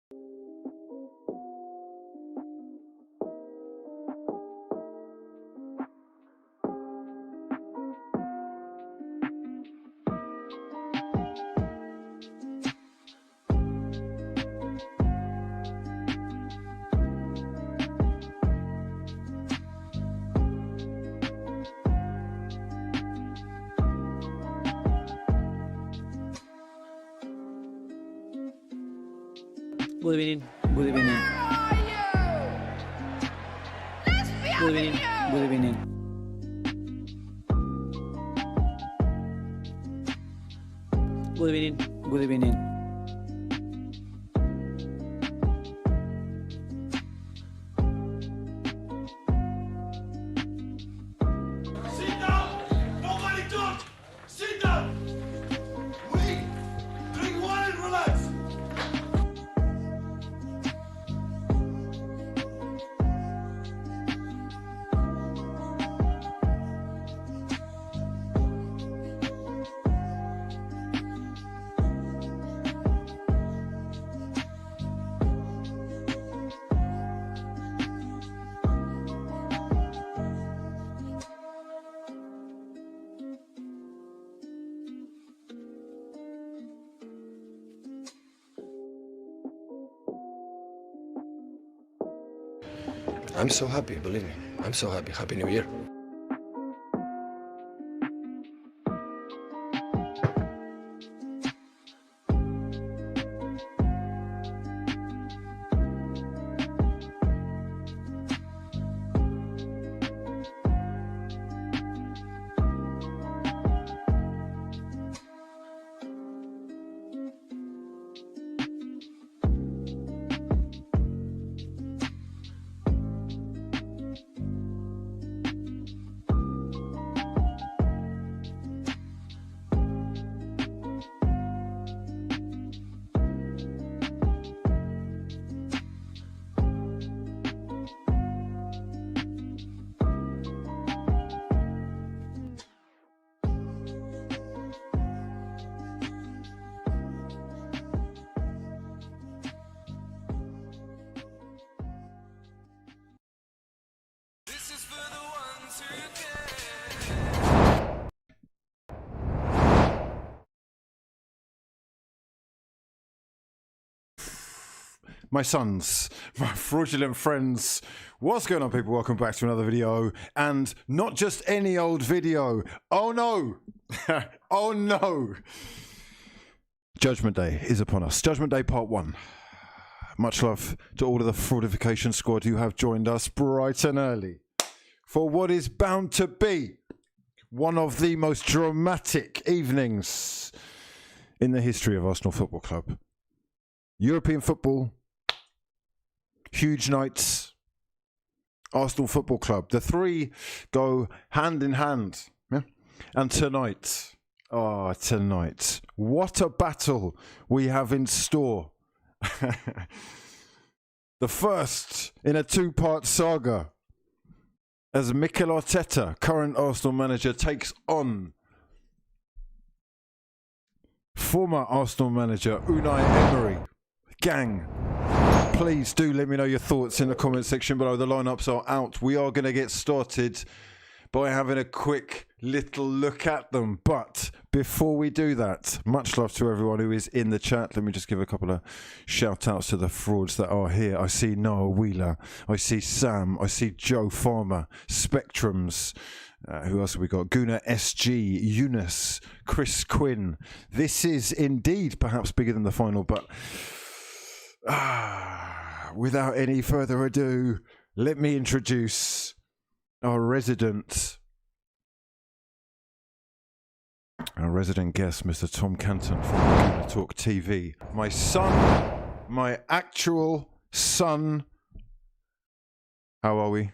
Good evening. Good evening. Good evening. Good evening. Good evening. Good evening. Sit down! Nobody talk! Sit down! We drink water and relax! I'm so happy, believe me. I'm so happy. Happy New Year. My sons, my fraudulent friends, what's going on, people? Welcome back to another video, and not just any old video. Oh no! Oh no! Judgment Day is upon us. Judgment Day Part 1. Much love to all of the fraudification squad who have joined us bright and early for what is bound to be one of the most dramatic evenings in the history of Arsenal Football Club. European football, huge nights, Arsenal Football Club. The three go hand in hand. Yeah? And tonight, tonight, what a battle we have in store. The first in a two-part saga as Mikel Arteta, current Arsenal manager, takes on former Arsenal manager Unai Emery. Gang, please do let me know your thoughts in the comment section below. The lineups are out. We are going to get started by having a quick little look at them. But before we do that, much love to everyone who is in the chat. Let me just give a couple of shout outs to the frauds that are here. I see Noah Wheeler. I see Sam. I see Joe Farmer. Spectrums. Who else have we got? Guna SG, Eunice, Chris Quinn. This is indeed perhaps bigger than the final, but without any further ado, let me introduce our resident guest, Mr. Tom Canton from Guna Talk TV. My son, my actual son. How are we?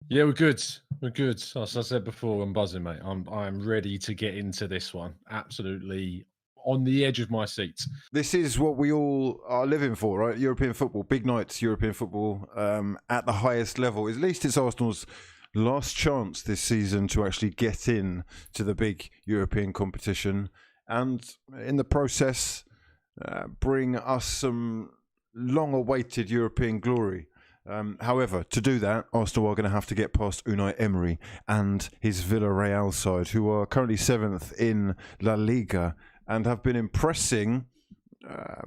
Yeah, we're good. We're good. As I said before, I'm buzzing, mate. I'm ready to get into this one. Absolutely on the edge of my seat. This is what we all are living for, right? European football, big nights, European football at the highest level. At least it's Arsenal's last chance this season to actually get in to the big European competition, and in the process, bring us some long-awaited European glory. However, to do that, Arsenal are going to have to get past Unai Emery and his Villarreal side, who are currently 7th in La Liga and have been impressing,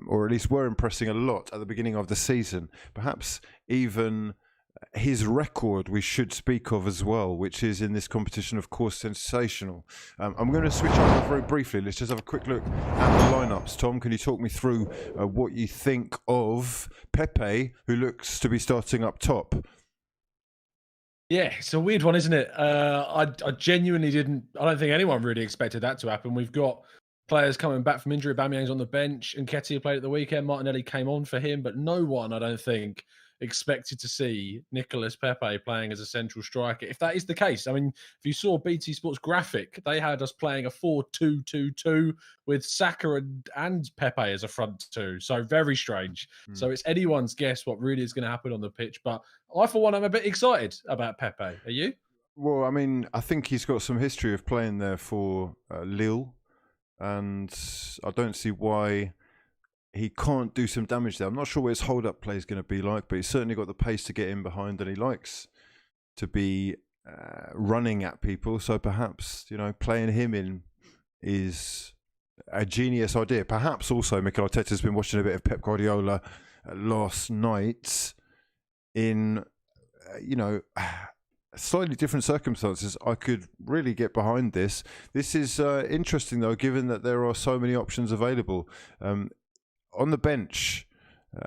or at least were impressing a lot at the beginning of the season. Perhaps even his record we should speak of as well, which is in this competition, of course, sensational. I'm going to switch over very briefly. Let's just have a quick look at the lineups. Tom, can you talk me through what you think of Pépé, who looks to be starting up top? Yeah, it's a weird one, isn't it? I genuinely didn't. I don't think anyone really expected that to happen. We've got players coming back from injury. Aubameyang's on the bench, and Nketiah played at the weekend. Martinelli came on for him, but no one, I don't think, expected to see Nicolas Pépé playing as a central striker. If that is the case, I mean, if you saw BT Sports graphic, they had us playing a 4-2-2-2 with Saka and Pépé as a front two. So very strange. So it's anyone's guess what really is going to happen on the pitch. But I, for one, I'm a bit excited about Pépé. Are you? Well, I mean, I think he's got some history of playing there for Lille, and I don't see why he can't do some damage there. I'm not sure what his hold-up play is going to be like, but he's certainly got the pace to get in behind, and he likes to be running at people. So perhaps, playing him in is a genius idea. Perhaps also Mikel Arteta's been watching a bit of Pep Guardiola last night in, slightly different circumstances. I could really get behind this. This is interesting, though, given that there are so many options available. On the bench,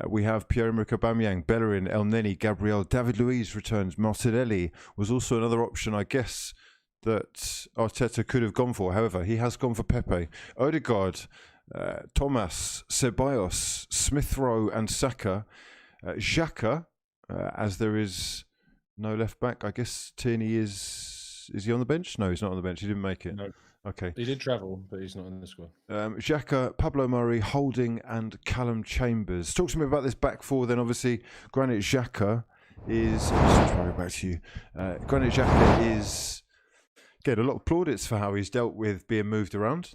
we have Pierre-Emerick Aubameyang, Bellerin, El Neni, Gabriel, David Luiz returns. Martinelli was also another option, I guess, that Arteta could have gone for. However, he has gone for Pépé. Odegaard, Thomas, Ceballos, Smith Rowe and Saka. Xhaka, as there is no left back. I guess Tierney is he on the bench? No, he's not on the bench. He didn't make it. No. Okay. He did travel, but he's not in the squad. Xhaka, Pablo Murray, Holding and Callum Chambers. Talk to me about this back four then. Obviously, Granit Xhaka is... back to you. Granit Xhaka is getting a lot of plaudits for how he's dealt with being moved around.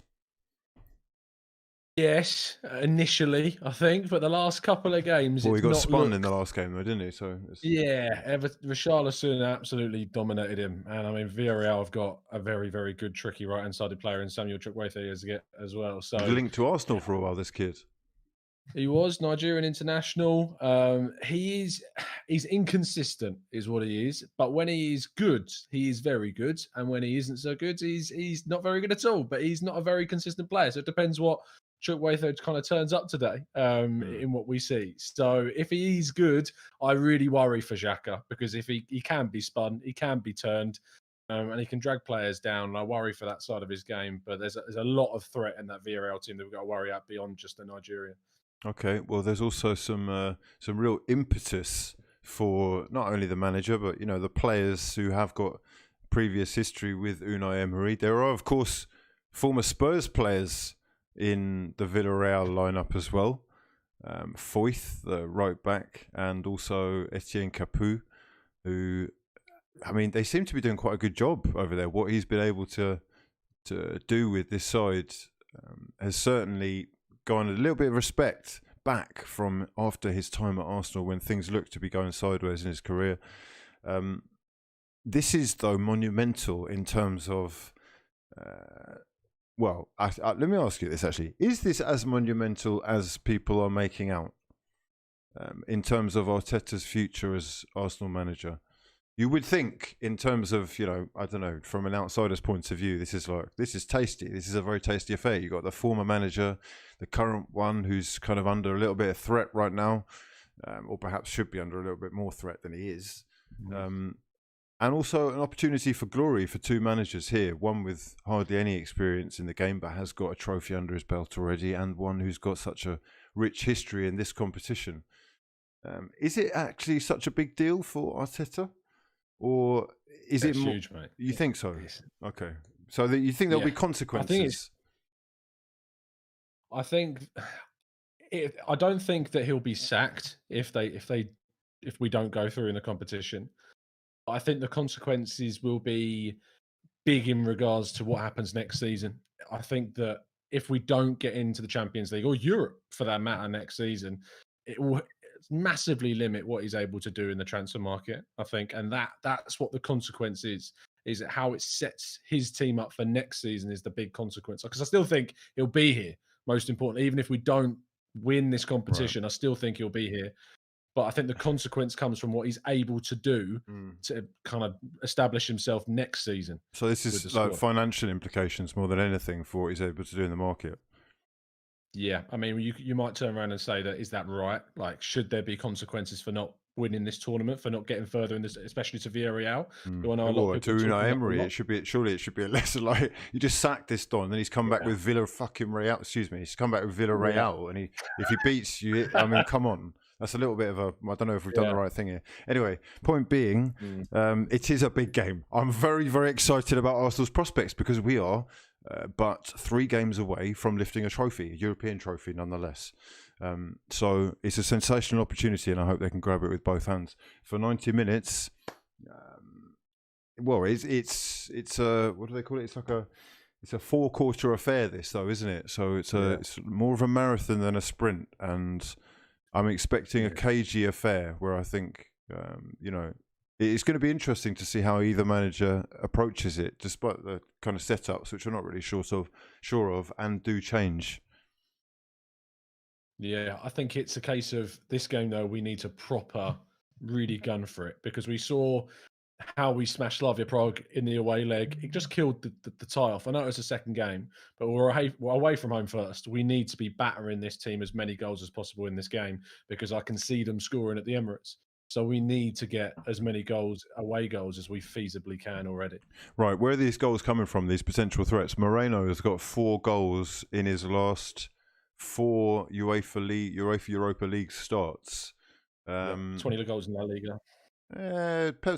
Yes, initially, I think, but the last couple of games... Well, he got spun in the last game, though, didn't he? So Richarlison absolutely dominated him. And I mean, Villarreal have got a very, very good, tricky right-hand-sided player in Samuel Chukwueze as well. So he's linked to Arsenal for a while, this kid. He was Nigerian international. He's inconsistent, is what he is. But when he is good, he is very good. And when he isn't so good, he's not very good at all. But he's not a very consistent player. So it depends what Chukwueze kind of turns up today in what we see. So if he is good, I really worry for Xhaka, because if he can be spun, he can be turned, and he can drag players down. And I worry for that side of his game. But there's a lot of threat in that Villarreal team that we've got to worry about beyond just the Nigerian. Okay, well, there's also some real impetus for not only the manager, but the players who have got previous history with Unai Emery. There are, of course, former Spurs players in the Villarreal lineup as well. Foyth, the right back, and also Etienne Capoue, who, I mean, they seem to be doing quite a good job over there. What he's been able to do with this side has certainly gone a little bit of respect back from after his time at Arsenal, when things looked to be going sideways in his career. This is, though, monumental in terms of... let me ask you this, actually. Is this as monumental as people are making out in terms of Arteta's future as Arsenal manager? You would think, in terms of, I don't know, from an outsider's point of view, this is tasty. This is a very tasty affair. You've got the former manager, the current one, who's kind of under a little bit of threat right now, or perhaps should be under a little bit more threat than he is. And also an opportunity for glory for two managers here, one with hardly any experience in the game but has got a trophy under his belt already, and one who's got such a rich history in this competition. Is it actually such a big deal for Arteta? Or is it more, huge, mate? You think so? Okay. So you think there'll be consequences? I don't think that he'll be sacked if we don't go through in the competition. I think the consequences will be big in regards to what happens next season. I think that if we don't get into the Champions League, or Europe for that matter, next season, it will massively limit what he's able to do in the transfer market, I think. And that's what the consequence is how it sets his team up for next season is the big consequence. Because I still think he'll be here, most importantly. Even if we don't win this competition, I still think he'll be here. But I think the consequence comes from what he's able to do to kind of establish himself next season. So this is like financial implications more than anything for what he's able to do in the market. Yeah, I mean, you might turn around and say that, is that right? Like, should there be consequences for not winning this tournament, for not getting further in this, especially to Villarreal? Who I know a lot of people to Unai Emery, surely it should be a lesson. Like, you just sacked this Don, then he's come back with Villarreal. Excuse me, he's come back with Villarreal, and if he beats you, I mean, come on. That's a little bit of a, I don't know if we've done the right thing here. Anyway, point being, it is a big game. I'm very, very excited about Arsenal's prospects because we are but 3 games away from lifting a trophy, a European trophy nonetheless. So it's a sensational opportunity and I hope they can grab it with both hands. For 90 minutes, well, it's a, what do they call it? It's a 4-quarter affair this though, isn't it? So it's more of a marathon than a sprint, and I'm expecting a cagey affair where I think, it's going to be interesting to see how either manager approaches it, despite the kind of setups, which I'm not really sure of, and do change. Yeah, I think it's a case of this game, though, we need to really gun for it, because we saw how we smashed Slavia Prague in the away leg. It just killed the tie off. I know it was a second game, but we're away from home first. We need to be battering this team as many goals as possible in this game, because I can see them scoring at the Emirates. So we need to get as many away goals as we feasibly can already. Right, where are these goals coming from, these potential threats? Moreno has got 4 goals in his last 4 Europa League starts. 20 goals in La Liga.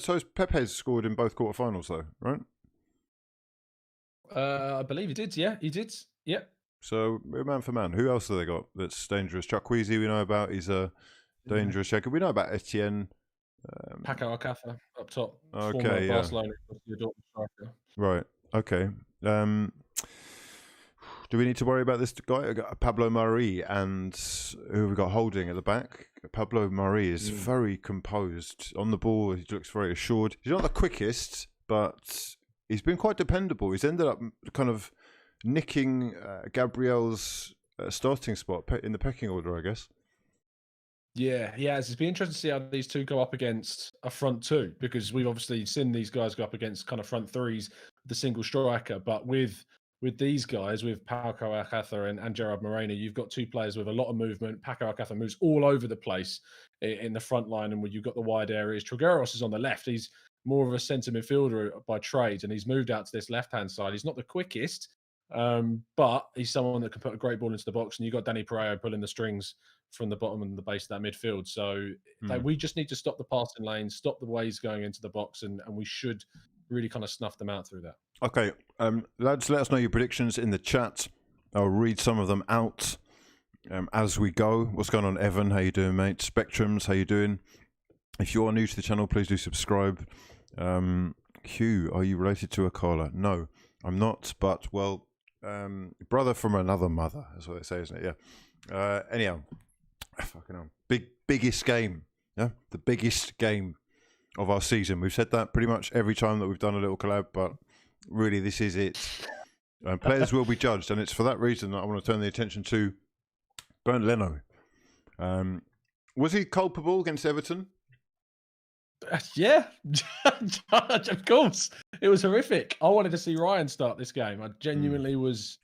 So Pépé's scored in both quarterfinals, though, right? I believe he did. Yeah, he did. Yeah. So man for man, who else have they got that's dangerous? Chukwueze, we know about. He's a dangerous checker. We know about Etienne. Paco Alcácer up top. Okay, Barcelona striker. Right. Okay. Do we need to worry about this guy? Pablo Mari, and who have we got holding at the back? Pablo Mari is very composed on the ball. He looks very assured. He's not the quickest, but he's been quite dependable. He's ended up kind of nicking Gabriel's starting spot in the pecking order, I guess. Yeah, he has. It's been interesting to see how these two go up against a front 2, because we've obviously seen these guys go up against kind of front 3s, the single striker. But with these guys, with Paco Alcácer and Gerard Moreno, you've got 2 players with a lot of movement. Paco Alcácer moves all over the place in the front line, and when you've got the wide areas. Trigueros is on the left. He's more of a centre midfielder by trade, and he's moved out to this left-hand side. He's not the quickest, but he's someone that can put a great ball into the box, and you've got Danny Pereiro pulling the strings from the bottom and the base of that midfield. So we just need to stop the passing lanes, stop the ways going into the box, and we should really kind of snuff them out through that. Okay, lads, let us know your predictions in the chat. I'll read some of them out as we go. What's going on, Evan? How you doing, mate? Spectrums, how you doing? If you are new to the channel, please do subscribe. Q, are you related to Akala? No, I'm not, but, well, brother from another mother, that's what they say, isn't it? Yeah. Anyhow, fucking hell. Biggest game, yeah? The biggest game of our season. We've said that pretty much every time that we've done a little collab, but really this is it. Players will be judged, and it's for that reason that I want to turn the attention to Bernd Leno. Was he culpable against Everton? Yeah, of course. It was horrific. I wanted to see Ryan start this game. I genuinely was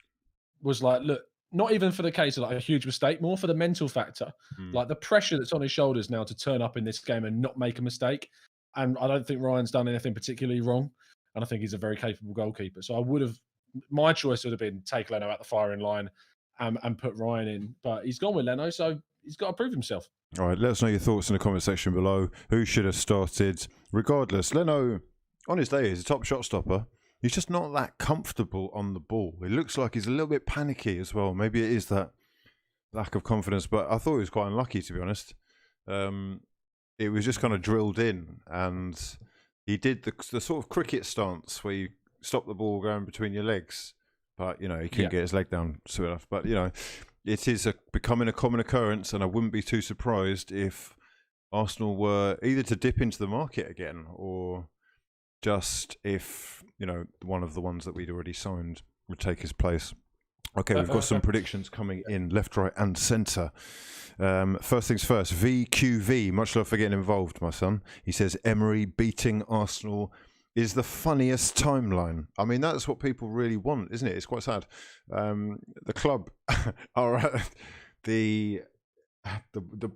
like, look, not even for the case of like a huge mistake, more for the mental factor. Like the pressure that's on his shoulders now to turn up in this game and not make a mistake. And I don't think Ryan's done anything particularly wrong. And I think he's a very capable goalkeeper. So my choice would have been take Leno out the firing line and put Ryan in. But he's gone with Leno, so he's got to prove himself. All right, let us know your thoughts in the comment section below. Who should have started? Regardless, Leno, on his day, is a top shot stopper. He's just not that comfortable on the ball. It looks like he's a little bit panicky as well. Maybe it is that lack of confidence, but I thought he was quite unlucky, to be honest. It was just kind of drilled in, and he did the sort of cricket stance where you stop the ball going between your legs, but, he couldn't get his leg down soon enough. But, it is becoming a common occurrence, and I wouldn't be too surprised if Arsenal were either to dip into the market again, or just if one of the ones that we'd already signed would take his place. Okay, we've got some predictions coming in left, right, and centre. First things first, VQV, much love for getting involved, my son. He says Emery beating Arsenal is the funniest timeline. I mean, that's what people really want, isn't it? It's quite sad. The club are the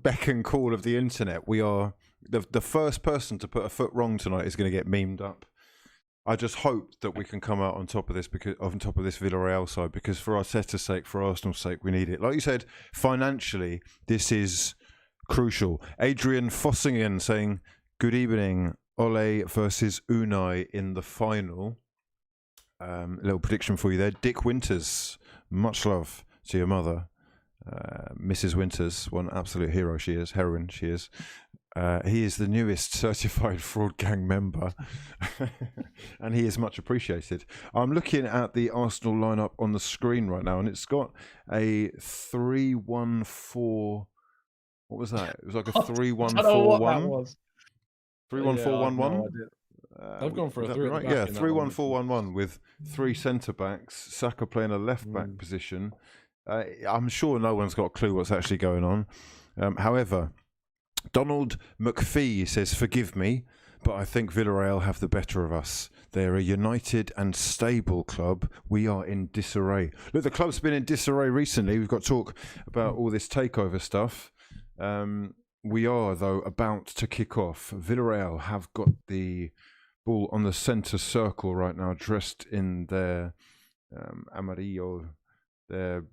beck and call of the internet. We are the first person to put a foot wrong tonight is going to get memed up. I just hope that we can come out on top of this, because on top of this Villarreal side, because for Arteta's sake, for Arsenal's sake, we need it. Like you said, financially, this is crucial. Adrian Fossingen saying, "Good evening, Ole versus Unai in the final." A little prediction for you there. Dick Winters, much love to your mother, Mrs. Winters, one absolute hero she is, heroine she is. He is the newest certified fraud gang member, and he is much appreciated. I'm looking at the Arsenal lineup on the screen right now, and it's got a 3-1-4. What was that? It was like a 3-1-4-1. 3-1-4-1-1. I've gone for a 3. Right? Yeah, 3-1-4-1-1 with 3 centre backs. Saka playing a left back position. I'm sure no one's got a clue what's actually going on. However, Donald McPhee says, "Forgive me, but I think Villarreal have the better of us. They're a united and stable club. We are in disarray." Look, the club's been in disarray recently. We've got talk about all this takeover stuff. We are, though, about to kick off. Villarreal have got the ball on the centre circle right now, dressed in their amarillo, their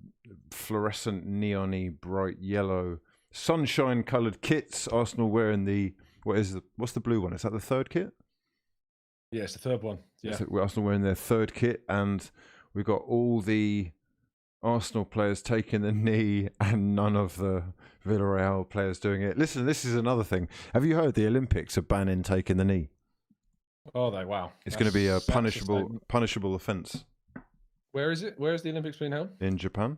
fluorescent, neon-y, bright yellow, sunshine-coloured kits. Arsenal wearing what's the blue one? Is that the third kit? Yeah, it's the third one. Yeah, Arsenal wearing their third kit, and we've got all the Arsenal players taking the knee, and none of the Villarreal players doing it. Listen, this is another thing. Have you heard the Olympics are banning taking the knee? Oh, wow! It's going to be a punishable offence. Where is it? Where is the Olympics being held? In Japan.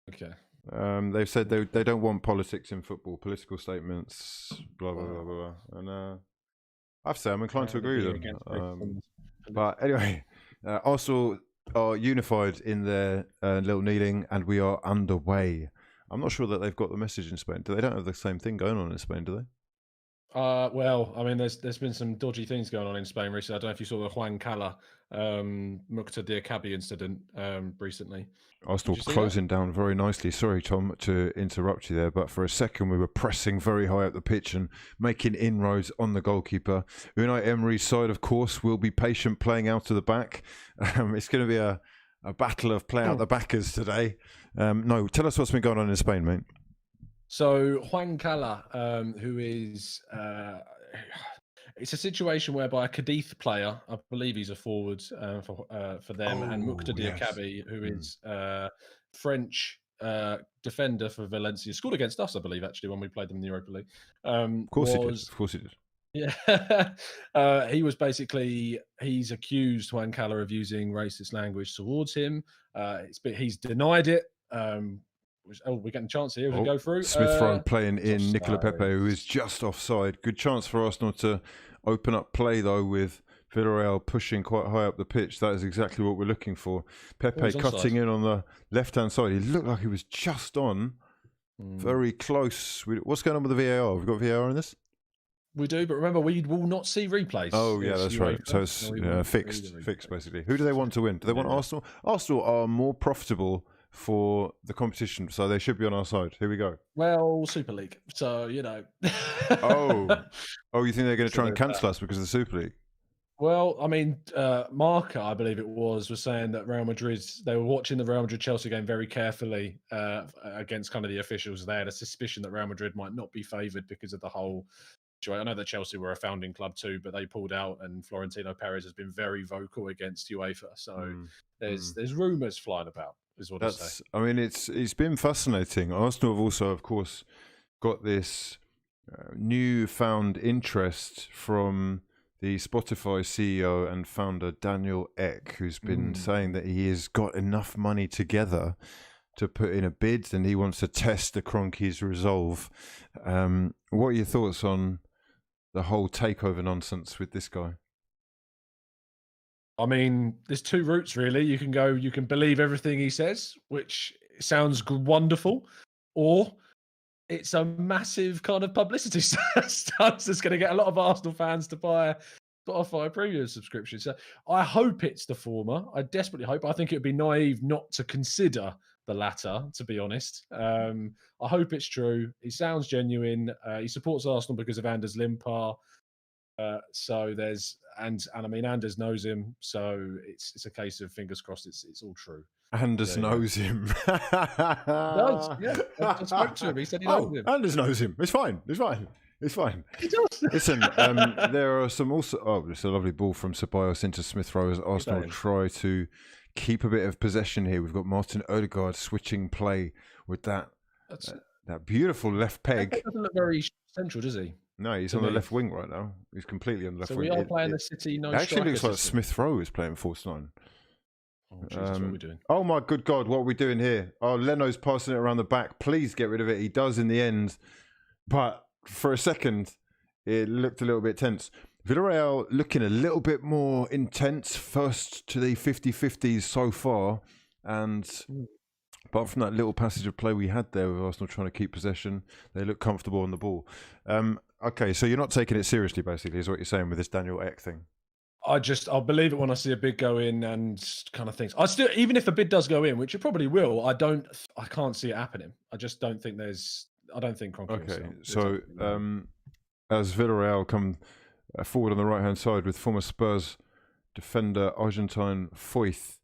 Okay. They've said they don't want politics in football, political statements, blah blah blah blah. And I have to say, I'm inclined to agree with them. But anyway, Arsenal are unified in their little kneeling, and we are underway. I'm not sure that they've got the message in Spain. They don't have the same thing going on in Spain, do they? Well, I mean, there's been some dodgy things going on in Spain recently. I don't know if you saw the Juan Cala, Mukta Diakabi incident recently. Arsenal closing down very nicely. Sorry, Tom, to interrupt you there, but for a second we were pressing very high up the pitch and making inroads on the goalkeeper. Unai Emery's side, of course, will be patient, playing out of the back. It's going to be a battle of play out the backers today. No, tell us what's been going on in Spain, mate. So Juan Cala, who is, it's a situation whereby a Cadiz player, I believe he's a forward for them, and Mukta Diakabi, who is French defender for Valencia, scored against us, I believe, actually, when we played them in the Europa League. Of course he did. Of course he did. Yeah, he's accused Juan Cala of using racist language towards him. He's denied it. We're getting a chance here. We go through. Smith Rowe playing in Nicola Pépé, who is just offside. Good chance for Arsenal to open up play, though, with Villarreal pushing quite high up the pitch. That is exactly what we're looking for. Pépé cutting in on the left-hand side. He looked like he was just on, very close. What's going on with the VAR? Have we got VAR in this? We do, but remember, we will not see replays. Oh, yeah, that's right. So it's fixed, basically. Who do they want to win? Do they want Arsenal? Arsenal are more profitable for the competition, so they should be on our side. Here we go. Well, Super League, so you think they're going to try and cancel us because of the Super League? Well, I mean, Marca, I believe it was saying that Real Madrid, they were watching the Real Madrid-Chelsea game very carefully against kind of the officials. They had a suspicion that Real Madrid might not be favoured because of the whole. I know that Chelsea were a founding club too, but they pulled out, and Florentino Perez has been very vocal against UEFA. So there's rumours flying about. Is what I say. I mean, it's been fascinating. Arsenal have also, of course, got this newfound interest from the Spotify CEO and founder Daniel Ek, who's been saying that he has got enough money together to put in a bid, and he wants to test the Kroenke's resolve. What are your thoughts on the whole takeover nonsense with this guy? I mean, there's two routes really. You can believe everything he says, which sounds wonderful, or it's a massive kind of publicity stunt that's going to get a lot of Arsenal fans to buy a Spotify premium subscription. So I hope it's the former. I desperately hope. I think it would be naive not to consider the latter, to be honest. I hope it's true. He sounds genuine. He supports Arsenal because of Anders Limpar. So there's and I mean Anders knows him, so it's a case of fingers crossed it's all true. Anders knows him. He does, yeah. I spoke to him. He said he knows him. Anders knows him. It's fine. It's fine. It's fine. He does. Listen, there are some also. Oh, it's a lovely ball from Ceballos into Smith Rowe as Arsenal try to keep a bit of possession here. We've got Martin Odegaard switching play with that beautiful left peg. He doesn't look very central, does he? No, he's on the left wing right now. He's completely on the left wing. So we are playing the City. No, it actually looks like system. Smith Rowe is playing false nine. Oh, Jesus, what are we doing? Oh my good God, what are we doing here? Oh, Leno's passing it around the back. Please get rid of it. He does in the end, but for a second, it looked a little bit tense. Villarreal looking a little bit more intense, first to the 50-50s so far, and apart from that little passage of play we had there with Arsenal trying to keep possession, they look comfortable on the ball. Okay, so you're not taking it seriously, basically, is what you're saying with this Daniel Ek thing. I'll believe it when I see a bid go in and kind of things. Even if a bid does go in, which it probably will, I can't see it happening. I just don't think I don't think Kroenke. Okay, so as Villarreal come forward on the right hand side with former Spurs defender Argentine Foyth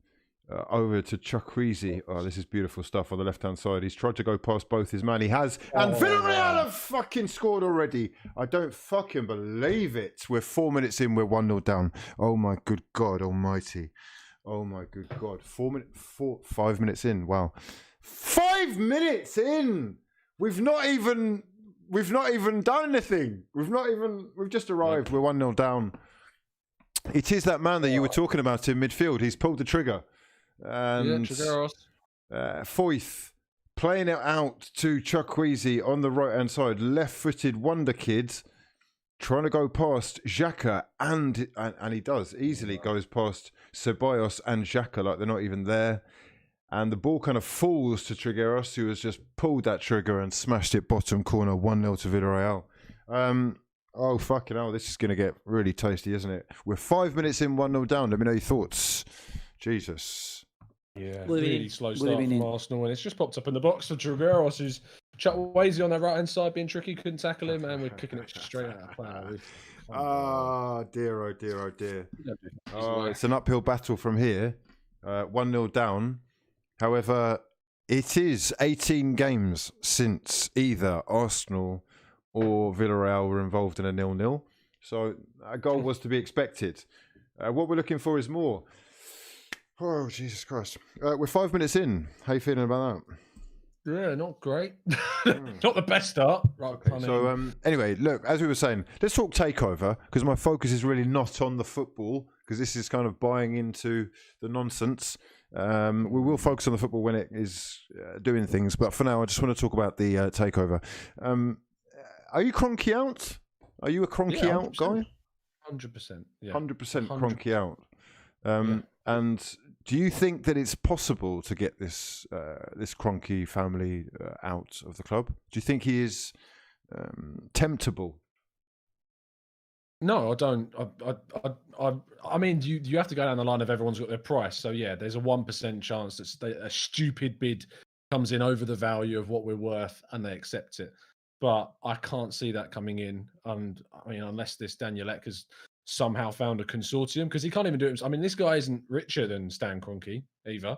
over to Chukwueze. Oh, this is beautiful stuff on the left hand side. He's tried to go past both his man. He has, and Villarreal have fucking scored already. I don't fucking believe it. We're 4 minutes in. We're 1-0 down. Oh my good God Almighty. Oh my good God. 5 minutes in. Wow. 5 minutes in. We've not even done anything. We've just arrived. We're 1-0 down. It is that man that you were talking about in midfield. He's pulled the trigger. And Foyth playing it out to Chukwueze on the right hand side, left-footed wonder kid trying to go past Xhaka, and he does easily goes past Ceballos and Xhaka like they're not even there, and the ball kind of falls to Trigueros, who has just pulled that trigger and smashed it bottom corner. 1-0 to Villarreal. Oh fucking hell, this is going to get really tasty, isn't it? We're 5 minutes in, 1-0 down. Let me know your thoughts. Jesus. Yeah, really slow start from Arsenal, and it's just popped up in the box for Trigueros, who's Chukwueze on the right hand side being tricky, couldn't tackle him, and we're kicking it straight out of play. Oh dear, oh dear, oh dear. Oh, it's an uphill battle from here. 1-0 down. However, it is 18 games since either Arsenal or Villarreal were involved in a 0-0. So a goal was to be expected. What we're looking for is more. Oh, Jesus Christ. We're 5 minutes in. How are you feeling about that? Yeah, not great. Not the best start. Right, okay, so anyway, look, as we were saying, let's talk takeover, because my focus is really not on the football, because this is kind of buying into the nonsense. We will focus on the football when it is doing things, but for now, I just want to talk about the takeover. Are you Kroenke out? Are you a Kroenke out guy? 100%. Yeah. 100% Kroenke out. And do you think that it's possible to get this Kroenke family out of the club? Do you think he is temptable? No, I don't. I mean, you have to go down the line of everyone's got their price. So yeah, there's a 1% chance that a stupid bid comes in over the value of what we're worth, and they accept it. But I can't see that coming in. And I mean, unless this Daniel Ek has somehow found a consortium, because he can't even do it. I mean, this guy isn't richer than Stan Kroenke either.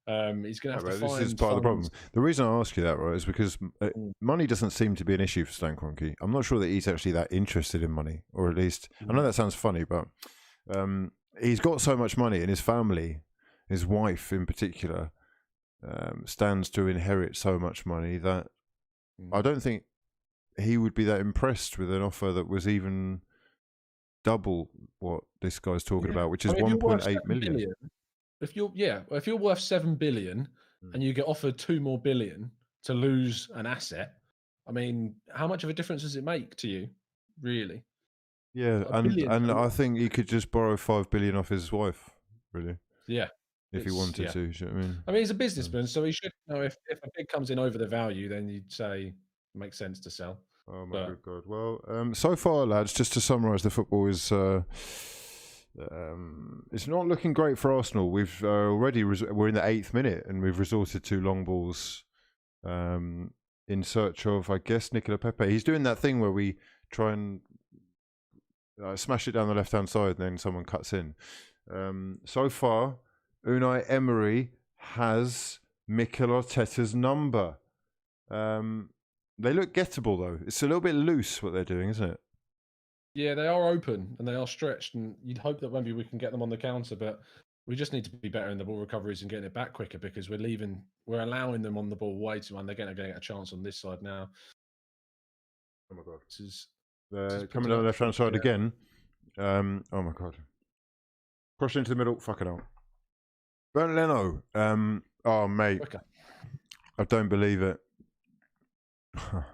He's going to have to find. This is part of the problem. The reason I ask you that, right, is because money doesn't seem to be an issue for Stan Kroenke. I'm not sure that he's actually that interested in money, or at least I know that sounds funny, but he's got so much money, and his family, his wife in particular, stands to inherit so much money that I don't think he would be that impressed with an offer that was even double what this guy's talking about, which is 1.8 million. If you're worth 7 billion, and you get offered 2 more billion to lose an asset, I mean, how much of a difference does it make to you, really? Yeah, A billion, and I think he could just borrow 5 billion off his wife, really, yeah, if he wanted to. Do you know what I mean? I mean, he's a businessman, so he should know if a bid comes in over the value, then you'd say it makes sense to sell. Oh my good God! Well, so far, lads, just to summarise, the football is it's not looking great for Arsenal. We've already we're in the 8th minute, and we've resorted to long balls in search of, I guess, Mikel Arteta. He's doing that thing where we try and smash it down the left-hand side, and then someone cuts in. So far, Unai Emery has Mikel Arteta's number. They look gettable, though. It's a little bit loose what they're doing, isn't it? Yeah, they are open and they are stretched, and you'd hope that maybe we can get them on the counter, but we just need to be better in the ball recoveries and getting it back quicker, because we're allowing them on the ball way too much. They're going to get a chance on this side now. Oh my God! This is coming down the left-hand side again. Oh my God! Cross into the middle. Fuck it out. Bernd Leno. Oh mate, quicker. I don't believe it.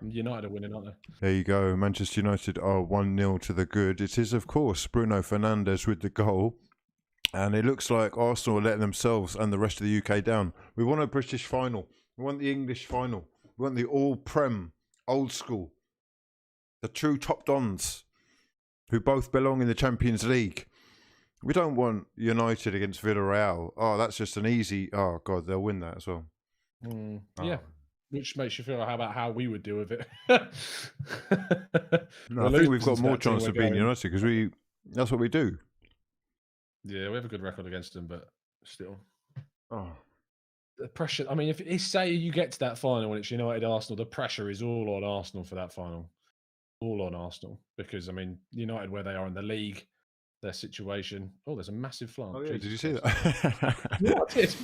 United are winning, aren't they? There you go. Manchester United are 1-0 to the good. It is, of course, Bruno Fernandes with the goal. And it looks like Arsenal are letting themselves and the rest of the UK down. We want a British final. We want the English final. We want the all-Prem, old school. The true top dons who both belong in the Champions League. We don't want United against Villarreal. Oh, that's just an easy... Oh, God, they'll win that as well. Yeah. Which makes you feel about how we would deal with it. No, I think we've got more chance of being United because that's what we do. Yeah, we have a good record against them, but still. Oh. The pressure, I mean, if say you get to that final when it's United Arsenal, the pressure is all on Arsenal for that final. All on Arsenal. Because, I mean, United, where they are in the league, their situation. Oh, there's a massive flank. Oh, yeah, did you see that? Yeah, I did.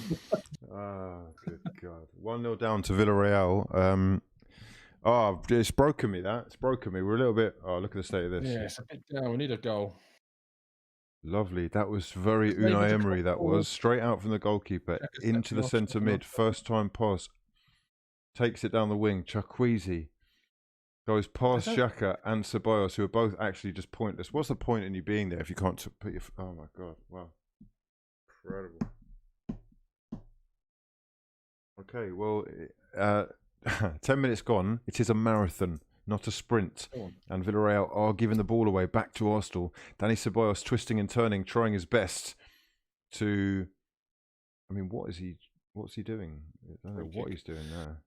Oh, good God. 1-0 down to Villarreal. It's broken me, that. It's broken me. We're a little bit... Oh, look at the state of this. Yeah, it's a bit down. We need a goal. Lovely. That was very Unai Emery, that was. Straight out from the goalkeeper into the centre mid. First time pass. Takes it down the wing. Chukwueze goes past Xhaka and Ceballos, who are both actually just pointless. What's the point in you being there if you can't put your... Oh, my God. Wow. Incredible. Okay, well, 10 minutes gone. It is a marathon, not a sprint. And Villarreal are giving the ball away back to Arsenal. Dani Ceballos twisting and turning, trying his best to... I mean, what's he doing? I don't know what he's doing there.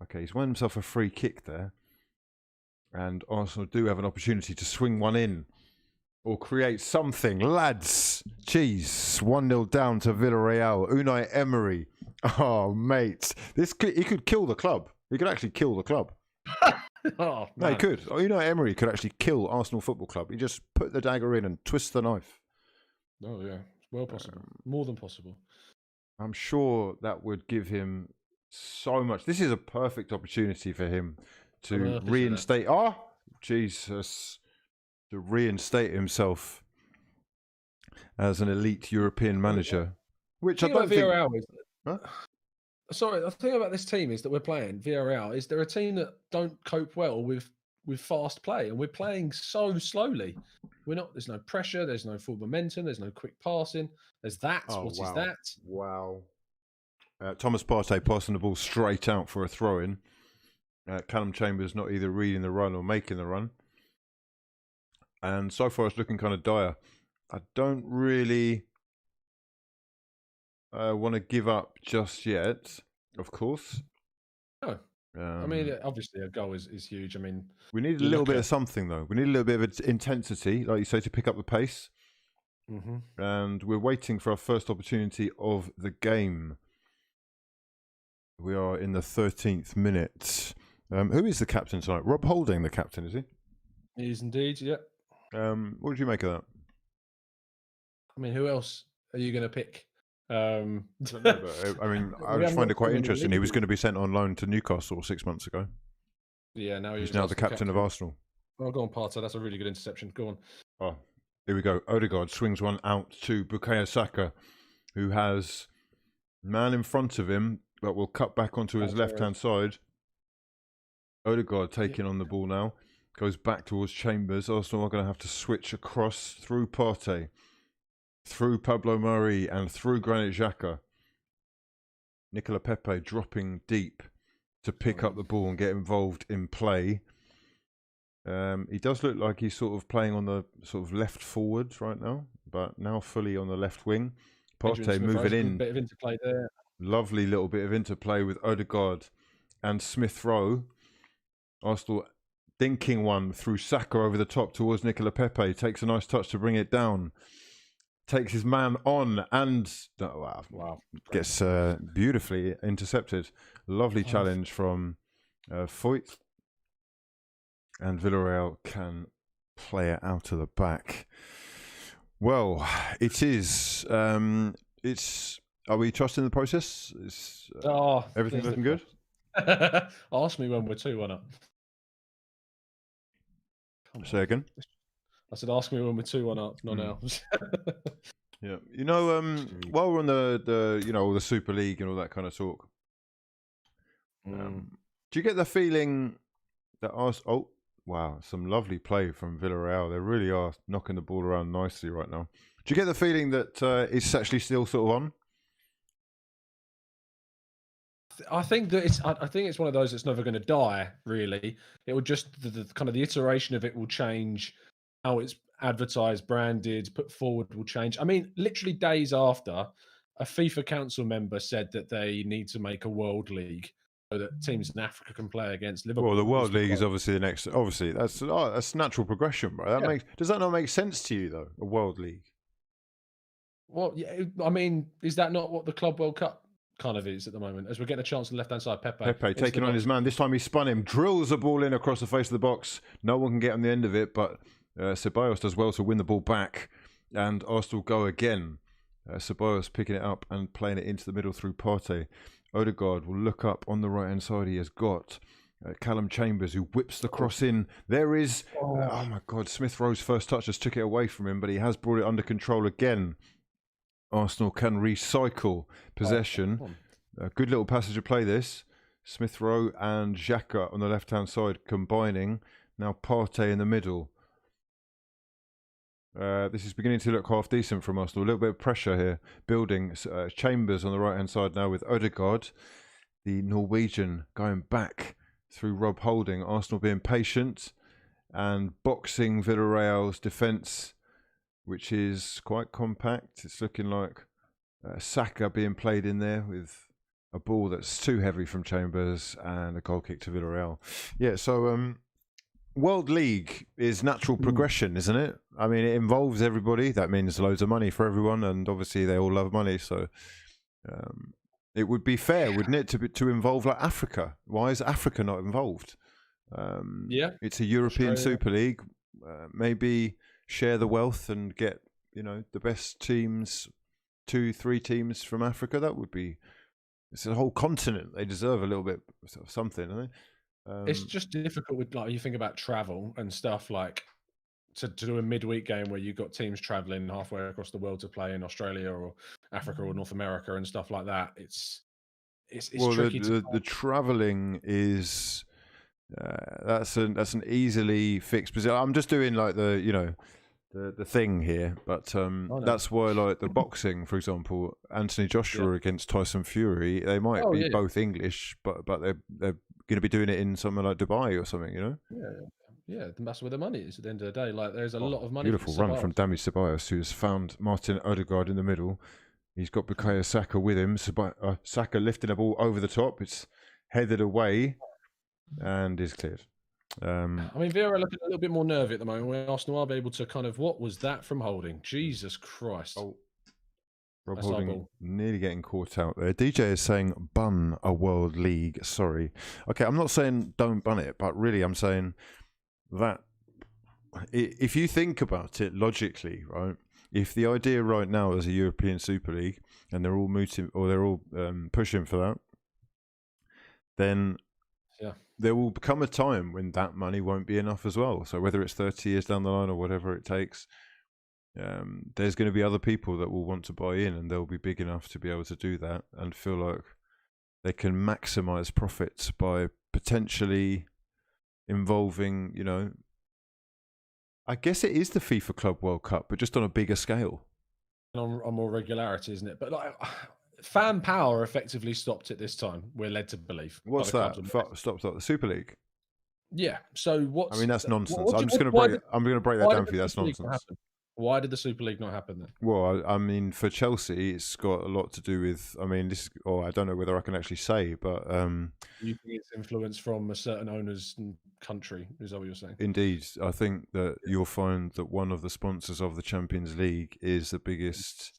Okay, he's won himself a free kick there. And Arsenal do have an opportunity to swing one in or create something. Lads, jeez, 1-0 down to Villarreal. Unai Emery. Oh, mate. He could kill the club. He could actually kill the club. Oh, no, he could. Unai Emery could actually kill Arsenal Football Club. He just put the dagger in and twist the knife. Oh, yeah. Well possible. More than possible. I'm sure that would give him so much. This is a perfect opportunity for him to reinstate... Oh, Jesus. To reinstate himself as an elite European manager. Which I don't think... Huh? Sorry, the thing about this team is that we're playing Villarreal is they're a team that don't cope well with fast play, and we're playing so slowly. There's no pressure, there's no full momentum, there's no quick passing. There's that. What is that? Wow. Thomas Partey passing the ball straight out for a throw-in. Callum Chambers not either reading the run or making the run. And so far it's looking kind of dire. I don't really want to give up just yet, of course. No. I mean, obviously a goal is huge. I mean, we need a little bit of something, though. We need a little bit of intensity, like you say, to pick up the pace. Mm-hmm. And we're waiting for our first opportunity of the game. We are in the 13th minute. Who is the captain tonight? Rob Holding, the captain, is he? He is indeed, yeah. What did you make of that? I mean, who else are you going to pick? I don't know, but, I mean, I just find it quite interesting. He was going to be sent on loan to Newcastle 6 months ago. Yeah, now he's now the captain of Arsenal. Oh, go on, Partey. That's a really good interception. Go on. Oh, here we go. Odegaard swings one out to Bukayo Saka, who has man in front of him but we'll cut back onto his left-hand side. Odegaard taking on the ball now. Goes back towards Chambers. Arsenal are going to have to switch across through Partey, through Pablo Mari, and through Granit Xhaka. Nicola Pépé dropping deep to pick up the ball and get involved in play. He does look like he's sort of playing on the sort of left forward right now, but now fully on the left wing. Partey moving in. Bit of interplay there. Lovely little bit of interplay with Odegaard and Smith Rowe. Arsenal dinking one through Saka over the top towards Nicola Pépé. Takes a nice touch to bring it down. Takes his man on and gets beautifully intercepted. Lovely challenge from Foyt. And Villarreal can play it out of the back. Well, it is. Are we trusting the process? Everything's looking good? Ask me when we're 2-1 up. Say again? I said, ask me when we're 2-1 up, not now. Yeah, you know, while we're on the the Super League and all that kind of talk, do you get the feeling that some lovely play from Villarreal. They really are knocking the ball around nicely right now. Do you get the feeling that it's actually still sort of on? I think that it's one of those that's never going to die. Really, it will just the kind of the iteration of it will change. How it's advertised, branded, put forward will change. I mean, literally days after, a FIFA council member said that they need to make a World League so that teams in Africa can play against Liverpool. Well, the World League is obviously the next. Obviously, that's natural progression, right? Does that not make sense to you though? A World League. Well, yeah. I mean, is that not what the Club World Cup kind of is at the moment? As we're getting a chance on the left-hand side, Pépé taking on his man. This time he spun him, drills the ball in across the face of the box. No one can get on the end of it, but Ceballos does well to win the ball back, and Arsenal go again. Ceballos picking it up and playing it into the middle through Partey. Odegaard will look up on the right-hand side. He has got Callum Chambers, who whips the cross in. There is, oh my God, Smith Rowe's first touch just took it away from him, but he has brought it under control again. Arsenal can recycle possession. A good little passage of play this. Smith Rowe and Xhaka on the left-hand side combining. Now Partey in the middle. This is beginning to look half decent from Arsenal. A little bit of pressure here. Building. Chambers on the right-hand side now with Odegaard. The Norwegian going back through Rob Holding. Arsenal being patient and boxing Villarreal's defence, which is quite compact. It's looking like Saka being played in there with a ball that's too heavy from Chambers and a goal kick to Villarreal. Yeah, so World League is natural progression, isn't it? I mean, it involves everybody. That means loads of money for everyone, and obviously they all love money. So it would be fair, wouldn't it, to involve like Africa? Why is Africa not involved? Yeah, it's a European Super League. Maybe share the wealth and get the best teams, 2-3 teams from Africa. That would be. It's a whole continent. They deserve a little bit of something, don't they? It's just difficult with you think about travel and stuff like to do a midweek game where you've got teams traveling halfway across the world to play in Australia or Africa or North America and stuff like that. It's tricky. The traveling is that's an easily fixed position. I'm just doing like the thing here, but that's why like the boxing, for example, Anthony Joshua against Tyson Fury, they might be both English, but they're going to be doing it in somewhere like Dubai or something, Yeah, that's where the money is at the end of the day. Like, there's a lot of money. Beautiful run from Dami Ceballos, who's found Martin Odegaard in the middle. He's got Bukayo Saka with him. Saka lifting the ball over the top. It's headed away and is cleared. I mean, Vera looking a little bit more nervy at the moment, where Arsenal are able to kind of, what was that from Holding? Jesus Christ. Rob That's Holding nearly getting caught out there. DJ is saying bun a World League. Sorry. Okay, I'm not saying don't bun it, but really I'm saying that if you think about it logically, right? If the idea right now is a European Super League and they're all mooting or they're all pushing for that, then there will come a time when that money won't be enough as well. So whether it's 30 years down the line or whatever it takes, there's going to be other people that will want to buy in, and they'll be big enough to be able to do that and feel like they can maximise profits by potentially involving, I guess it is the FIFA Club World Cup, but just on a bigger scale. On more regularity, isn't it? But like, fan power effectively stopped it this time. We're led to believe. What's that? Stop the Super League. Yeah. So what's? I mean, that's nonsense. What I'm going to break that down for you. That's nonsense. Why did the Super League not happen then? Well, I mean, for Chelsea, it's got a lot to do with. I mean, I don't know whether I can actually say, but you think it's influence from a certain owner's country? Is that what you're saying? Indeed, I think that you'll find that one of the sponsors of the Champions League is the biggest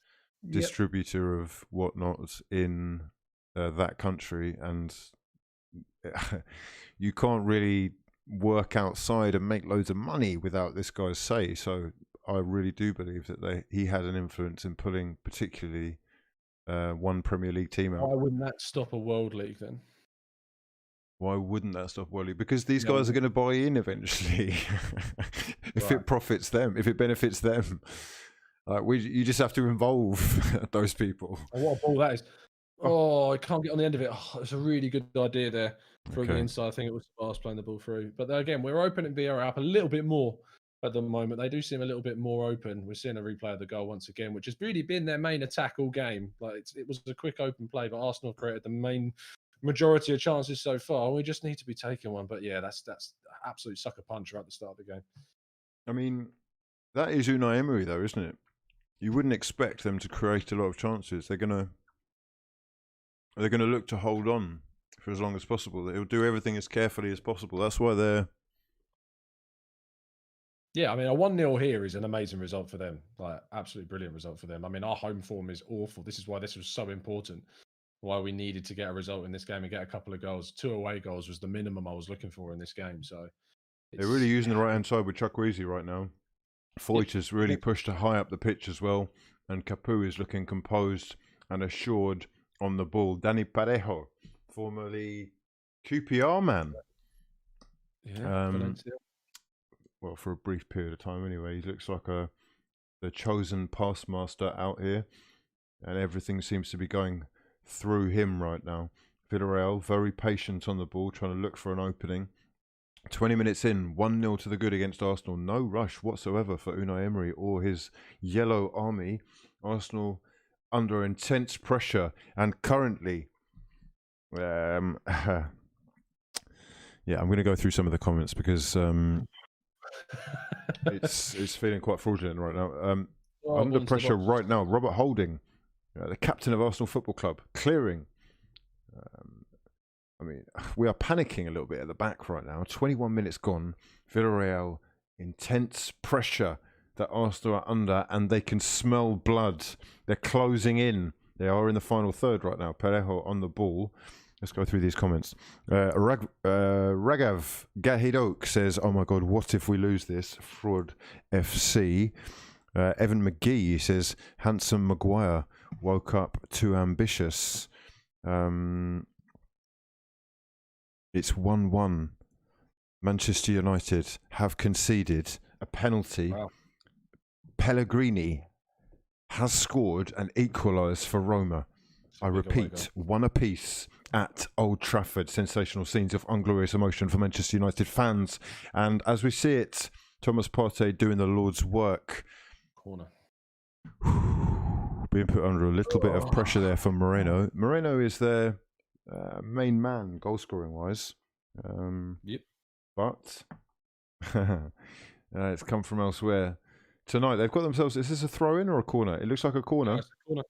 distributor of whatnot in that country, and you can't really work outside and make loads of money without this guy's say. So I really do believe that he had an influence in pulling particularly one Premier League team out. Why wouldn't that stop a World League then? Why wouldn't that stop World League? Because these guys are going to buy in eventually. If it profits them, if it benefits them. You just have to involve those people. Oh, what a ball that is. Oh, I can't get on the end of it. Oh, it's a really good idea there from the inside. I think it was Ceballos playing the ball through. But again, we're opening Villarreal up a little bit more at the moment. They do seem a little bit more open. We're seeing a replay of the goal once again, which has really been their main attack all game. It was a quick open play, but Arsenal created the main majority of chances so far. We just need to be taking one. But yeah, that's absolute sucker punch right at the start of the game. I mean, that is Unai Emery though, isn't it? You wouldn't expect them to create a lot of chances. They're gonna look to hold on for as long as possible. They'll do everything as carefully as possible. That's why they're. Yeah, I mean, a 1-0 here is an amazing result for them. Absolutely brilliant result for them. I mean, our home form is awful. This is why this was so important. Why we needed to get a result in this game and get a couple of goals. 2 away goals was the minimum I was looking for in this game. So they're really using the right-hand side with Chukwueze right now. Foyt has really pushed high up the pitch as well, and Capu is looking composed and assured on the ball. Dani Parejo, formerly QPR man. Well, for a brief period of time anyway. He looks like the chosen pass master out here, and everything seems to be going through him right now. Villarreal, very patient on the ball, trying to look for an opening. 20 minutes in, 1-0 to the good against Arsenal. No rush whatsoever for Unai Emery or his yellow army. Arsenal under intense pressure, and currently, I'm going to go through some of the comments because it's feeling quite fraudulent right now. Under pressure right now, Robert Holding, the captain of Arsenal Football Club, clearing. I mean, we are panicking a little bit at the back right now. 21 minutes gone. Villarreal, intense pressure that Arsenal are under, and they can smell blood. They're closing in. They are in the final third right now. Parejo on the ball. Let's go through these comments. Ragav Gahidok says, "Oh my God, what if we lose this?" Fraud FC. Evan McGee says, "Handsome Maguire woke up too ambitious." It's 1-1. Manchester United have conceded a penalty. Wow. Pellegrini has scored and equalised for Roma. I repeat, 1 apiece at Old Trafford. Sensational scenes of unglorious emotion for Manchester United fans. And as we see it, Thomas Partey doing the Lord's work. Corner. Being put under a little bit of pressure there from Moreno. Moreno is their main man, goal scoring wise. Yep. But it's come from elsewhere. Tonight they've got themselves. Is this a throw in or a corner? It looks like a corner. No, it's a corner.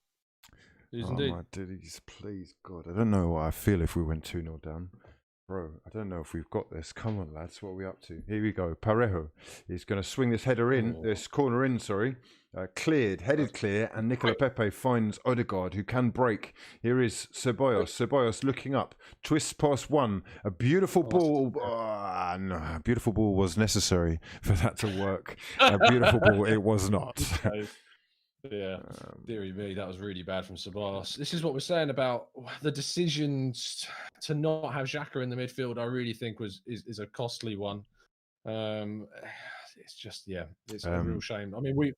It is indeed. My ditties, please God! I don't know what I feel if we went 2-0 down. Bro, I don't know if we've got this. Come on, lads. What are we up to? Here we go. Parejo is going to swing this header in. This corner in, sorry. Cleared, headed clear, and Nicola Pépé finds Odegaard, who can break. Here is Ceballos. Ceballos looking up. Twists past one. A beautiful ball. No, a beautiful ball was necessary for that to work. A beautiful ball, it was not. Yeah, dearie me, that was really bad from Ceballos. This is what we're saying about the decisions to not have Xhaka in the midfield. I really think is a costly one. It's just it's a real shame. I mean,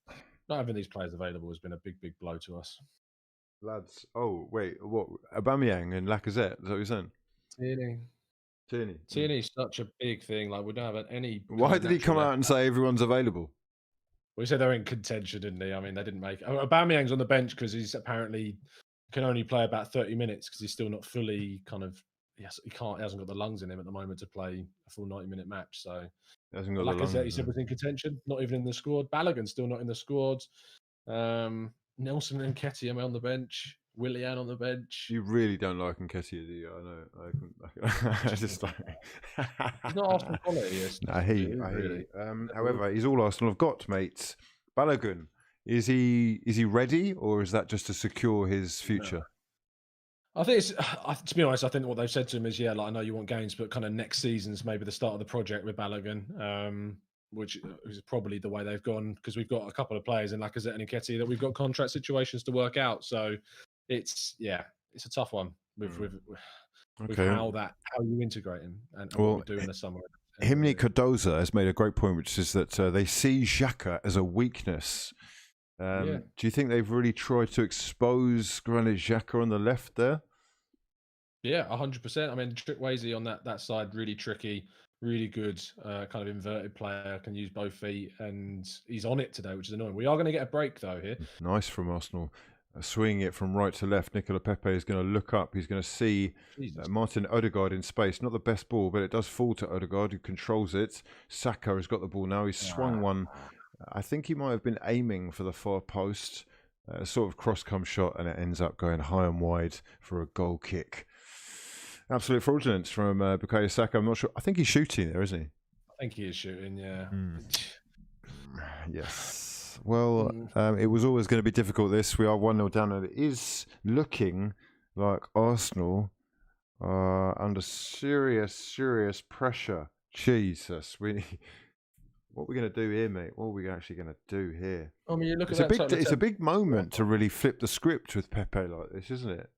not having these players available has been a big blow to us. Lads. Oh, wait. What? Aubameyang and Lacazette? Is that what you're saying? Tierney. Tierney's such a big thing. Like, we don't have any. Why did he come out and say everyone's available? We said they're in contention, didn't they? I mean, they didn't make. Aubameyang's on the bench because he's apparently can only play about 30 minutes because he's still not fully kind of. Yes, he hasn't got the lungs in him at the moment to play a full 90-minute match. So, He hasn't got Lacazette, the lungs, he said, was in contention, not even in the squad. Balogun's still not in the squad. Nelson and Nketiah on the bench. Willian on the bench. You really don't like Nketiah, do you? I know. I just like. He's not Arsenal quality. I hate it. However, he's all Arsenal have got, mates. Balogun, is he ready, or is that just to secure his future? I think it's. To be honest, I think what they've said to him is, yeah, like I know you want games, but kind of next season's maybe the start of the project with Balogun, which is probably the way they've gone because we've got a couple of players in Lacazette and Nketiah that we've got contract situations to work out. So it's a tough one with how you integrate him and what we do in the summer. Himni Cardoza has made a great point, which is that they see Xhaka as a weakness. Do you think they've really tried to expose Granit Xhaka on the left there? Yeah, 100%. I mean, Tripwayze on that side, really tricky, really good kind of inverted player, can use both feet, and he's on it today, which is annoying. We are going to get a break, though, here. Nice from Arsenal. Swinging it from right to left, Nicola Pépé is going to look up. He's going to see Martin Odegaard in space. Not the best ball, but it does fall to Odegaard, who controls it. Saka has got the ball now. He's swung one. I think he might have been aiming for the far post. A sort of cross-come shot, and it ends up going high and wide for a goal kick. Absolute fraudulence from Bukayo Saka. I'm not sure. I think he's shooting there, isn't he? I think he is shooting, yeah. Yes. Well, it was always going to be difficult, this. We are 1-0 down, and it is looking like Arsenal are under serious pressure. Jesus. What are we going to do here, mate? What are we actually going to do here? I mean, you look it's a big moment to really flip the script with Pépé like this, isn't it?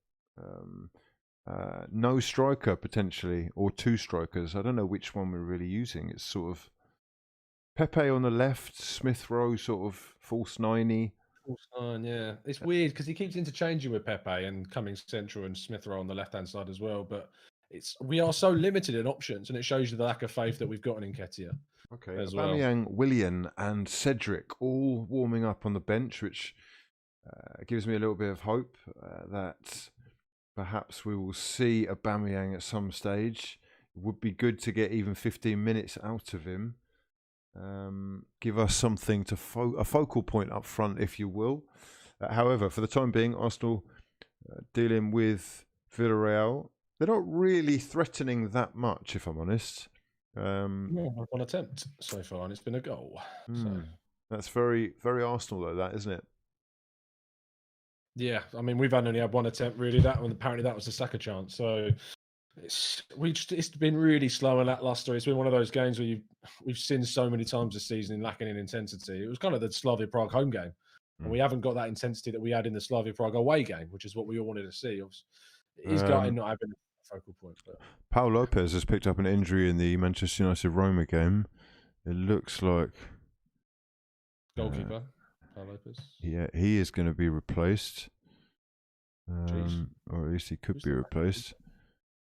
No striker, potentially, or two strikers. I don't know which one we're really using. It's sort of Pépé on the left, Smith Rowe sort of false 90. False 9, yeah. It's weird because he keeps interchanging with Pépé and coming central and Smith Rowe on the left-hand side as well. But we are so limited in options, and it shows you the lack of faith that we've got in Nketiah. Okay, Aubameyang, Willian and Cedric all warming up on the bench, which gives me a little bit of hope that perhaps we will see Aubameyang at some stage. It would be good to get even 15 minutes out of him. Give us something to a focal point up front, if you will. However, for the time being, Arsenal dealing with Villarreal. They're not really threatening that much, if I'm honest. One attempt so far, and it's been a goal. So. That's very, very Arsenal, though, that, isn't it? Yeah, I mean, we've only had one attempt, really. That one, apparently, that was the Saka chance. So it's been really slow and lackluster. It's been one of those games where we've seen so many times this season lacking in intensity. It was kind of the Slavia Prague home game, and we haven't got that intensity that we had in the Slavia Prague away game, which is what we all wanted to see. It is gutting not having a focal point. But Paul Lopez has picked up an injury in the Manchester United Roma game. It looks like goalkeeper. Paul Lopez. Yeah, he is going to be replaced. Or at least he could be replaced.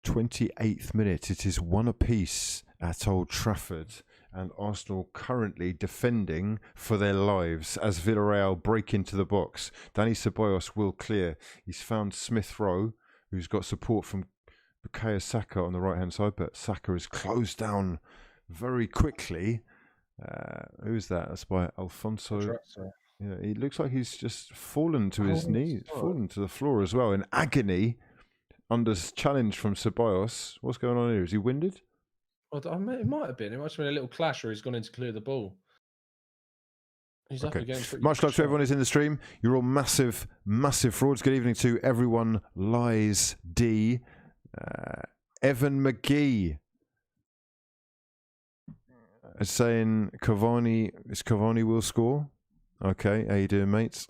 28th minute. It is 1 apiece at Old Trafford. And Arsenal currently defending for their lives as Villarreal break into the box. Danny Ceballos will clear. He's found Smith Rowe, who's got support from Bukayo Saka on the right-hand side. But Saka is closed down very quickly. Who's that? That's by Alfonso. Yeah, he looks like he's just fallen to his knees, fallen to the floor as well in agony under challenge from Ceballos. What's going on here? Is he winded? Well, it might have been. It might have been a little clash where he's gone in to clear the ball. He's up against. Much luck to everyone who's in the stream. You're all massive, massive frauds. Good evening to everyone. Lies D. Evan McGee is saying Cavani will score. Okay, how you doing, mates?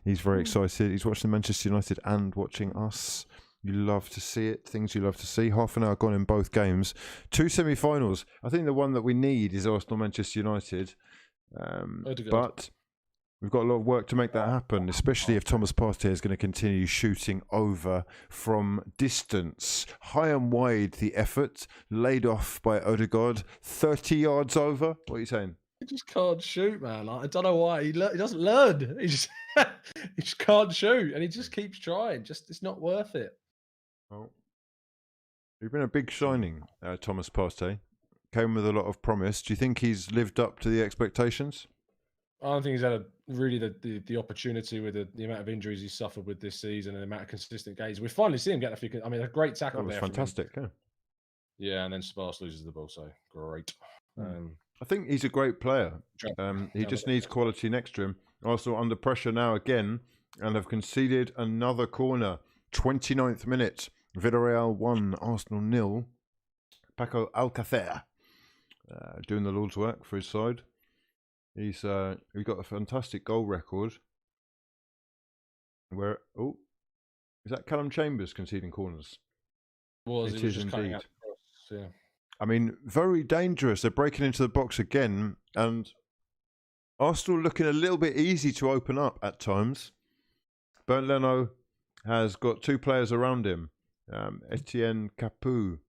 He's very excited. He's watching Manchester United and watching us. You love to see it. Things you love to see. Half an hour gone in both games. 2 semi-finals. I think the one that we need is Arsenal-Manchester United. But We've got a lot of work to make that happen, especially if Thomas Partey is going to continue shooting over from distance. High and wide, the effort laid off by Odegaard, 30 yards over. What are you saying? He just can't shoot, man. Like, I don't know why. He doesn't learn. He just he just can't shoot, and he just keeps trying. Just it's not worth it. Well, you've been a big signing, Thomas Partey. Came with a lot of promise. Do you think he's lived up to the expectations? I don't think he's had really the opportunity with the amount of injuries he's suffered with this season and the amount of consistent games. We finally see him get a few. I mean, a great tackle. That was there fantastic. Yeah. Yeah, and then Ceballos loses the ball, so great. I think he's a great player. He just needs quality next to him. Also under pressure now again, and have conceded another corner. 29th minute. Villarreal 1, Arsenal 0. Paco Alcacer doing the Lord's work for his side. He's got a fantastic goal record. Where is that Callum Chambers conceding corners? It is indeed. Yeah. I mean, very dangerous. They're breaking into the box again, and Arsenal looking a little bit easy to open up at times. Bernd Leno has got two players around him. Etienne Capoue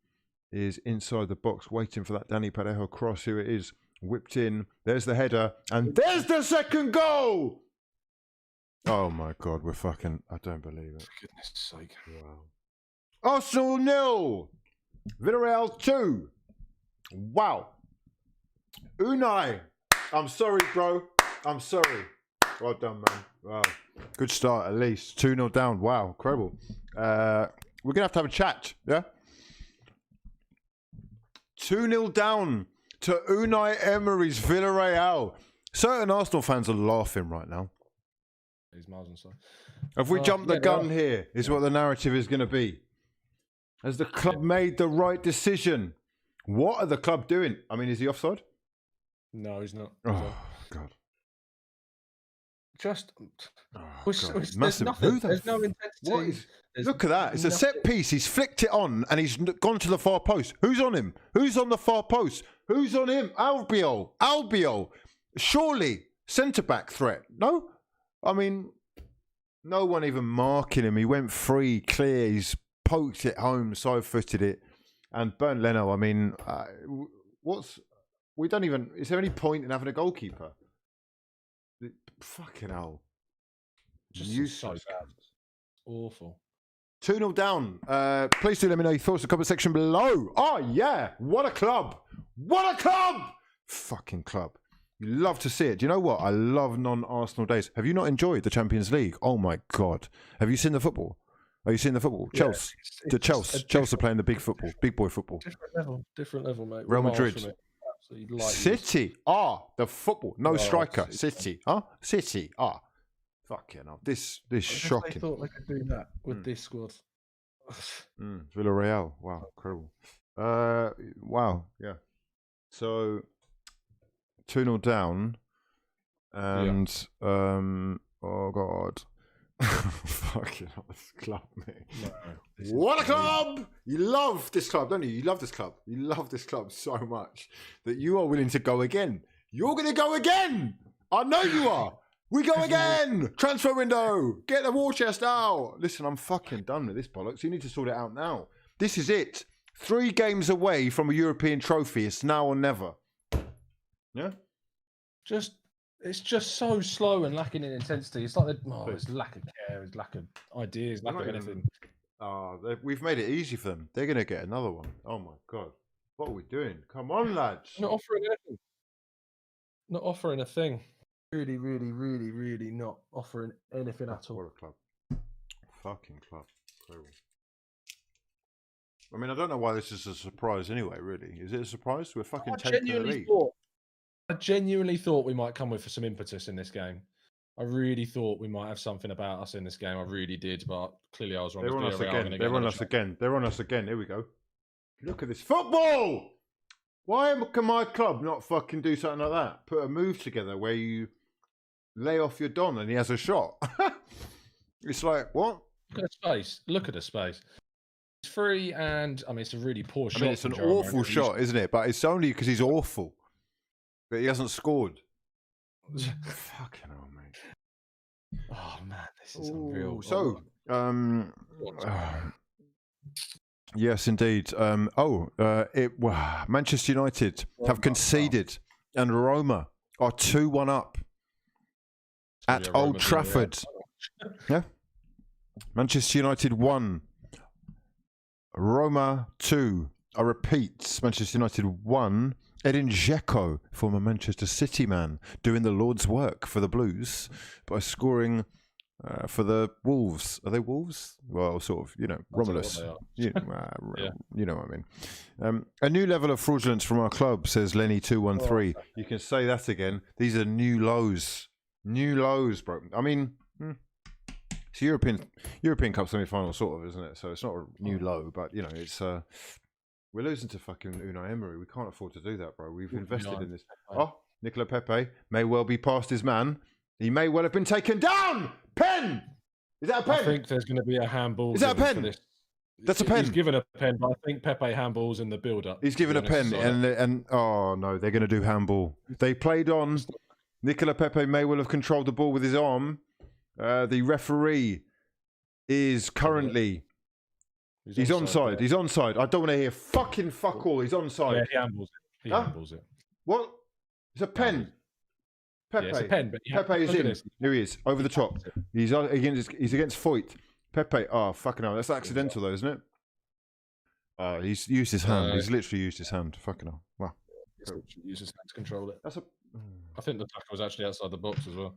is inside the box waiting for that Danny Parejo cross. Here it is, whipped in. There's the header, and there's the second goal! Oh my God, we're fucking... I don't believe it. For goodness sake. Wow. Arsenal 0, Villarreal 2. Wow. Unai, I'm sorry, bro. I'm sorry. Well done, man. Wow. Good start, at least. 2-0 down. Wow, incredible. We're going to have a chat, yeah? 2-0 down to Unai Emery's Villarreal. Certain Arsenal fans are laughing right now. He's miles inside. Have we jumped the gun here, is what the narrative is going to be. Has the club made the right decision? What are the club doing? I mean, is he offside? No, he's not. Oh, God. Just... Massive. There's no intensity. Look at that. It's a set piece. He's flicked it on and he's gone to the far post. Who's on him? Who's on the far post? Who's on him? Albiol. Surely. Centre-back threat. No? I mean, no one even marking him. He went free, clear. He's poked it home, side-footed it. And Bernd Leno, I mean, is there any point in having a goalkeeper? Fucking hell. Just so bad. Awful. 2-0 down. Please do let me know your thoughts in the comment section below. Oh, yeah. What a club. What a club. Fucking club. You love to see it. Do you know what? I love non-Arsenal days. Have you not enjoyed the Champions League? Oh, my God. Have you seen the football? Are you seeing the football? Yeah, Chelsea. Chelsea are playing the big football. Big boy football. Different level, mate. Real Madrid. City. The football. No striker. City. City. Fucking hell. This shocking. They thought they could do that with this squad. Villarreal. Wow. Incredible. Wow. Yeah. So 2-0 down. And oh God. Fucking hell, this club, mate. No, what a club! You love this club, don't you? You love this club. You love this club so much that you are willing to go again. You're going to go again! I know you are! We go again! Transfer window! Get the war chest out! Listen, I'm fucking done with this bollocks. You need to sort it out now. This is it. 3 games away from a European trophy. It's now or never. Yeah? It's just so slow and lacking in intensity. It's like it's lack of care, it's lack of ideas, lack of anything. We've made it easy for them. They're going to get another one. Oh my God. What are we doing? Come on, lads. Not offering anything. Not offering a thing. Really, really, really, really not offering anything at all. What a club. Fucking club. Incredible. I mean, I don't know why this is a surprise anyway, really. Is it a surprise? We're fucking 10th in the league. I genuinely thought we might come with some impetus in this game. I really thought we might have something about us in this game. I really did, but clearly I was wrong. They're on us again. They're on us again. They're on us again. Here we go. Look at this football! Why can my club not fucking do something like that? Put a move together where you lay off your Don and he has a shot. It's like, what? Look at the space. Look at the space. It's free and, I mean, it's a really poor shot. I mean, it's an awful shot, isn't it? But it's only because he's awful that he hasn't scored. Fucking hell, mate. Oh man, this is unreal. Ooh, so, yes, indeed. Manchester United have conceded, and Roma are 2-1 up at Old Trafford. Yeah, Manchester United 1, Roma 2. I repeat, Manchester United 1. Edin Dzeko, former Manchester City man, doing the Lord's work for the Blues by scoring for the Wolves. Are they Wolves? Well, sort of, Romulus. You know what I mean. A new level of fraudulence from our club, says Lenny213. You can say that again. These are new lows. New lows, bro. I mean, it's European Cup semi-final, sort of, isn't it? So it's not a new low, but, it's... We're losing to fucking Unai Emery. We can't afford to do that, bro. We've invested in this. Oh, Nicola Pépé may well be past his man. He may well have been taken down. Pen! Is that a pen? I think there's going to be a handball. Is that a pen? That's a pen. He's given a pen, but I think Pépé handballs in the build-up. He's given a pen, and oh no, they're going to do handball. They played on. Nicola Pépé may well have controlled the ball with his arm. The referee is currently... He's onside. Yeah. He's onside. I don't want to hear fucking fuck all. He's onside. Yeah, he handballs it. He handballs it. What? It's a pen. Pépé. Yeah, it's a pen, but Pépé is in. Here he is, over the top. He's against Foyt. Pépé. Oh, fucking hell. That's accidental, though, isn't it? He's used his hand. He's literally used his hand. Fucking hell. Wow. He's used his hand to control it. That's a... I think the tackle was actually outside the box as well.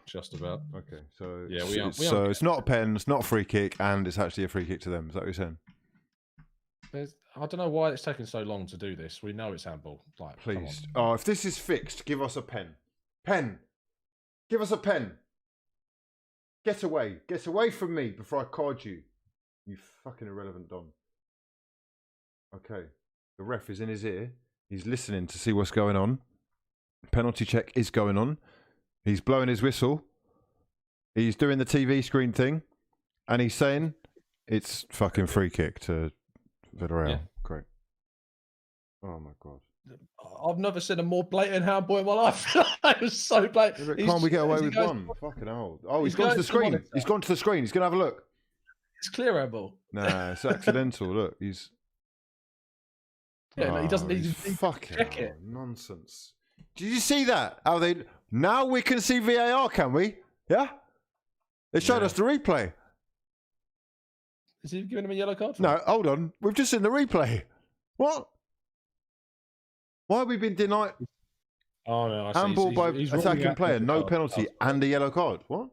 Just about. Okay, so yeah, so it's not a pen, it's not a free kick, and it's actually a free kick to them. Is that what you're saying? I don't know why it's taken so long to do this. We know it's handball. Like, please. Oh, if this is fixed, give us a pen. Pen. Give us a pen. Get away. Get away from me before I card you. You fucking irrelevant Don. Okay. The ref is in his ear. He's listening to see what's going on. Penalty check is going on. He's blowing his whistle. He's doing the TV screen thing. And he's saying it's fucking free kick to Villarreal. Yeah. Great. Oh, my God. I've never seen a more blatant handball in my life. It was so blatant. Can't we get away with one? Fucking hell. Oh, he's gone to the screen. He's gone to the screen. He's going to have a look. It's clear handball. Nah, it's accidental. Look, he's... Yeah, no, he doesn't need to fucking check it. Nonsense. Did you see that? How they... Now we can see VAR, can we? Yeah? They showed us the replay. Is he giving him a yellow card? No, hold on. We've just seen the replay. What? Why have we been denied? Oh, no. I see. Handball by attacking player, no penalty, and a yellow card. What?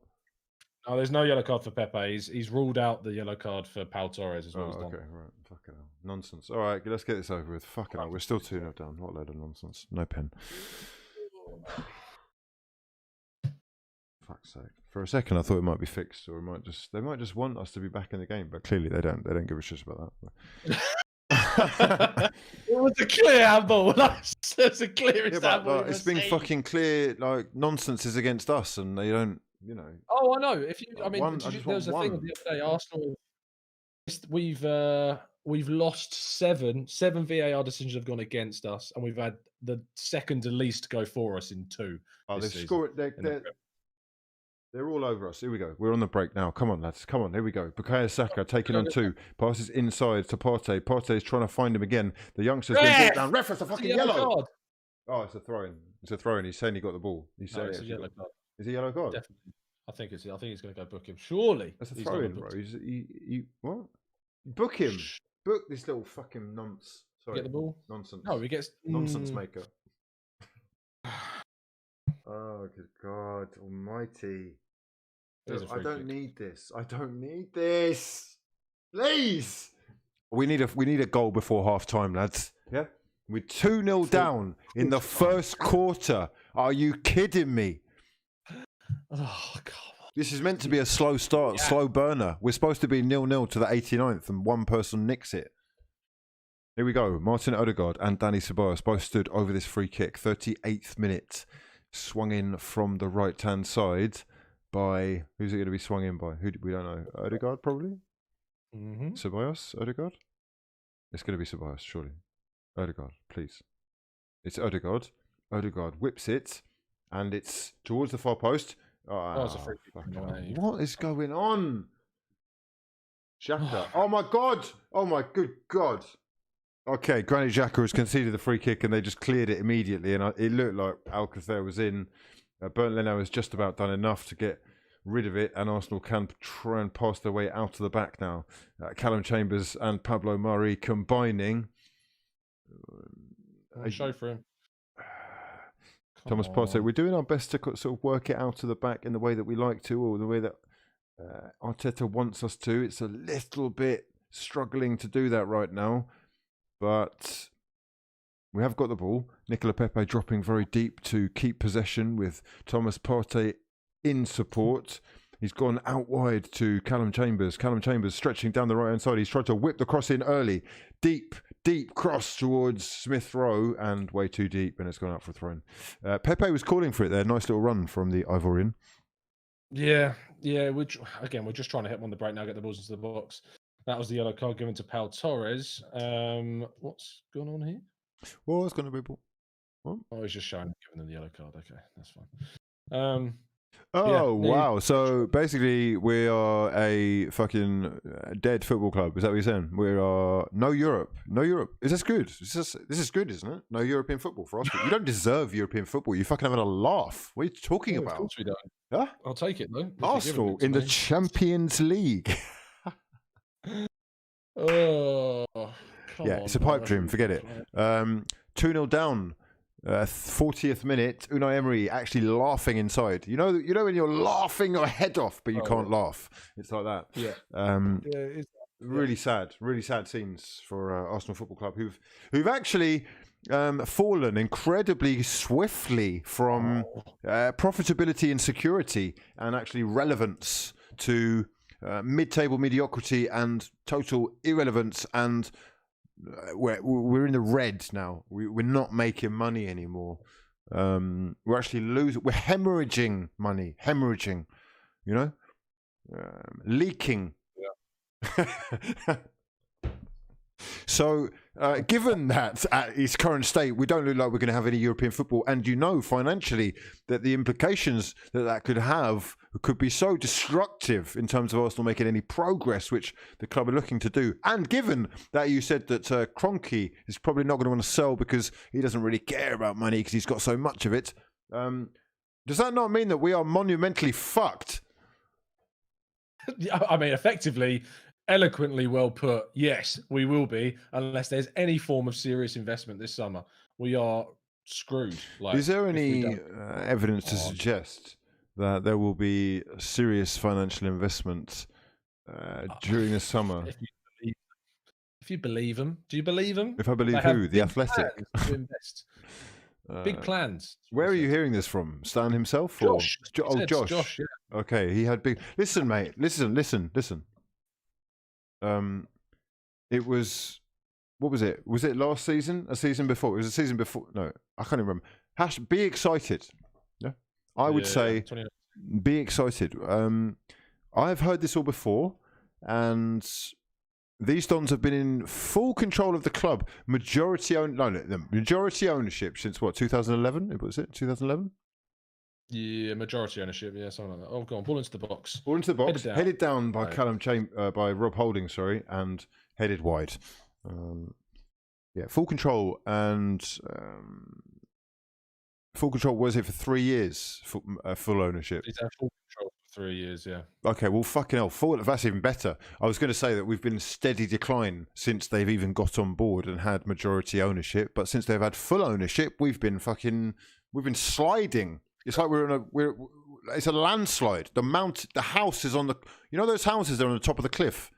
Oh, there's no yellow card for Pépé. He's ruled out the yellow card for Pau Torres as well. Oh, okay, right. Fucking hell. Nonsense. All right, let's get this over with. Fucking hell. We're still 2-0 down. What a load of nonsense. No pen. Fuck's sake. For a second, I thought it might be fixed, or they might just want us to be back in the game, but clearly they don't. They don't give a shit about that. It was a clear handball. It's a clearest handball. Like, it's been fucking clear. Like nonsense is against us, and they don't. Oh, I know. If you, I mean, there was a thing the other day. Arsenal. We've lost seven VAR decisions have gone against us, and we've had the second least go for us in 2. Oh, they've scored. They're all over us. Here we go. We're on the break now. Come on, lads. Come on. Here we go. Bukayo Saka taking on 2. Passes inside to Partey. Partey is trying to find him again. The youngster's been brought down. Ref, it's a fucking yellow. Card. Oh, it's a throw-in. It's a throw-in. He's saying he got the ball. He's saying it's a yellow card. Is he yellow card? Definitely. I think he's going to go book him. Surely. That's a throw-in, bro. What? Book him. Book this little fucking nonce. Sorry. Get the ball. Nonsense. No, he gets nonsense maker. Oh, good God Almighty! I don't need this. I don't need this. Please. We need a goal before half time, lads. Yeah. We're 2-0 down in the first quarter. Are you kidding me? Oh God. This is meant to be a slow start, slow burner. We're supposed to be 0-0 to the 89th, and one person nicks it. Here we go. Martin Odegaard and Danny Ceballos both stood over this free kick. 38th minute. Swung in from the right-hand side by... Who's it going to be swung in by? We don't know. Odegaard, probably? Ceballos? Odegaard? It's going to be Ceballos, surely. Odegaard, please. It's Odegaard. Odegaard whips it, and it's towards the far post. Oh, That was a free kick. fucking No hell. way. What is going on? Xhaka. Oh my god. Oh my good god. Okay, Granit Xhaka has conceded the free kick and they just cleared it immediately. And it looked like Alcacer was in. Bernd Leno has just about done enough to get rid of it. And Arsenal can try and pass their way out of the back now. Callum Chambers and Pablo Mari combining. Show for him. Thomas Partey, we're doing our best to sort of work it out of the back in the way that we like to, or the way that Arteta wants us to. It's a little bit struggling to do that right now, but we have got the ball. Nicola Pépé dropping very deep to keep possession with Thomas Partey in support. He's gone out wide to Callum Chambers. Callum Chambers stretching down the right-hand side. He's tried to whip the cross in early. Deep cross towards Smith Rowe and way too deep, and it's gone out for a throw. Pépé was calling for it there. Nice little run from the Ivorian. Yeah. We're just trying to hit him on the break now, get the balls into the box. That was the yellow card given to Pau Torres. What's going on here? Well, it's going to be ball. What? Oh, he's just showing, giving them the yellow card. Okay, that's fine. Oh, wow. So basically, we are a fucking dead football club. Is that what you're saying? We are no Europe. No Europe. Is this good? This is good, isn't it? No European football for Arsenal. You don't deserve European football. You're fucking having a laugh. What are you talking about? Of course we don't. Huh? I'll take it, though. Arsenal in the Champions League. Oh, yeah, it's a pipe dream. Forget it. 2-0 down. 40th minute, Unai Emery actually laughing inside. You know when you're laughing your head off, but you can't laugh. It's like that. Yeah. Really sad scenes for Arsenal Football Club, who've actually fallen incredibly swiftly from profitability and security, and actually relevance to mid-table mediocrity and total irrelevance, and we're in the red now. We're not making money anymore. We're actually losing. We're hemorrhaging money. You know, leaking. Yeah. So, given that at its current state, we don't look like we're going to have any European football, and financially, that the implications that could have could be so destructive in terms of Arsenal making any progress, which the club are looking to do. And given that you said that Kroenke is probably not going to want to sell because he doesn't really care about money because he's got so much of it, does that not mean that we are monumentally fucked? I mean, effectively, eloquently well put. Yes, we will be, unless there's any form of serious investment this summer. We are screwed. Is there any evidence to suggest that there will be serious financial investment during the summer? If you believe them, do you believe them? If I believe who? The Athletic? To invest. Big plans. Where are you hearing this from? Stan himself? Josh. Or? Josh. Josh, yeah. Okay, he had big... Listen, mate. Listen. It was... What was it? Was it last season? A season before? It was a season before. No, I can't even remember. Be excited. Yeah, I would say be excited. I've heard this all before, and these Dons have been in full control of the club. Majority ownership since what? 2011? Was it 2011? Yeah, majority ownership. Yeah, something like that. Oh, go on. Ball into the box. Ball into the box. Headed down by by Rob Holding. Sorry, and headed wide. Yeah, full control, and full control was it for 3 years? Full ownership. He's had full control for 3 years, yeah. Okay, well, fucking hell, that's even better. I was going to say that we've been in steady decline since they've even got on board and had majority ownership, but since they've had full ownership, we've been sliding. It's like it's a landslide. The house is on the, those houses that are on the top of the cliff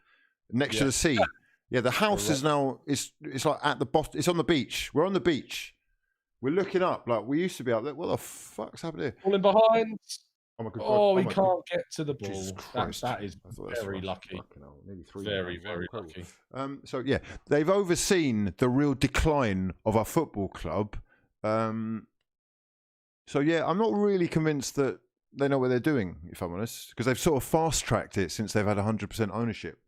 next to the sea. Yeah, the house is now, it's like at the bottom, it's on the beach. We're on the beach. We're looking up like we used to be up there. What the fuck's happening here? Falling behind. Oh my god. Oh, we can't get to the ball. Jesus Christ. That is very lucky. Nearly 3 very, very lucky. So yeah, they've overseen the real decline of our football club. So yeah, I'm not really convinced that they know what they're doing, if I'm honest, because they've sort of fast-tracked it since they've had 100% ownership.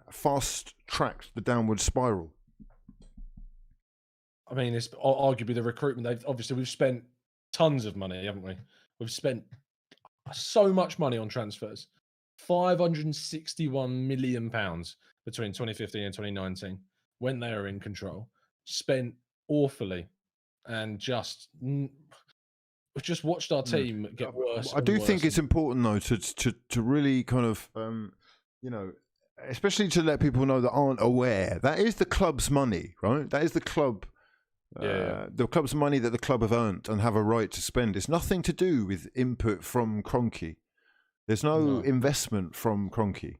Fast-tracked the downward spiral. I mean, it's arguably the recruitment. We've spent tons of money, haven't we? We've spent so much money on transfers. £561 million between 2015 and 2019 when they were in control. Spent awfully, and just watched our team get worse. I do think it's important though to really kind of especially to let people know that aren't aware, that is the club's money, right? That is the club. The club's money that the club have earned and have a right to spend. It's nothing to do with input from Kroenke. There's no investment from Kroenke.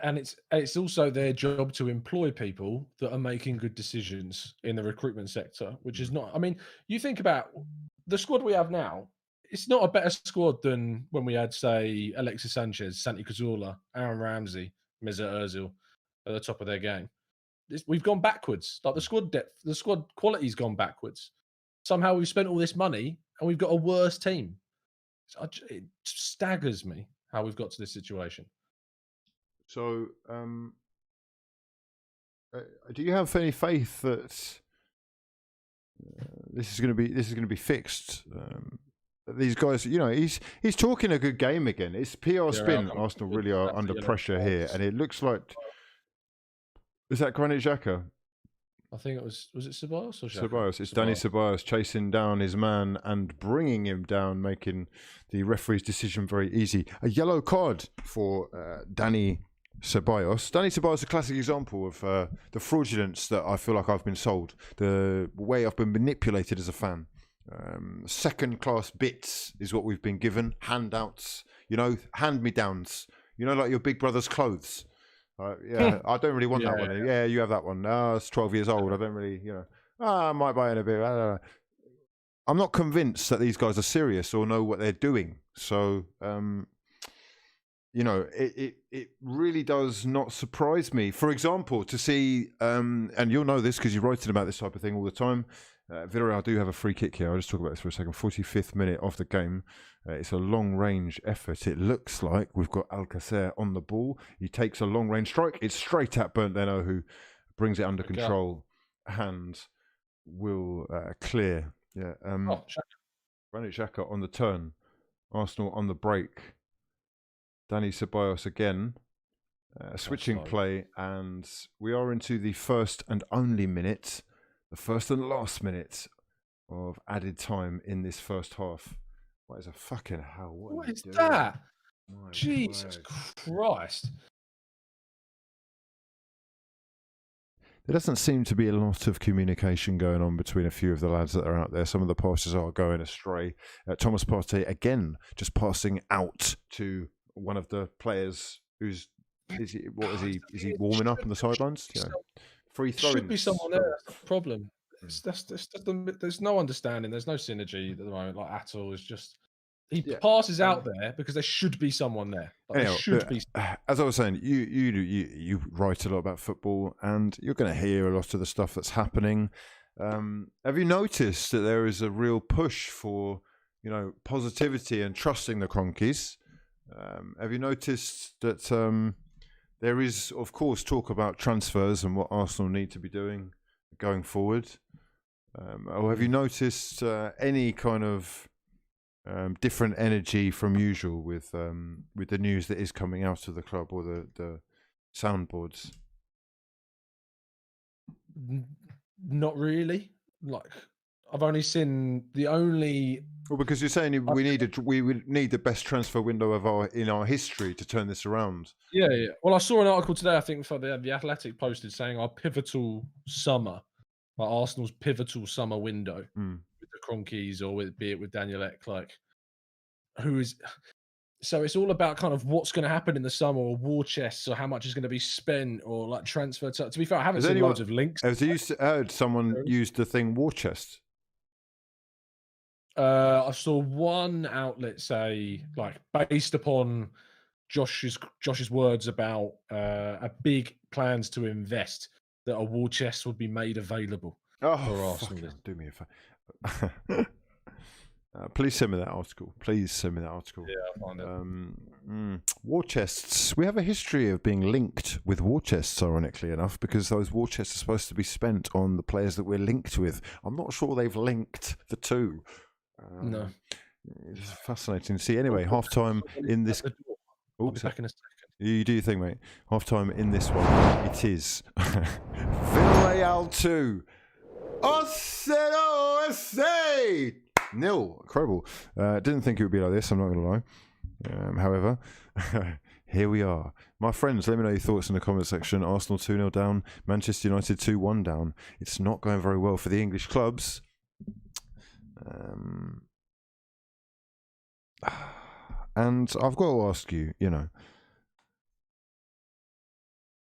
And it's also their job to employ people that are making good decisions in the recruitment sector, which is not. I mean, you think about the squad we have now. It's not a better squad than when we had, say, Alexis Sanchez, Santi Cazorla, Aaron Ramsey, Mesut Ozil at the top of their game. We've gone backwards. Like the squad depth, the squad quality's gone backwards. Somehow we've spent all this money and we've got a worse team. It staggers me how we've got to this situation. So, do you have any faith that this is going to be fixed? These guys, he's talking a good game again. It's PR spin. Arsenal really are under pressure here, and it looks like. Is that Granit Xhaka? I think it was it Ceballos or Xhaka? Ceballos. It's Danny Ceballos chasing down his man and bringing him down, making the referee's decision very easy. A yellow card for Danny Ceballos. Danny Ceballos is a classic example of the fraudulence that I feel like I've been sold, the way I've been manipulated as a fan. Second-class bits is what we've been given, handouts, hand-me-downs, like your big brother's clothes. I don't really want that one. Yeah, you have that one. It's 12 years old. I don't really, I might buy it in a bit. I don't know. I'm not convinced that these guys are serious or know what they're doing. So, it really does not surprise me. For example, to see, and you'll know this because you're writing about this type of thing all the time. Villarreal do have a free kick here. I'll just talk about this for a second. 45th minute of the game. It's a long-range effort. It looks like we've got Alcacer on the ball. He takes a long-range strike. It's straight at Bernd Leno, who brings it under control and will clear. Yeah. Granit Xhaka on the turn. Arsenal on the break. Danny Ceballos again. Switching play. And we are into the first and only minute. The first and last minute of added time in this first half. What is a fucking hell? What is that? Jesus Christ. There doesn't seem to be a lot of communication going on between a few of the lads that are out there. Some of the passes are going astray. Thomas Partey, again, just passing out to one of the players who's... Is he warming up on the sidelines? Free throwing. Should be someone there. That's the problem. There's no understanding. There's no synergy at the moment. Like at all, it's just he passes out there because there should be someone there. There should be. As I was saying, you write a lot about football, and you're going to hear a lot of the stuff that's happening. Have you noticed that there is a real push for positivity and trusting the Kroenkes? Have you noticed that? There is, of course, talk about transfers and what Arsenal need to be doing going forward. Or have you noticed any kind of different energy from usual with the news that is coming out of the club or the soundboards? Not really. Like I've only seen the only. Well, because you're saying we would need the best transfer window in our history to turn this around. Yeah. Well, I saw an article today, I think, for the Athletic posted saying our pivotal summer, like Arsenal's pivotal summer window with the Kroenkes or be it with Daniel Ek, like who is. So it's all about kind of what's going to happen in the summer, or war chests, or how much is going to be spent, or like transfer. To be fair, I haven't seen loads of links. Have you heard someone use the thing war chest? I saw one outlet say, like, based upon Josh's words about a big plans to invest, that a war chest would be made available for Arsenal. Do me a favor. Please send me that article. Yeah, I'll find it. War chests. We have a history of being linked with war chests, ironically enough, because those war chests are supposed to be spent on the players that we're linked with. I'm not sure they've linked the two. No. It's fascinating to see. Anyway, half time in this. I'll be back in a second. You do your thing, mate. Half time in this one. It is Villarreal 2. Arsenal SA 0. Incredible. Didn't think it would be like this, I'm not going to lie. However, here we are. My friends, let me know your thoughts in the comment section. Arsenal 2-0 down. Manchester United 2-1 down. It's not going very well for the English clubs. And I've got to ask you,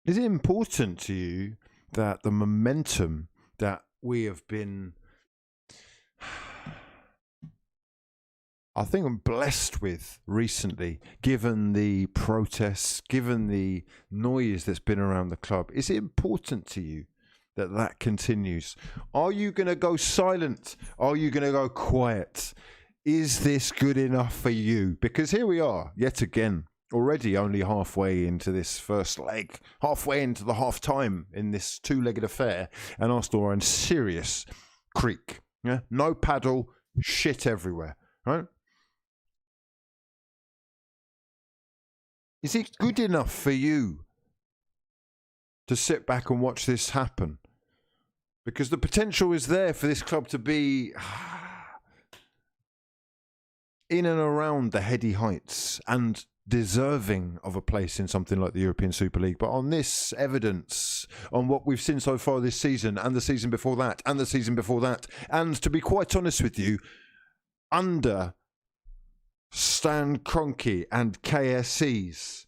is it important to you that the momentum that we have been, I think, I'm blessed with recently, given the protests, given the noise that's been around the club, is it important to you that that continues? Are you going to go silent? Are you going to go quiet? Is this good enough for you? Because here we are, yet again, already only halfway into this first leg, halfway into the half time in this two-legged affair, and Arsenal are in serious creek. Yeah? No paddle, shit everywhere, right? Is it good enough for you to sit back and watch this happen? Because the potential is there for this club to be in and around the heady heights and deserving of a place in something like the European Super League. But on this evidence, on what we've seen so far this season, and the season before that, and the season before that, and to be quite honest with you, under Stan Kroenke and KSC's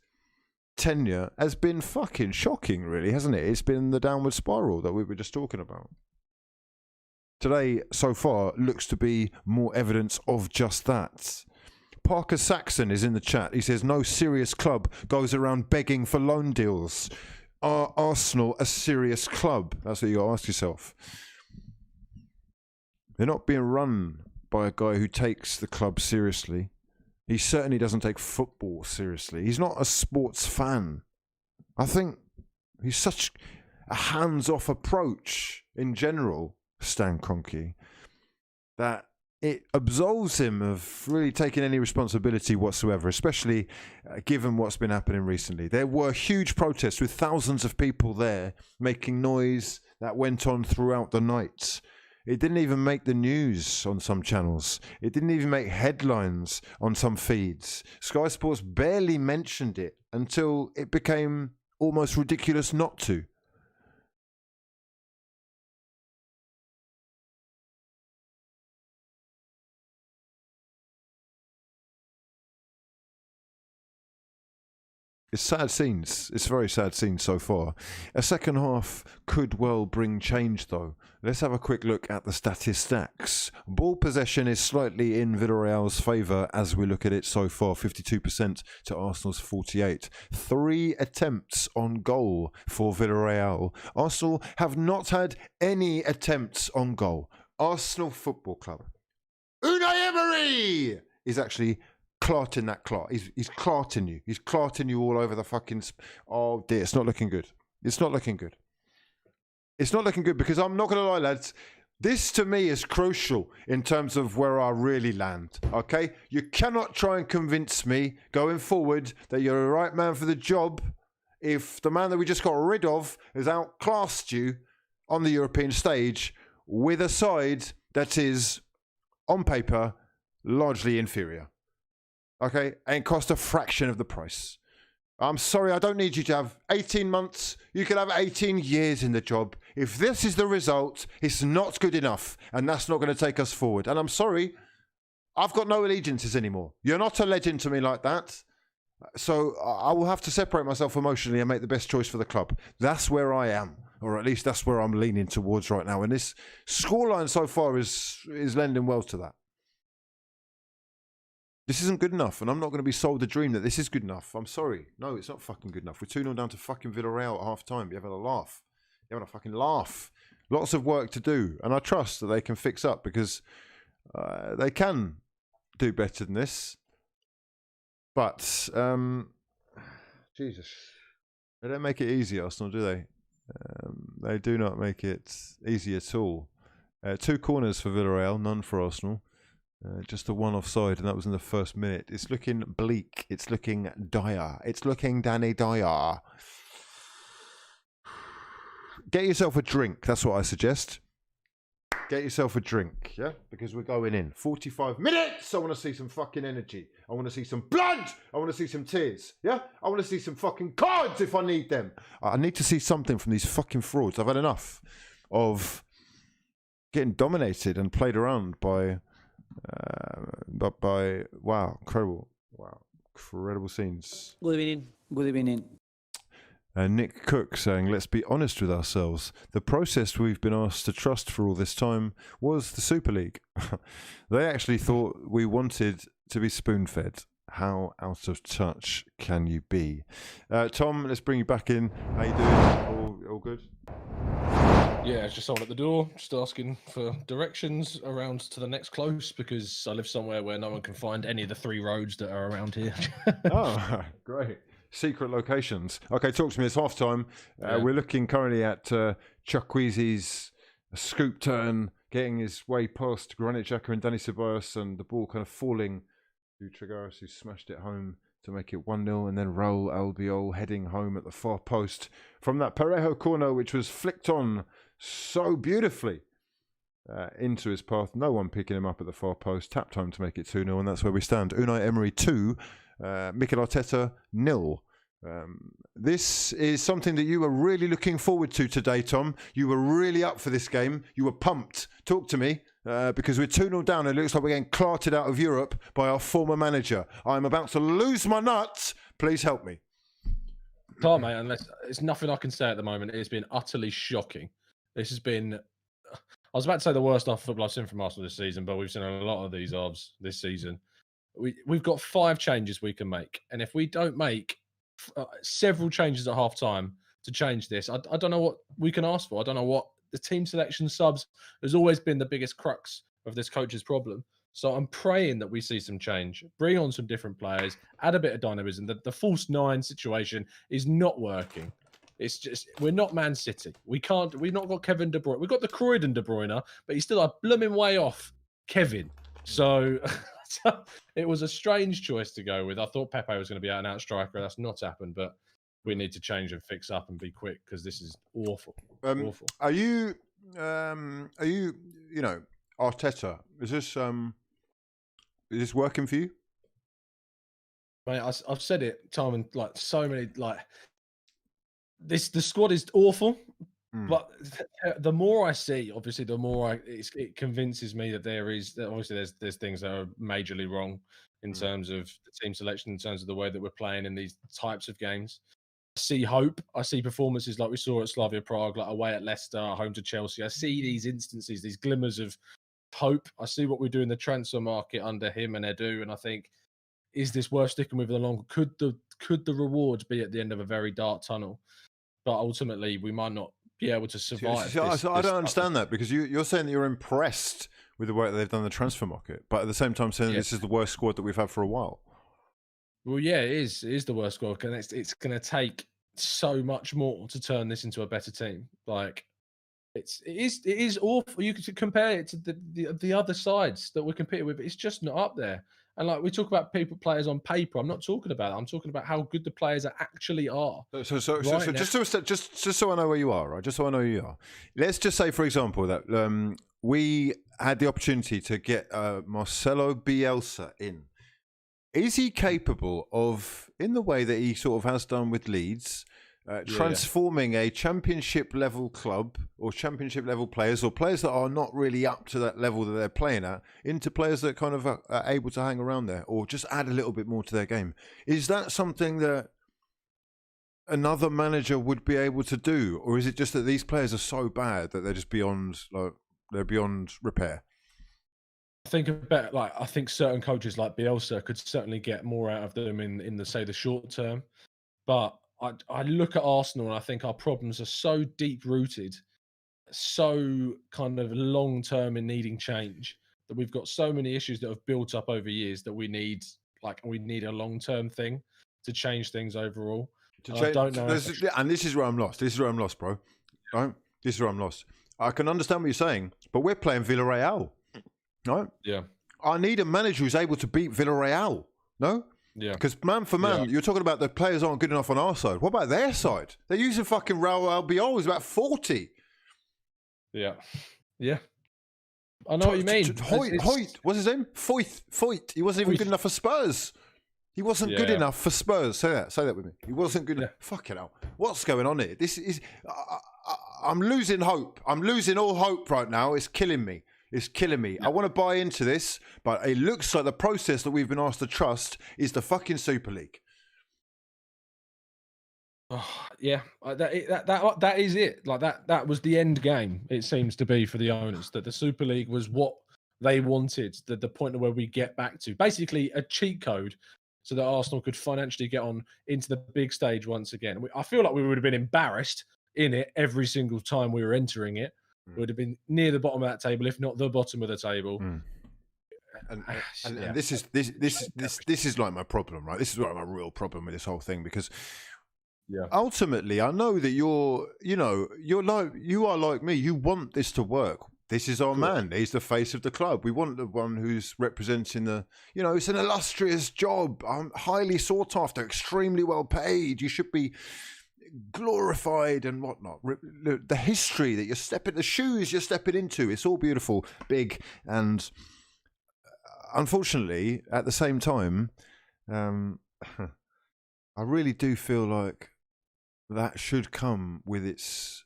tenure has been fucking shocking, really, hasn't it? It's been the downward spiral that we were just talking about. Today, so far, looks to be more evidence of just that. Parker Saxon is in the chat. He says, no serious club goes around begging for loan deals. Are Arsenal a serious club? That's what you got to ask yourself. They're not being run by a guy who takes the club seriously. He certainly doesn't take football seriously. He's not a sports fan. I think he's such a hands-off approach in general, Stan Kroenke, that it absolves him of really taking any responsibility whatsoever, especially given what's been happening recently. There were huge protests with thousands of people there making noise that went on throughout the night. It didn't even make the news on some channels. It didn't even make headlines on some feeds. Sky Sports barely mentioned it until it became almost ridiculous not to. It's sad scenes. It's very sad scenes so far. A second half could well bring change, though. Let's have a quick look at the statistics. Ball possession is slightly in Villarreal's favour as we look at it so far, 52% to Arsenal's 48%. 3 attempts on goal for Villarreal. Arsenal have not had any attempts on goal. Arsenal Football Club. Unai Emery is actually clarting that clot. He's clarting you. He's clarting you all over the fucking... Oh dear, it's not looking good. It's not looking good. It's not looking good because I'm not going to lie, lads. This to me is crucial in terms of where I really land. Okay? You cannot try and convince me going forward that you're the right man for the job if the man that we just got rid of has outclassed you on the European stage with a side that is, on paper, largely inferior. Okay, and cost a fraction of the price. I'm sorry, I don't need you to have 18 months. You can have 18 years in the job. If this is the result, it's not good enough, and that's not going to take us forward. And I'm sorry, I've got no allegiances anymore. You're not a legend to me like that. So I will have to separate myself emotionally and make the best choice for the club. That's where I am, or at least that's where I'm leaning towards right now. And this scoreline so far is lending well to that. This isn't good enough, and I'm not going to be sold the dream that this is good enough. I'm sorry. No, it's not fucking good enough. We're 2-0 down to fucking Villarreal at half-time. You're having a laugh. You're having a fucking laugh. Lots of work to do, and I trust that they can fix up because they can do better than this. But, Jesus. They don't make it easy, Arsenal, do they? They do not make it easy at all. 2 corners for Villarreal, none for Arsenal. Just the one offside, and that was in the first minute. It's looking bleak. It's looking dire. It's looking Danny Dyer. Get yourself a drink. That's what I suggest. Get yourself a drink, yeah? Because we're going in. 45 minutes! I want to see some fucking energy. I want to see some blood! I want to see some tears, yeah? I want to see some fucking cards if I need them. I need to see something from these fucking frauds. I've had enough of getting dominated and played around by wow, incredible scenes. Good evening. Good evening. Nick Cook saying, let's be honest with ourselves. The process we've been asked to trust for all this time was the Super League. They actually thought we wanted to be spoon-fed. How out of touch can you be? Tom, let's bring you back in. How you doing? All good? Yeah, it's just someone at the door, just asking for directions around to the next close, because I live somewhere where no one can find any of the 3 roads that are around here. Oh, great. Secret locations. Okay, talk to me. It's half time. Yeah. We're looking currently at Chukwueze's scoop turn, getting his way past Granit Xhaka and Dani Ceballos, and the ball kind of falling to Tregaris, who smashed it home to make it 1-0, and then Raul Albiol heading home at the far post from that Parejo corner, which was flicked on so beautifully into his path. No one picking him up at the far post. Tapped home to make it 2-0, and that's where we stand. Unai Emery 2, Mikel Arteta 0. This is something that you were really looking forward to today, Tom. You were really up for this game. You were pumped. Talk to me, because we're 2-0 down. It looks like we're getting clarted out of Europe by our former manager. I'm about to lose my nuts. Please help me. Can't, mate, unless it's nothing I can say at the moment. It's been utterly shocking. This has been, I was about to say the worst off football I've seen from Arsenal this season, but we've seen a lot of these odds this season. We've got 5 changes we can make, and if we don't make several changes at half time to change this, I don't know what we can ask for. I don't know what the team selection subs has always been the biggest crux of this coach's problem. So I'm praying that we see some change, bring on some different players, add a bit of dynamism. The false 9 situation is not working. It's just, we're not Man City. We've not got Kevin De Bruyne. We've got the Croydon De Bruyne, but he's still a blooming way off Kevin. So it was a strange choice to go with. I thought Pépé was going to be out and out striker. That's not happened, but we need to change and fix up and be quick, because this is awful. Awful. Are you, Arteta? Is this working for you? Mate, I've said it time and so many the squad is awful, but the more I see, obviously, the more it convinces me that there's things that are majorly wrong in terms of the team selection, in terms of the way that we're playing in these types of games. I see hope. I see performances like we saw at Slavia Prague, like away at Leicester, home to Chelsea. I see these instances, these glimmers of hope. I see what we do in the transfer market under him and Edu, and I think, is this worth sticking with the long? Could the rewards be at the end of a very dark tunnel? But ultimately, we might not be able to survive. I don't understand that, because you're saying that you're impressed with the work that they've done in the transfer market, but at the same time saying this is the worst squad that we've had for a while. Well, yeah, it is. It is the worst squad, and it's going to take so much more to turn this into a better team. Like, it is awful. You could compare it to the other sides that we're competing with. It's just not up there. And like, we talk about players on paper. I'm not talking about that. I'm talking about how good the players actually are. So just so I know where you are, right? Just so I know who you are. Let's just say, for example, that we had the opportunity to get Marcelo Bielsa in. Is he capable of, in the way that he sort of has done with Leeds, transforming a championship level club or championship level players, or players that are not really up to that level that they're playing at, into players that kind of are able to hang around there, or just add a little bit more to their game? Is that something that another manager would be able to do, or is it just that these players are so bad that they're just beyond repair? I think certain coaches like Bielsa could certainly get more out of them in the short term, but I look at Arsenal and I think our problems are so deep rooted, so kind of long term in needing change, that we've got so many issues that have built up over years that we need a long term thing to change things overall. I don't know. And this is where I'm lost. This is where I'm lost, bro. Right? This is where I'm lost. I can understand what you're saying, but we're playing Villarreal, right? Yeah. I need a manager who's able to beat Villarreal. No? Yeah. Because man for man, you're talking about the players aren't good enough on our side. What about their side? They're using fucking Raul Albiol, who's about 40. Yeah. Yeah. I know what you mean. Hoyt, what's his name? Foyt. He wasn't even good enough for Spurs. He wasn't good enough for Spurs. Say that with me. He wasn't good enough. Fucking hell. What's going on here? This is... I'm losing hope. I'm losing all hope right now. It's killing me. It's killing me. I want to buy into this, but it looks like the process that we've been asked to trust is the fucking Super League. Oh, yeah, that is it. Like that was the end game. It seems to be for the owners that the Super League was what they wanted. The point of where we get back to basically a cheat code, so that Arsenal could financially get on into the big stage once again. I feel like we would have been embarrassed in it every single time we were entering it. We would have been near the bottom of that table, if not the bottom of the table. And this is like my problem, right? This is like my real problem with this whole thing, because ultimately I know that you are like me. You want this to work. This is our man. He's the face of the club. We want the one who's representing it's an illustrious job, highly sought after, extremely well paid. You should be glorified and whatnot. The history that the shoes you're stepping into, it's all beautiful, big, and unfortunately, at the same time, I really do feel like that should come with its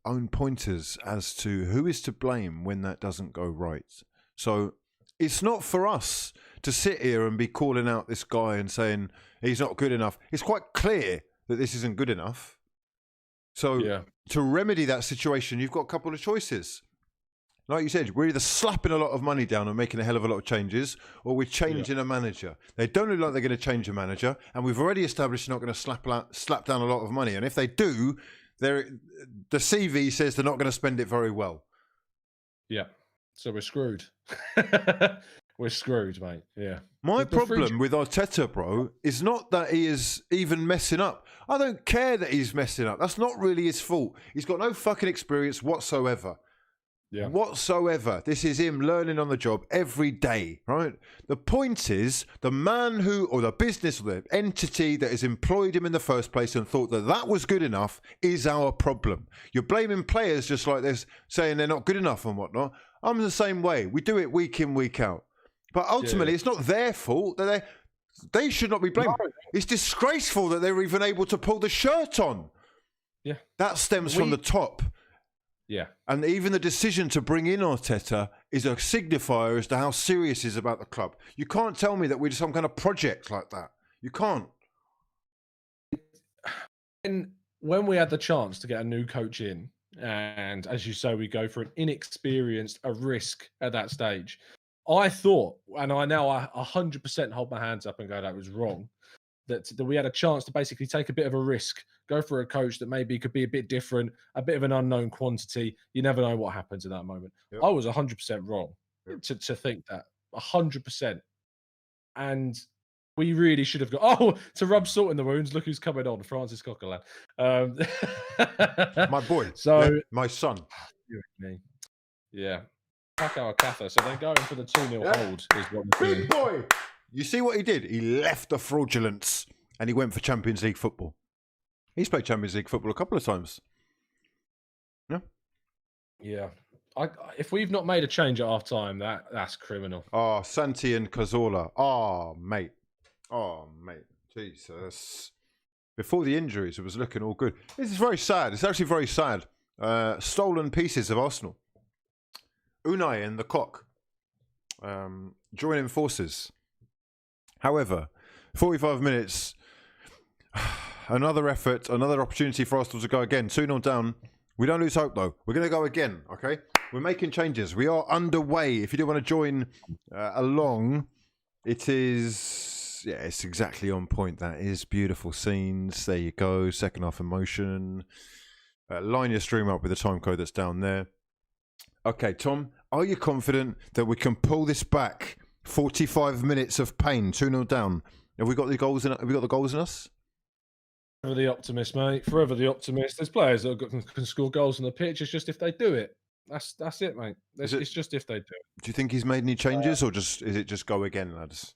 own pointers as to who is to blame when that doesn't go right. So it's not for us to sit here and be calling out this guy and saying he's not good enough. It's quite clear that this isn't good enough. So to remedy that situation, you've got a couple of choices. Like you said, we're either slapping a lot of money down and making a hell of a lot of changes, or we're changing a manager. They don't look like they're going to change a manager, and we've already established they're not going to slap down a lot of money. And if they do, the CV says they're not going to spend it very well. Yeah. So we're screwed. We're screwed, mate. Yeah. My problem with Arteta, bro, is not that he is even messing up. I don't care that he's messing up. That's not really his fault. He's got no fucking experience whatsoever. Yeah. Whatsoever. This is him learning on the job every day, right? The point is, the man or the business or the entity that has employed him in the first place and thought that was good enough is our problem. You're blaming players just like this, saying they're not good enough and whatnot. I'm the same way. We do it week in, week out. But ultimately, it's not their fault. They should not be blamed. No. It's disgraceful that they're even able to pull the shirt on. Yeah. That stems from the top. Yeah. And even the decision to bring in Arteta is a signifier as to how serious he is about the club. You can't tell me that we're some kind of project like that. You can't. And when we had the chance to get a new coach in, and as you say, we go for an inexperienced, a risk at that stage, I thought, and I 100% hold my hands up and go, that was wrong, that we had a chance to basically take a bit of a risk, go for a coach that maybe could be a bit different, a bit of an unknown quantity. You never know what happens in that moment. Yep. I was 100% wrong to think that, 100%. And we really should have got, to rub salt in the wounds, look who's coming on, Francis Coquelin. My boy. So my son. Yeah. Paco Alcácer. So they're going for the 2-0 hold. Is what big boy. You see what he did? He left the fraudulence and he went for Champions League football. He's played Champions League football a couple of times. Yeah. Yeah. If we've not made a change at half time, that's criminal. Oh, Santi and Cazorla. Oh, mate. Jesus. Before the injuries, it was looking all good. This is very sad. It's actually very sad. Stolen pieces of Arsenal. Unai and the Cock joining forces. However, 45 minutes, another effort, another opportunity for Arsenal to go again. 2-0 down. We don't lose hope, though. We're going to go again, okay? We're making changes. We are underway. If you do want to join along, it is... Yeah, it's exactly on point. That is beautiful scenes. There you go. Second half emotion. Line your stream up with the time code that's down there. Okay, Tom, are you confident that we can pull this back? 45 minutes of pain, 2-0 down. Have we got the goals in? Have we got the goals in us? Forever the optimist, mate. Forever the optimist. There's players that can score goals on the pitch. It's just if they do it. That's it, mate. Is it- It's just if they do. Do you think he's made any changes, or is it just go again, lads?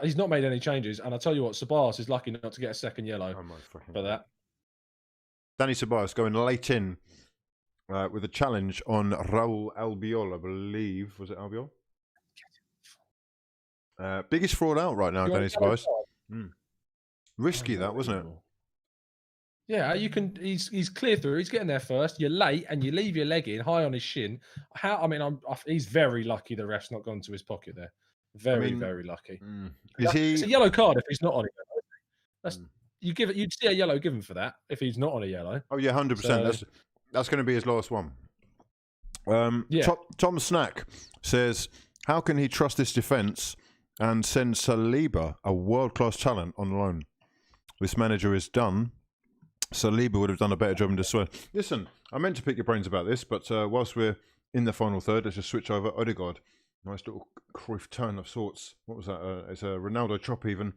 He's not made any changes, and I tell you what, Ceballos is lucky not to get a second yellow Oh my fucking for that. Danny Ceballos going late in with a challenge on Raul Albiol, I believe. Was it Albiol? Biggest fraud out right now, You Danny want a yellow Ceballos. Risky that, wasn't it? Yeah, you can. He's clear through. He's getting there first. You're late, and you leave your leg in high on his shin. He's very lucky the ref's not gone to his pocket there. Very lucky. It's a yellow card if he's not on a yellow. You'd see a yellow given for that if he's not on a yellow. Oh yeah, 100%. That's going to be his last one. Tom Snack says, how can he trust this defence and send Saliba, a world-class talent, on loan? This manager is done. Saliba would have done a better job in this one. Listen, I meant to pick your brains about this, but whilst we're in the final third, let's just switch over. Odegaard, nice little Cruyff turn of sorts. What was that? It's a Ronaldo chop even.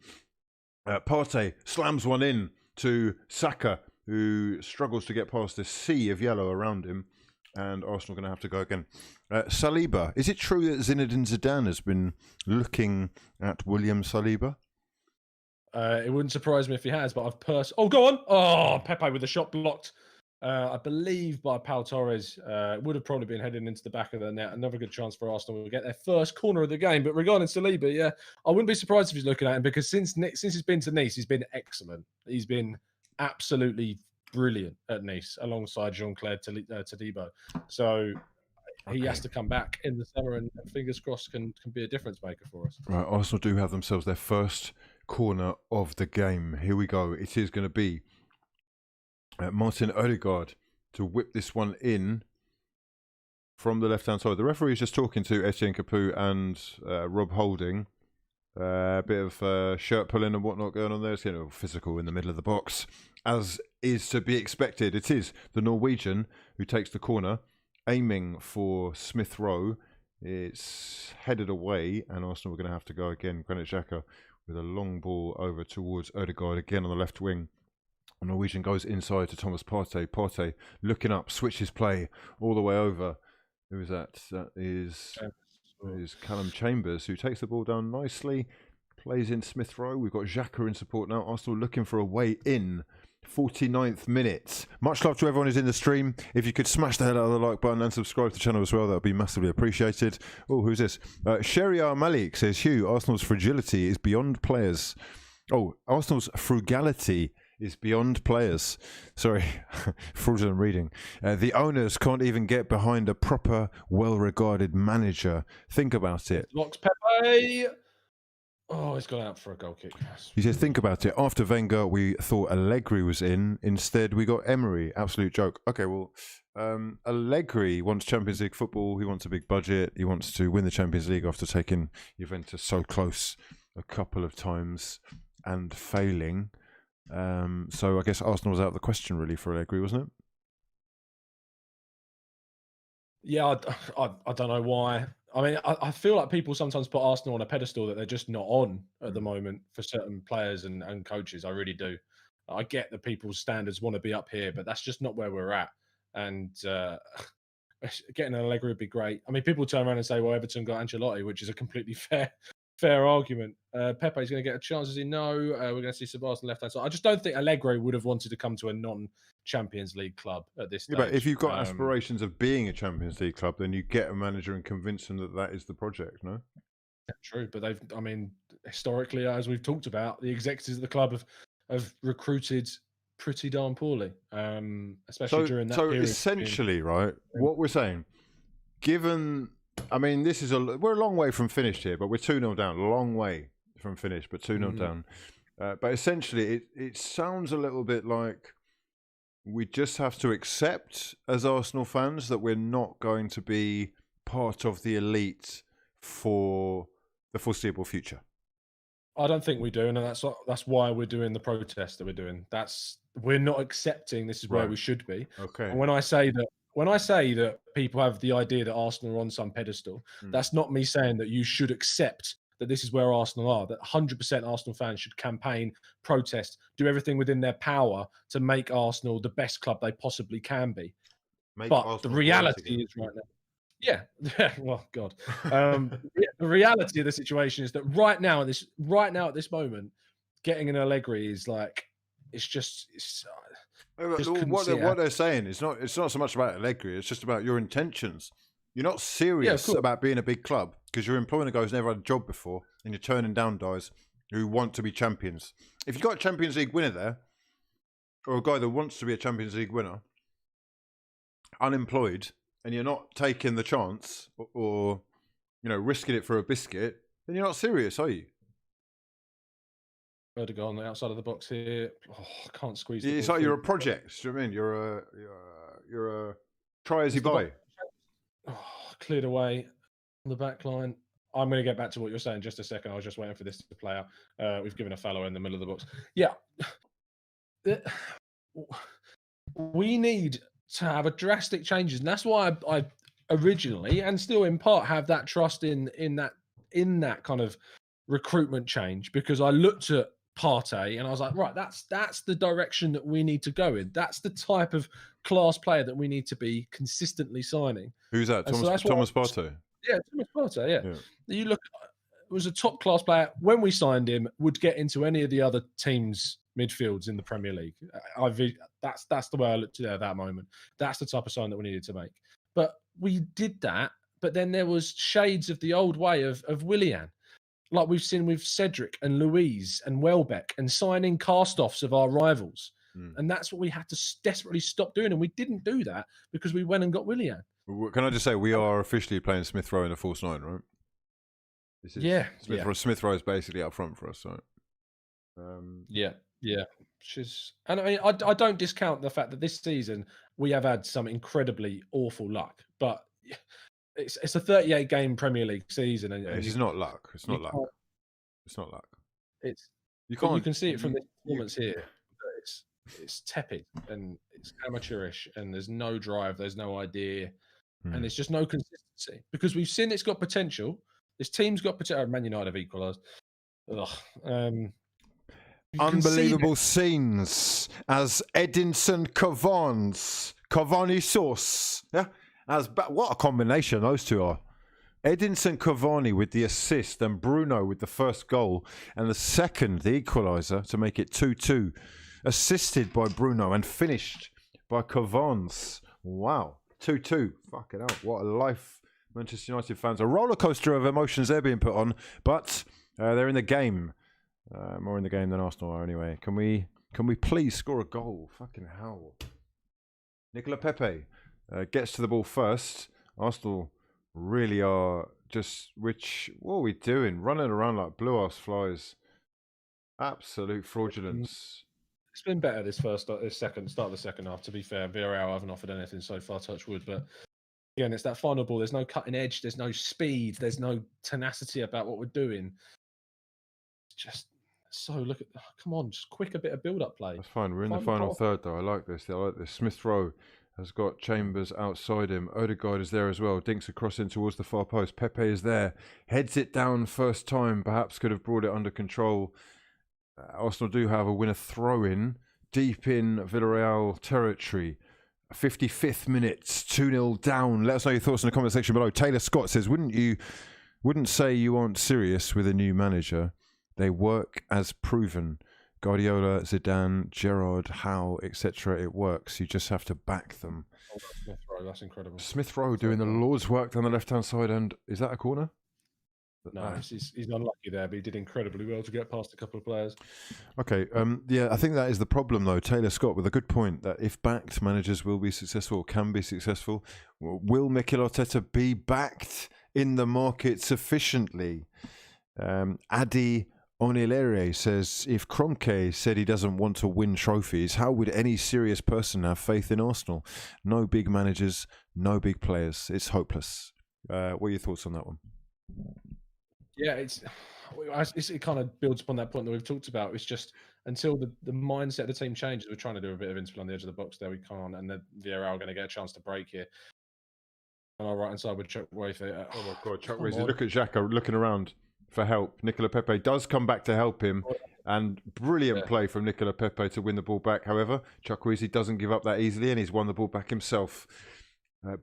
Partey slams one in to Saka, who struggles to get past this sea of yellow around him, and Arsenal are going to have to go again. Saliba, is it true that Zinedine Zidane has been looking at William Saliba? It wouldn't surprise me if he has, but Oh, go on! Oh, Pépé with a shot blocked, I believe, by Pau Torres. It would have probably been heading into the back of the net. Another good chance for Arsenal to get their first corner of the game. But regarding Saliba, yeah, I wouldn't be surprised if he's looking at him, because since he's been to Nice, he's been excellent. He's been absolutely brilliant at Nice alongside Jean-Claude Todibo. So he has to come back in the summer, and fingers crossed can be a difference maker for us. Right, Arsenal do have themselves their first corner of the game. Here we go. It is going to be Martin Odegaard to whip this one in from the left-hand side. The referee is just talking to Etienne Capoue and Rob Holding. A bit of shirt pulling and whatnot going on there. It's getting a physical in the middle of the box, as is to be expected. It is the Norwegian who takes the corner, aiming for Smith Rowe. It's headed away, and Arsenal are going to have to go again. Granit Xhaka with a long ball over towards Odegaard again on the left wing. The Norwegian goes inside to Thomas Partey. Partey looking up, switches play all the way over. Who is that? That is Callum Chambers, who takes the ball down nicely, plays in Smith Rowe. We've got Xhaka in support now. Arsenal looking for a way in. 49th minute. Much love to everyone who's in the stream. If you could smash the hell out of the like button and subscribe to the channel as well, that would be massively appreciated. Oh, who's this? Sheriar Malik says, Hugh, Arsenal's fragility is beyond players. Oh, Arsenal's frugality is beyond players. Sorry, fraudulent reading. The owners can't even get behind a proper, well-regarded manager. Think about it. Locks Pépé. Oh, he's gone out for a goal kick. He says, think about it. After Wenger, we thought Allegri was in. Instead, we got Emery. Absolute joke. Okay, well, Allegri wants Champions League football. He wants a big budget. He wants to win the Champions League after taking Juventus so close a couple of times and failing. So I guess Arsenal was out of the question, really, for Allegri, wasn't it? Yeah, I don't know why. I mean, I feel like people sometimes put Arsenal on a pedestal that they're just not on at the moment for certain players and coaches. I really do. I get that people's standards want to be up here, but that's just not where we're at. And getting an Allegri would be great. I mean, people turn around and say, well, Everton got Ancelotti, which is a completely fair argument. Pepe's going to get a chance, as you know. We're going to see Ceballos on the left-hand side. I just don't think Allegri would have wanted to come to a non-Champions League club at this stage. Yeah, but if you've got aspirations of being a Champions League club, then you get a manager and convince them that that is the project, no? Yeah, true, but historically, as we've talked about, the executives of the club have recruited pretty darn poorly, especially during that period. So essentially, right, what we're saying, given... I mean, we're a long way from finished here, but we're 2-0 down. A long way from finished, but 2-0 down. But essentially, it sounds a little bit like we just have to accept, as Arsenal fans, that we're not going to be part of the elite for the foreseeable future. I don't think we do, and that's why we're doing the protest that we're doing. We're not accepting this is where we should be. Okay. And when I say that people have the idea that Arsenal are on some pedestal, that's not me saying that you should accept that this is where Arsenal are, that 100% Arsenal fans should campaign, protest, do everything within their power to make Arsenal the best club they possibly can be. Make But Arsenal the great reality again. is right now. Yeah. Well, God. The reality of the situation is that right now at this moment, getting an Allegri is like it's just just couldn't What see they're, it what happen. they're saying is it's not so much about Allegri. It's just about your intentions. You're not Yeah, of serious course. about being a big club because you're employing a guy who's never had a job before, and you're turning down guys who want to be champions. If you've got a Champions League winner there, or a guy that wants to be a Champions League winner, unemployed, and you're not taking the chance or risking it for a biscuit, then you're not serious, are you? Vertigo on the outside of the box here. Oh, I can't squeeze the It's ball like you're a through. project. Do you know what I mean? You're a try as you Is the buy. box- Oh, cleared away on the back line. I'm going to get back to what you're saying in just a second. I was just waiting for this to play out. We've given a fallow in the middle of the box. Yeah. We need to have a drastic changes. And that's why I originally and still in part have that trust in that kind of recruitment change, because I looked at Partey and I was like, right, that's the direction that we need to go in. That's the type of class player that we need to be consistently signing. Who's that? And so that's why Thomas Partey. Yeah, Thomas Partey. Yeah. Yeah. You look, was a top class player when we signed him. Would get into any of the other teams' midfields in the Premier League. That's the way I looked at it at that moment. That's the type of sign that we needed to make. But we did that. But then there was shades of the old way of Willian, like we've seen with Cedric and Louise and Welbeck, and signing cast-offs of our rivals. And that's what we had to desperately stop doing. And we didn't do that because we went and got Willian. Can I just say we are officially playing Smith Rowe in a false nine, right? This is Smith Rowe is basically up front for us, so. Yeah. And I mean, I don't discount the fact that this season we have had some incredibly awful luck, but it's a 38 game Premier League season, and It's not luck. It's not luck. It's not luck. You can see it from the performance here. It's tepid and it's amateurish, and there's no drive, there's no idea, and there's just no consistency, because we've seen it's got potential. This team's got potential. Man United have equalised. Unbelievable scenes as Edinson Cavani sauce. Yeah, what a combination those two are. Edinson Cavani with the assist and Bruno with the first goal and the second, the equaliser, to make it 2-2. Assisted by Bruno and finished by Cavani. Wow, 2-2. Fucking hell, what a life, Manchester United fans. A roller coaster of emotions they're being put on, but they're in the game. More in the game than Arsenal are, anyway. Can we please score a goal? Fucking hell. Nicola Pépé gets to the ball first. Arsenal really are just, what are we doing? Running around like blue-ass flies. Absolute fraudulence. It's been better this start of the second half, to be fair. Villarreal haven't offered anything so far, touch wood, but again, it's that final ball. There's no cutting edge, there's no speed, there's no tenacity about what we're doing. It's just come on, just quick a bit of build-up play. That's fine. We're in the final third, though. I like this. Smith Rowe has got Chambers outside him. Odegaard is there as well. Dinks across in towards the far post. Pépé is there. Heads it down first time. Perhaps could have brought it under control. Arsenal do, however, win a throw-in deep in Villarreal territory. 55th minute, 2-0 down. Let us know your thoughts in the comment section below. Taylor Scott says, wouldn't say you aren't serious with a new manager. They work as proven. Guardiola, Zidane, Gerrard, Howe, etc. It works. You just have to back them. Smith Rowe, that's incredible. Smith Rowe doing the Lord's work down the left-hand side, and is that a corner? No, he's unlucky there, but he did incredibly well to get past a couple of players. Okay, I think that is the problem, though. Taylor Scott with a good point, that if backed, managers will be successful, can be successful. Will Mikel Arteta be backed in the market sufficiently? Adi Onilere says, if Kroenke said he doesn't want to win trophies, how would any serious person have faith in Arsenal? No big managers, no big players. It's hopeless. What are your thoughts on that one? Yeah, it kind of builds upon that point that we've talked about. It's just until the mindset of the team changes, we're trying to do a bit of interplay on the edge of the box there. We can't, and then Villarreal are going to get a chance to break here. On our right hand side with Chukwueze. Oh my God, Chukwueze! Look at Xhaka looking around for help. Nicola Pépé does come back to help him, and brilliant play from Nicola Pépé to win the ball back. However, Chukwueze doesn't give up that easily, and he's won the ball back himself.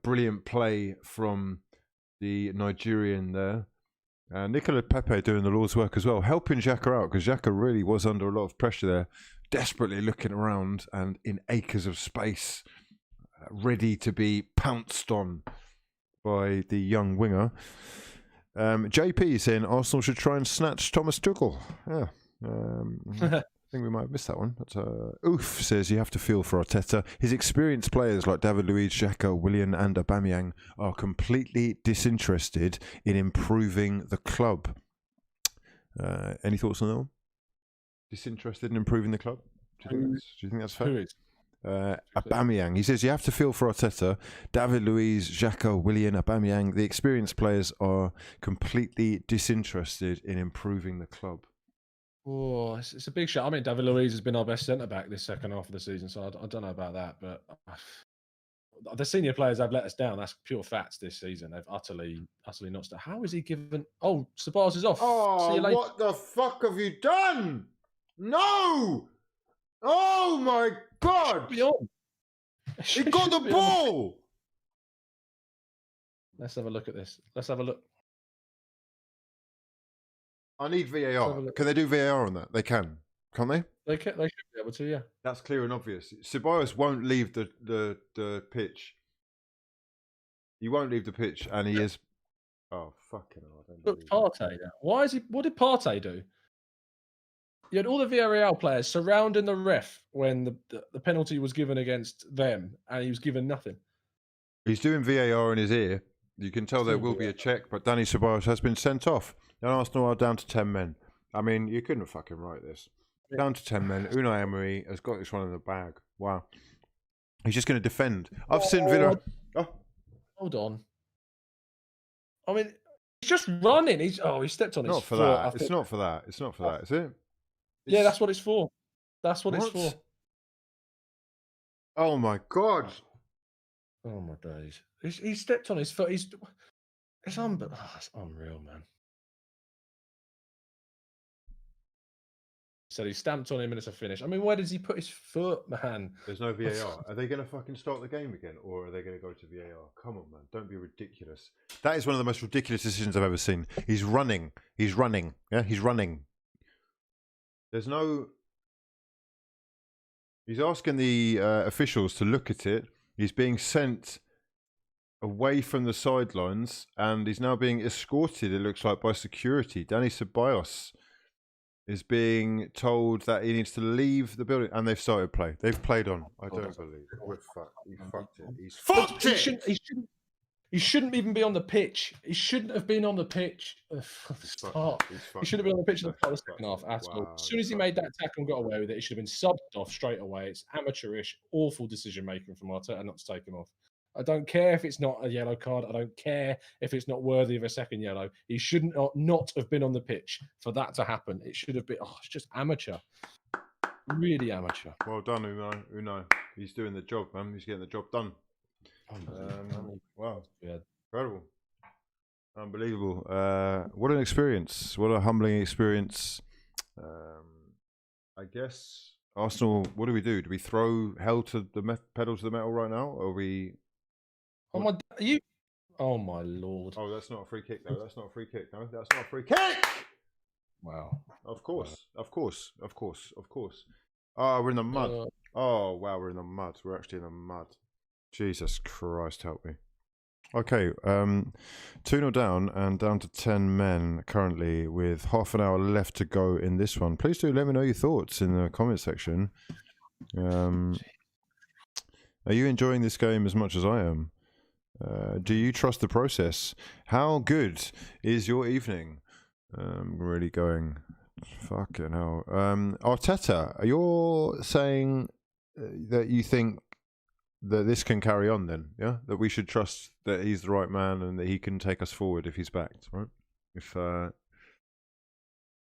Brilliant play from the Nigerian there. Nicola Pépé doing the Lord's work as well, helping Xhaka out, because Xhaka really was under a lot of pressure there, desperately looking around and in acres of space, ready to be pounced on by the young winger. JP saying Arsenal should try and snatch Thomas Tuchel. Yeah. I think we might have missed that one. But, Oof says you have to feel for Arteta. His experienced players like David Luiz, Xhaka, Willian and Aubameyang are completely disinterested in improving the club. Any thoughts on that one? Disinterested in improving the club? Do you think that's fair? Who is? Aubameyang. He says you have to feel for Arteta. David Luiz, Xhaka, Willian, Aubameyang. The experienced players are completely disinterested in improving the club. Oh, it's a big shot. I mean, David Luiz has been our best centre back this second half of the season, so I don't know about that. But the senior players have let us down. That's pure facts this season. They've utterly not. How is he given? Oh, Ceballos is off. Oh, see you later. what the fuck have you done? No! Oh my God! Be on. He got the ball! Let's have a look at this. Let's have a look. I need VAR. Can they do VAR on that? They can, can't they? They should be able to, yeah. That's clear and obvious. Ceballos won't leave the pitch. He won't leave the pitch, and he is. Oh fucking hell! I don't Look, Partey. Why is he? What did Partey do? You had all the Villarreal players surrounding the ref when the penalty was given against them, and he was given nothing. He's doing VAR in his ear. You can tell there will be a check, but Danny Ceballos has been sent off. And Arsenal are down to 10 men. I mean, you couldn't fucking write this. Yeah. Down to 10 men. Unai Emery has got this one in the bag. Wow. He's just going to defend. I've seen Villa. Oh. Hold on. I mean, he's just running. He stepped on his foot. It's not for that. It's not for that, is it? Yeah, that's what it's for. That's what it's for. Oh my God. Oh my days. He stepped on his foot. It's unreal, man. So he stamped on him and it's a finish. I mean, where does he put his foot, man? There's no VAR. Are they going to fucking start the game again, or are they going to go to VAR? Come on, man. Don't be ridiculous. That is one of the most ridiculous decisions I've ever seen. He's running. He's running. Yeah, he's running. There's no... He's asking the officials to look at it. He's being sent away from the sidelines, and he's now being escorted, it looks like, by security. Danny Ceballos is being told that he needs to leave the building, and they've started play. They've played on. I don't believe it. We're fucked. He fucked it. He's fucked it! He shouldn't even be on the pitch. He shouldn't have been on the pitch at the start. He shouldn't have been on the pitch at the start of the second half at all. As soon as he made that tackle and got away with it, he should have been subbed off straight away. It's amateurish, awful decision-making from Arteta not to take him off. I don't care if it's not a yellow card. I don't care if it's not worthy of a second yellow. He shouldn't not have been on the pitch for that to happen. It should have been. Oh, it's just amateur. Really amateur. Well done, Unai. He's doing the job, man. He's getting the job done. Wow. Yeah. Incredible. Unbelievable. What an experience. What a humbling experience. I guess Arsenal, what do we do? Do we throw hell to the pedal to the metal right now? Or are we... Oh my Lord. Oh, that's not a free kick though. That's not a free kick. No, that's not a free kick. Wow. Of course. Oh, we're in the mud. Oh wow, we're in the mud. We're actually in the mud. Jesus Christ, help me. Okay, 2-0 down and down to 10 men currently with half an hour left to go in this one. Please do let me know your thoughts in the comment section. Are you enjoying this game as much as I am? Do you trust the process? How good is your evening? Really going, fucking hell. Arteta, you're saying that you think that this can carry on then, yeah? That we should trust that he's the right man and that he can take us forward if he's backed, right?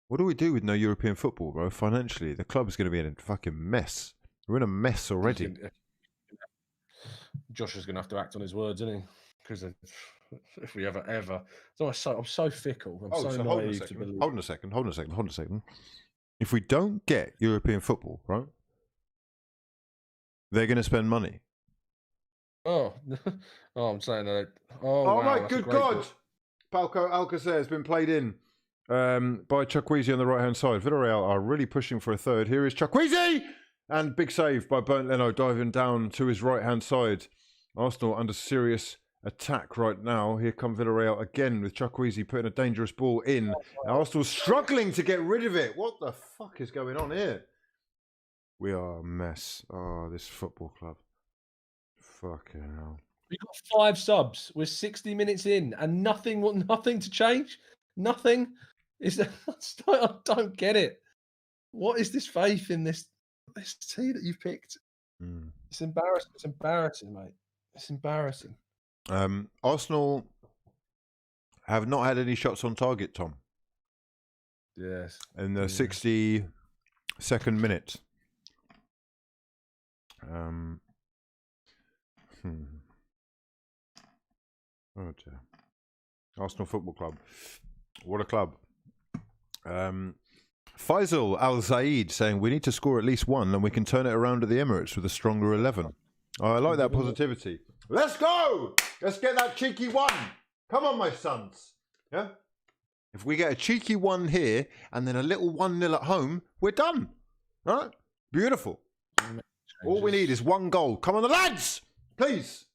What do we do with no European football, bro? Financially, the club is going to be in a fucking mess. We're in a mess already. Josh is going to have to act on his words, isn't he? Because if we ever, I'm so fickle. I'm so naive to believe. Hold on a second. If we don't get European football, right? They're going to spend money. Oh, oh, I'm saying that. Oh, Oh wow, my that's a good great God! ball. Palco Alcacer has been played in by Chukwueze on the right-hand side. Villarreal are really pushing for a third. Here is Chukwueze! And big save by Bernd Leno diving down to his right-hand side. Arsenal under serious attack right now. Here come Villarreal again with Chukwueze putting a dangerous ball in. Arsenal struggling to get rid of it. What the fuck is going on here? We are a mess. Oh, this football club. Fucking hell. We've got 5 subs. We're 60 minutes in, and nothing to change. Nothing. I don't get it. What is this faith in this team that you've picked? It's embarrassing. It's embarrassing, mate. It's embarrassing. Arsenal have not had any shots on target, Tom. Yes. In the 62nd minute. Oh dear. Arsenal Football Club. What a club. Faisal Al Zaid saying we need to score at least one and we can turn it around at the Emirates with a stronger 11. Oh, I like that positivity. Let's go! Let's get that cheeky one. Come on, my sons. Yeah? If we get a cheeky one here and then a little 1-0 at home, we're done. All right? Beautiful. All we need is one goal. Come on, the lads! Please.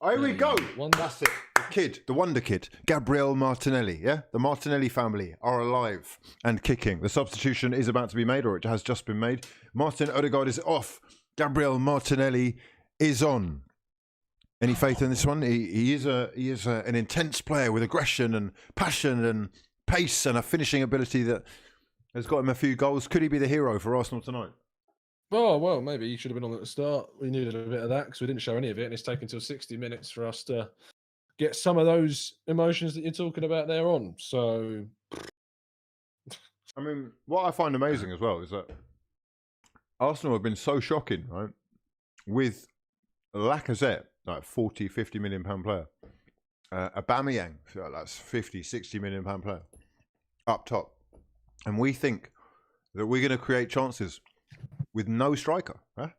Here we go. That's it. The kid, the wonder kid, Gabriel Martinelli. Yeah? The Martinelli family are alive and kicking. The substitution is about to be made, or it has just been made. Martin Odegaard is off. Gabriel Martinelli is on. Any faith in this one? He is an intense player with aggression and passion and pace and a finishing ability that has got him a few goals. Could he be the hero for Arsenal tonight? Oh, well, maybe he should have been on at the start. We needed a bit of that because we didn't show any of it, and it's taken till 60 minutes for us to get some of those emotions that you're talking about there on. So, I mean, what I find amazing as well is that Arsenal have been so shocking, right? With Lacazette, like 40, 50 million pound player. Aubameyang, that's 50, 60 million pound player up top. And we think that we're going to create chances with no striker, huh?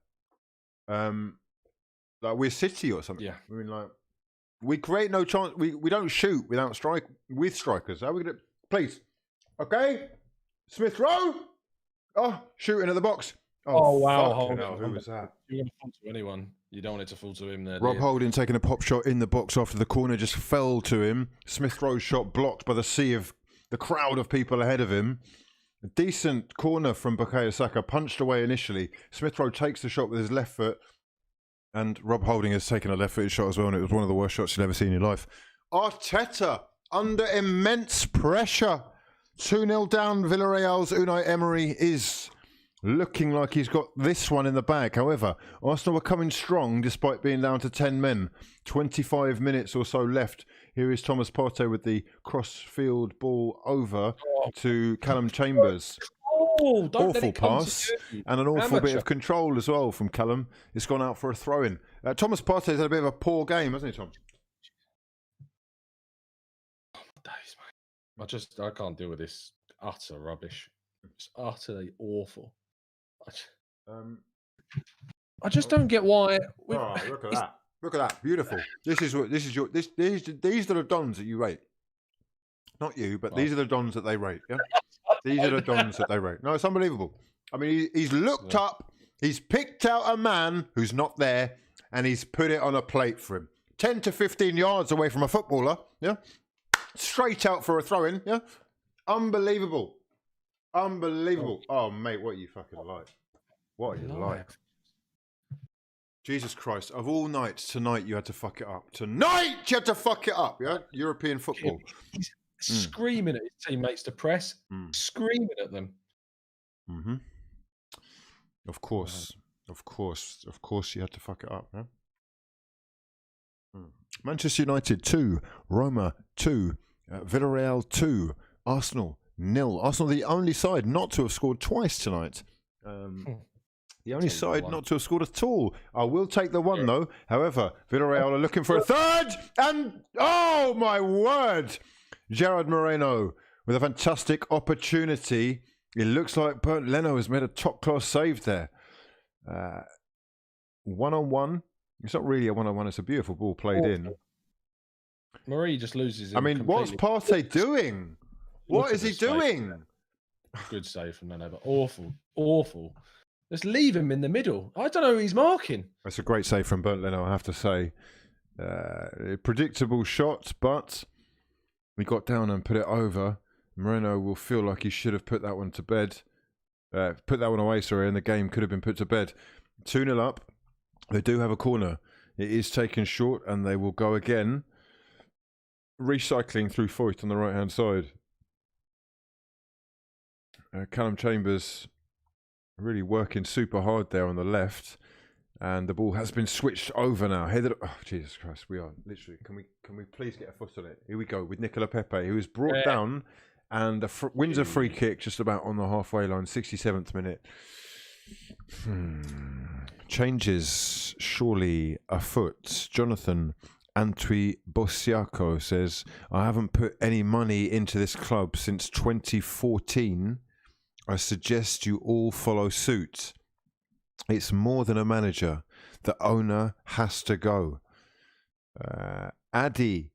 Like we're City or something. yeah. I mean, like we create no chance. We don't shoot without with strikers. How are we going to? Please, okay. Smith Rowe. Oh, shooting at the box. Oh wow! Fucking hell, who was that? You want to fall to anyone? You don't want it to fall to him there. Rob Holding taking a pop shot in the box after the corner just fell to him. Smith Rowe's shot blocked by the crowd of people ahead of him. A decent corner from Bukayo Saka, punched away initially. Smith Rowe takes the shot with his left foot, and Rob Holding has taken a left-footed shot as well, and it was one of the worst shots you've ever seen in your life. Arteta under immense pressure. 2-0 down. Villarreal's Unai Emery is looking like he's got this one in the bag. However, Arsenal were coming strong despite being down to 10 men. 25 minutes or so left. Here is Thomas Partey with the cross-field ball over to Callum Chambers. Oh, don't awful pass and an awful bit of control as well from Callum. It's gone out for a throw-in. Thomas Partey's had a bit of a poor game, hasn't he, Tom? I can't deal with this utter rubbish. It's utterly awful. I just don't get why. Oh, look at that! Look at that! Beautiful. These are the dons that you rate. Not you, but these are the dons that they rate. Yeah, these are the dons that they rate. No, it's unbelievable. I mean, he's looked up, he's picked out a man who's not there, and he's put it on a plate for him. 10 to 15 yards away from a footballer. Yeah, straight out for a throw-in. Yeah, unbelievable. Unbelievable. Oh, mate, what are you fucking like? What are you like? Jesus Christ. Of all nights, tonight you had to fuck it up. Tonight you had to fuck it up, yeah? European football. He's screaming at his teammates to press. Screaming at them. Mm-hmm. Of course. Of course you had to fuck it up, yeah? Manchester United 2, Roma 2, Villarreal 2, Arsenal 0. Arsenal the only side not to have scored twice tonight. The only side not to have scored at all. I will take the one though. However, Villarreal are looking for a third, and oh my word, Gerard Moreno with a fantastic opportunity. It looks like Bernd Leno has made a top class save there. 1-on-1 It's not really a one-on-one. It's a beautiful ball played in. Marie just loses him. I mean, what's completely. Partey doing? Look What at is he the save. doing? Good save from Nano, but awful. Just leave him in the middle. I don't know who he's marking. That's a great save from Bernd Leno, I have to say. A predictable shot, but we got down and put it over. Moreno will feel like he should have put that one to bed. Put that one away, sorry, and the game could have been put to bed. 2-0 up. They do have a corner. It is taken short, and they will go again. Recycling through Foyt on the right-hand side. Callum Chambers really working super hard there on the left. And the ball has been switched over now. Headed. Oh, Jesus Christ, we are literally. Can we please get a foot on it? Here we go with Nicola Pépé, who is brought down and wins a free kick just about on the halfway line, 67th minute. Changes surely afoot. Jonathan Antwi Bosiako says, I haven't put any money into this club since 2014. I suggest you all follow suit. It's more than a manager. The owner has to go. Addy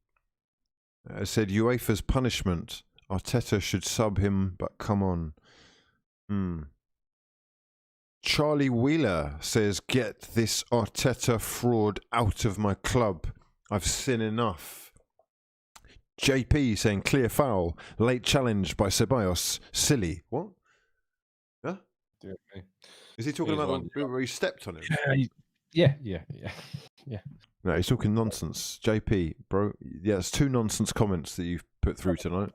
said, UEFA's punishment. Arteta should sub him, but come on. Charlie Wheeler says, get this Arteta fraud out of my club. I've seen enough. JP saying, clear foul. Late challenge by Ceballos. Silly. What? Huh? Is he talking about the one where he stepped on him? Yeah. No, he's talking nonsense. JP, bro. Yeah, it's 2 nonsense comments that you've put through tonight.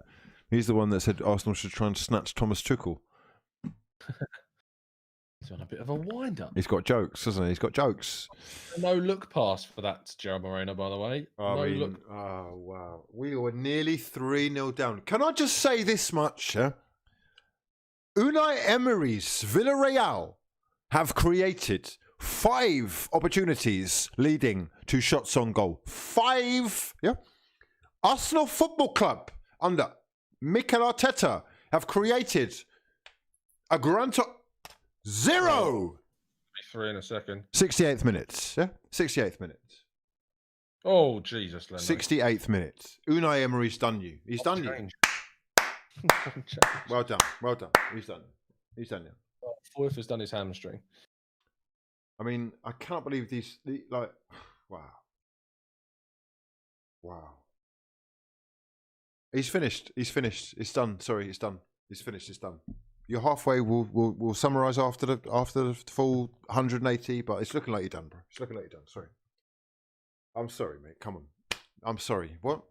He's the one that said Arsenal should try and snatch Thomas Tuchel. He's on a bit of a wind-up. He's got jokes, hasn't he? He's got jokes. No look pass for that, Gerard Moreno, by the way. Look. Oh, wow. We were nearly 3-0 down. Can I just say this much? Unai Emery's Villarreal have created 5 opportunities leading to shots on goal. 5, yeah? Arsenal Football Club under Mikel Arteta have created a grand 0. 3 in a second. 68th minute, yeah? 68th minute. Oh, Jesus, Leno. 68th minute. Unai Emery's done you. He's done you. Well done. He's done. He's done you. Foyth has done his hamstring. I mean, I can't believe these. Like, wow. He's finished. It's done. Sorry, it's done. He's finished. It's done. You're halfway. We'll summarise after the full 180. But it's looking like you're done, bro. It's looking like you're done. Sorry. I'm sorry, mate. Come on. I'm sorry. What?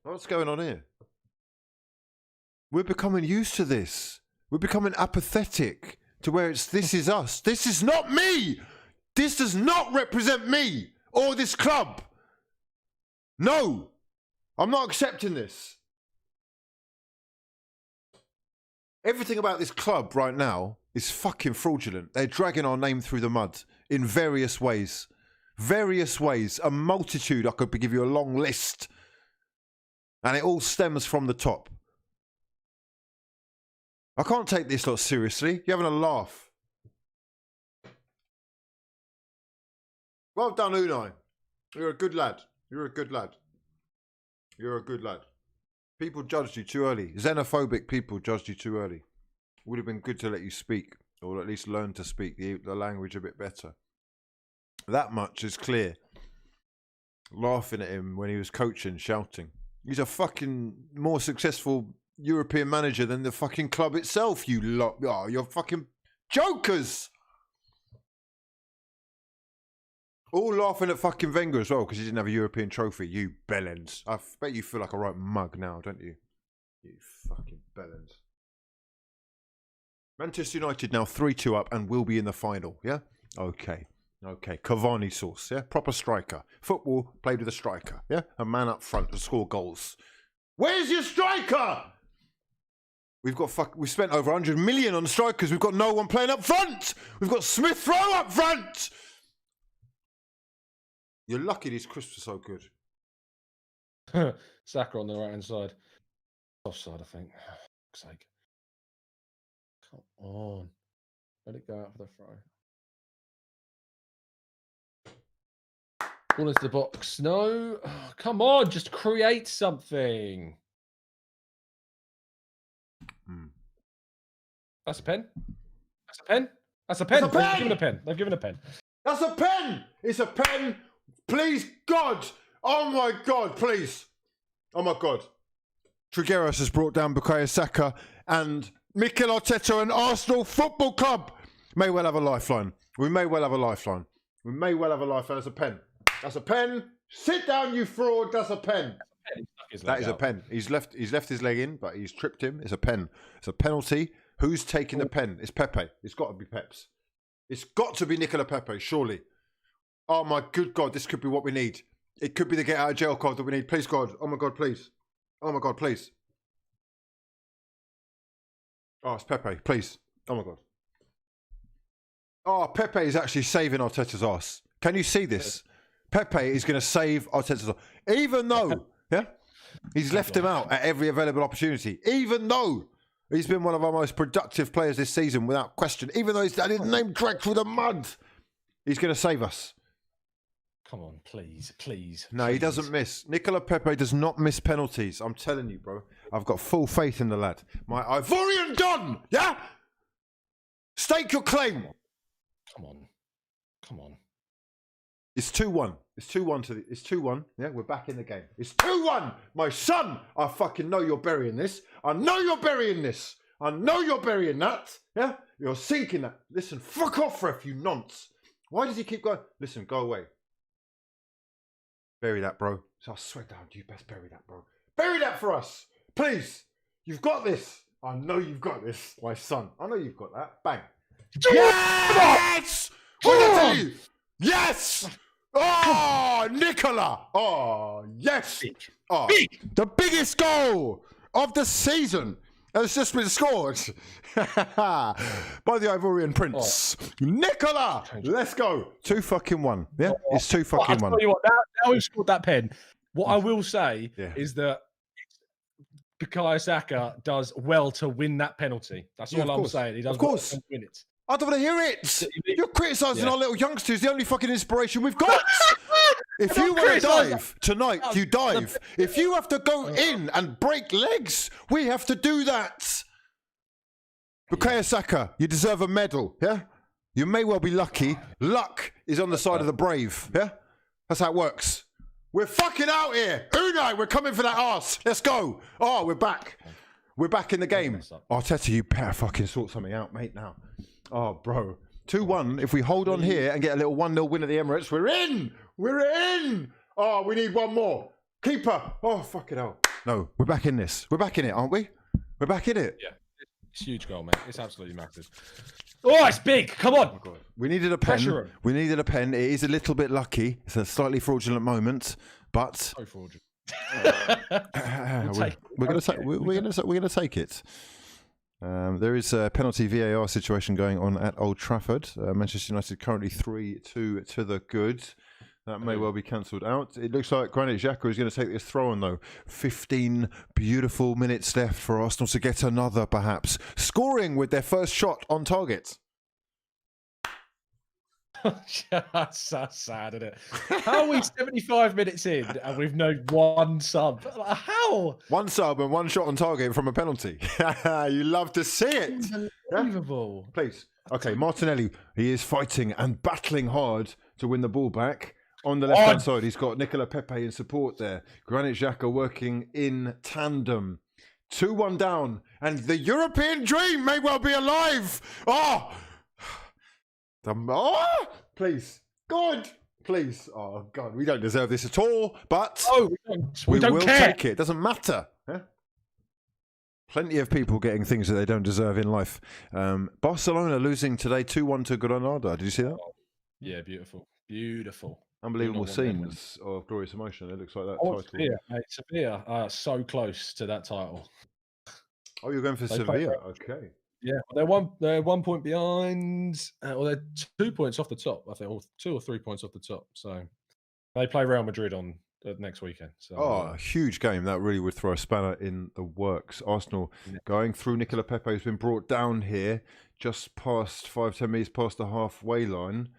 What's going on here? We're becoming used to this. We're becoming apathetic to where this is us. This is not me. This does not represent me or this club. No, I'm not accepting this. Everything about this club right now is fucking fraudulent. They're dragging our name through the mud in various ways. A multitude. I could give you a long list. And it all stems from the top. I can't take this lot seriously. You're having a laugh. Well done, Unai. You're a good lad. People judged you too early. Xenophobic people judged you too early. Would have been good to let you speak, or at least learn to speak the language a bit better. That much is clear. Laughing at him when he was coaching, shouting. He's a fucking more successful European manager than the fucking club itself, you lot. Oh, you're fucking jokers. All laughing at fucking Wenger as well because he didn't have a European trophy, you bellends. I bet you feel like a right mug now, don't you? You fucking bellends. Manchester United now 3-2 up and will be in the final, yeah? Okay. Cavani sauce, yeah? Proper striker. Football played with a striker, yeah? A man up front to score goals. Where's your striker? We've spent over 100 million on strikers. We've got no one playing up front. We've got Smith Rowe up front. You're lucky these crisps are so good. Saka on the right hand side. Offside, I think. For fuck's sake. Come on. Let it go out for the throw. Ball into the box. No. Oh, come on, just create something. That's a pen. That's a pen. That's a pen. That's a pen! They've given a pen. They've given a pen. That's a pen! It's a pen! Please, God! Oh my God, please! Oh my God. Trigueros has brought down Bukayo Saka and Mikel Arteta and Arsenal Football Club may well have a lifeline. We may well have a lifeline. We may well have a lifeline. That's a pen. That's a pen. Sit down, you fraud. That's a pen. That is a pen. He's left his leg in, but he's tripped him. It's a pen. It's a penalty. Who's taking the pen? It's Pépé. It's got to be Pep's. It's got to be Nicola Pépé, surely. Oh my good God, this could be what we need. It could be the get out of jail card that we need. Please, God. Oh my God, please. Oh my God, please. Oh, it's Pépé, please. Oh my God. Oh, Pépé is actually saving Arteta's ass. Can you see this? Pépé is going to save Arteta's ass. Even though, yeah, he's left him out at every available opportunity. Even though he's been one of our most productive players this season, without question. Even though he's had his name dragged through the mud, he's going to save us. Come on, please, please. No, he doesn't miss. Nicola Pépé does not miss penalties. I'm telling you, bro. I've got full faith in the lad. My Ivorian Don, yeah? Stake your claim. Come on. Come on. It's 2-1. It's 2-1 to the... It's 2-1. Yeah, we're back in the game. It's 2-1. My son, I fucking know you're burying this. I know you're burying this. I know you're burying that. Yeah? You're sinking that. Listen, fuck off, ref, you nonce. Why does he keep going? Listen, go away. Bury that, bro. So I swear down, you best bury that, bro. Bury that for us. Please. You've got this. I know you've got this, my son. I know you've got that. Bang. Yes! What did I tell you? Yes! Oh, Nicola! Oh, yes! Oh, the biggest goal of the season has just been scored by the Ivorian Prince. Nicola! Let's go. 2-1. Yeah? It's 2-1. I'll tell you what, now we've scored that pen, what I will say is that Bukayo Saka does well to win that penalty. That's all I'm saying. He does well to win it. I don't want to hear it. You're criticising our little youngsters. The only fucking inspiration we've got. If you want to dive tonight, you dive. If you have to go in and break legs, we have to do that. Bukayo Saka, you deserve a medal. Yeah, you may well be lucky. Luck is on the side of the brave. Yeah, that's how it works. We're fucking out here. Unai, we're coming for that arse. Let's go. Oh, we're back. We're back in the game. Arteta, you better fucking sort something out, mate, now. Oh, bro. 2-1. If we hold on here and get a little 1-0 win at the Emirates, we're in. We're in. Oh, we need one more. Keeper. Oh, fucking hell. No, we're back in this. We're back in it, aren't we? We're back in it. Yeah. It's a huge goal, mate. It's absolutely massive. Oh, it's big. Come on. Oh, we needed a pen. Pressure him. We needed a pen. It is a little bit lucky. It's a slightly fraudulent moment, but So fraudulent. we're going to take it. There is a penalty VAR situation going on at Old Trafford. Manchester United currently 3-2 to the good. That may well be cancelled out. It looks like Granit Xhaka is going to take this throw on, though. 15 beautiful minutes left for Arsenal to get another, perhaps. Scoring with their first shot on target. That's so sad, isn't it? How are we 75 minutes in and we've no one sub? How? One sub and one shot on target from a penalty. You love to see it. Unbelievable. Yeah? Please. Okay, Martinelli, he is fighting and battling hard to win the ball back. On the left-hand side, he's got Nicola Pépé in support there. Granit Xhaka working in tandem. 2-1 down, and the European dream may well be alive. Oh! Please. God, please. Oh, God, we don't deserve this at all, but we don't will care. take it. It doesn't matter. Huh? Plenty of people getting things that they don't deserve in life. Barcelona losing today 2-1 to Granada. Did you see that? Yeah, beautiful. Beautiful. Unbelievable scenes of glorious emotion. It looks like that title. Sevilla, mate. Sevilla, so close to that title. Oh, you're going for Sevilla? Okay. Yeah, they're 1 point behind, or they're 2 points off the top, I think, or 2 or 3 points off the top. So they play Real Madrid on next weekend. So, a huge game. That really would throw a spanner in the works. Arsenal going through. Nicola Pépé has been brought down here just past 5-10 meters past the halfway line.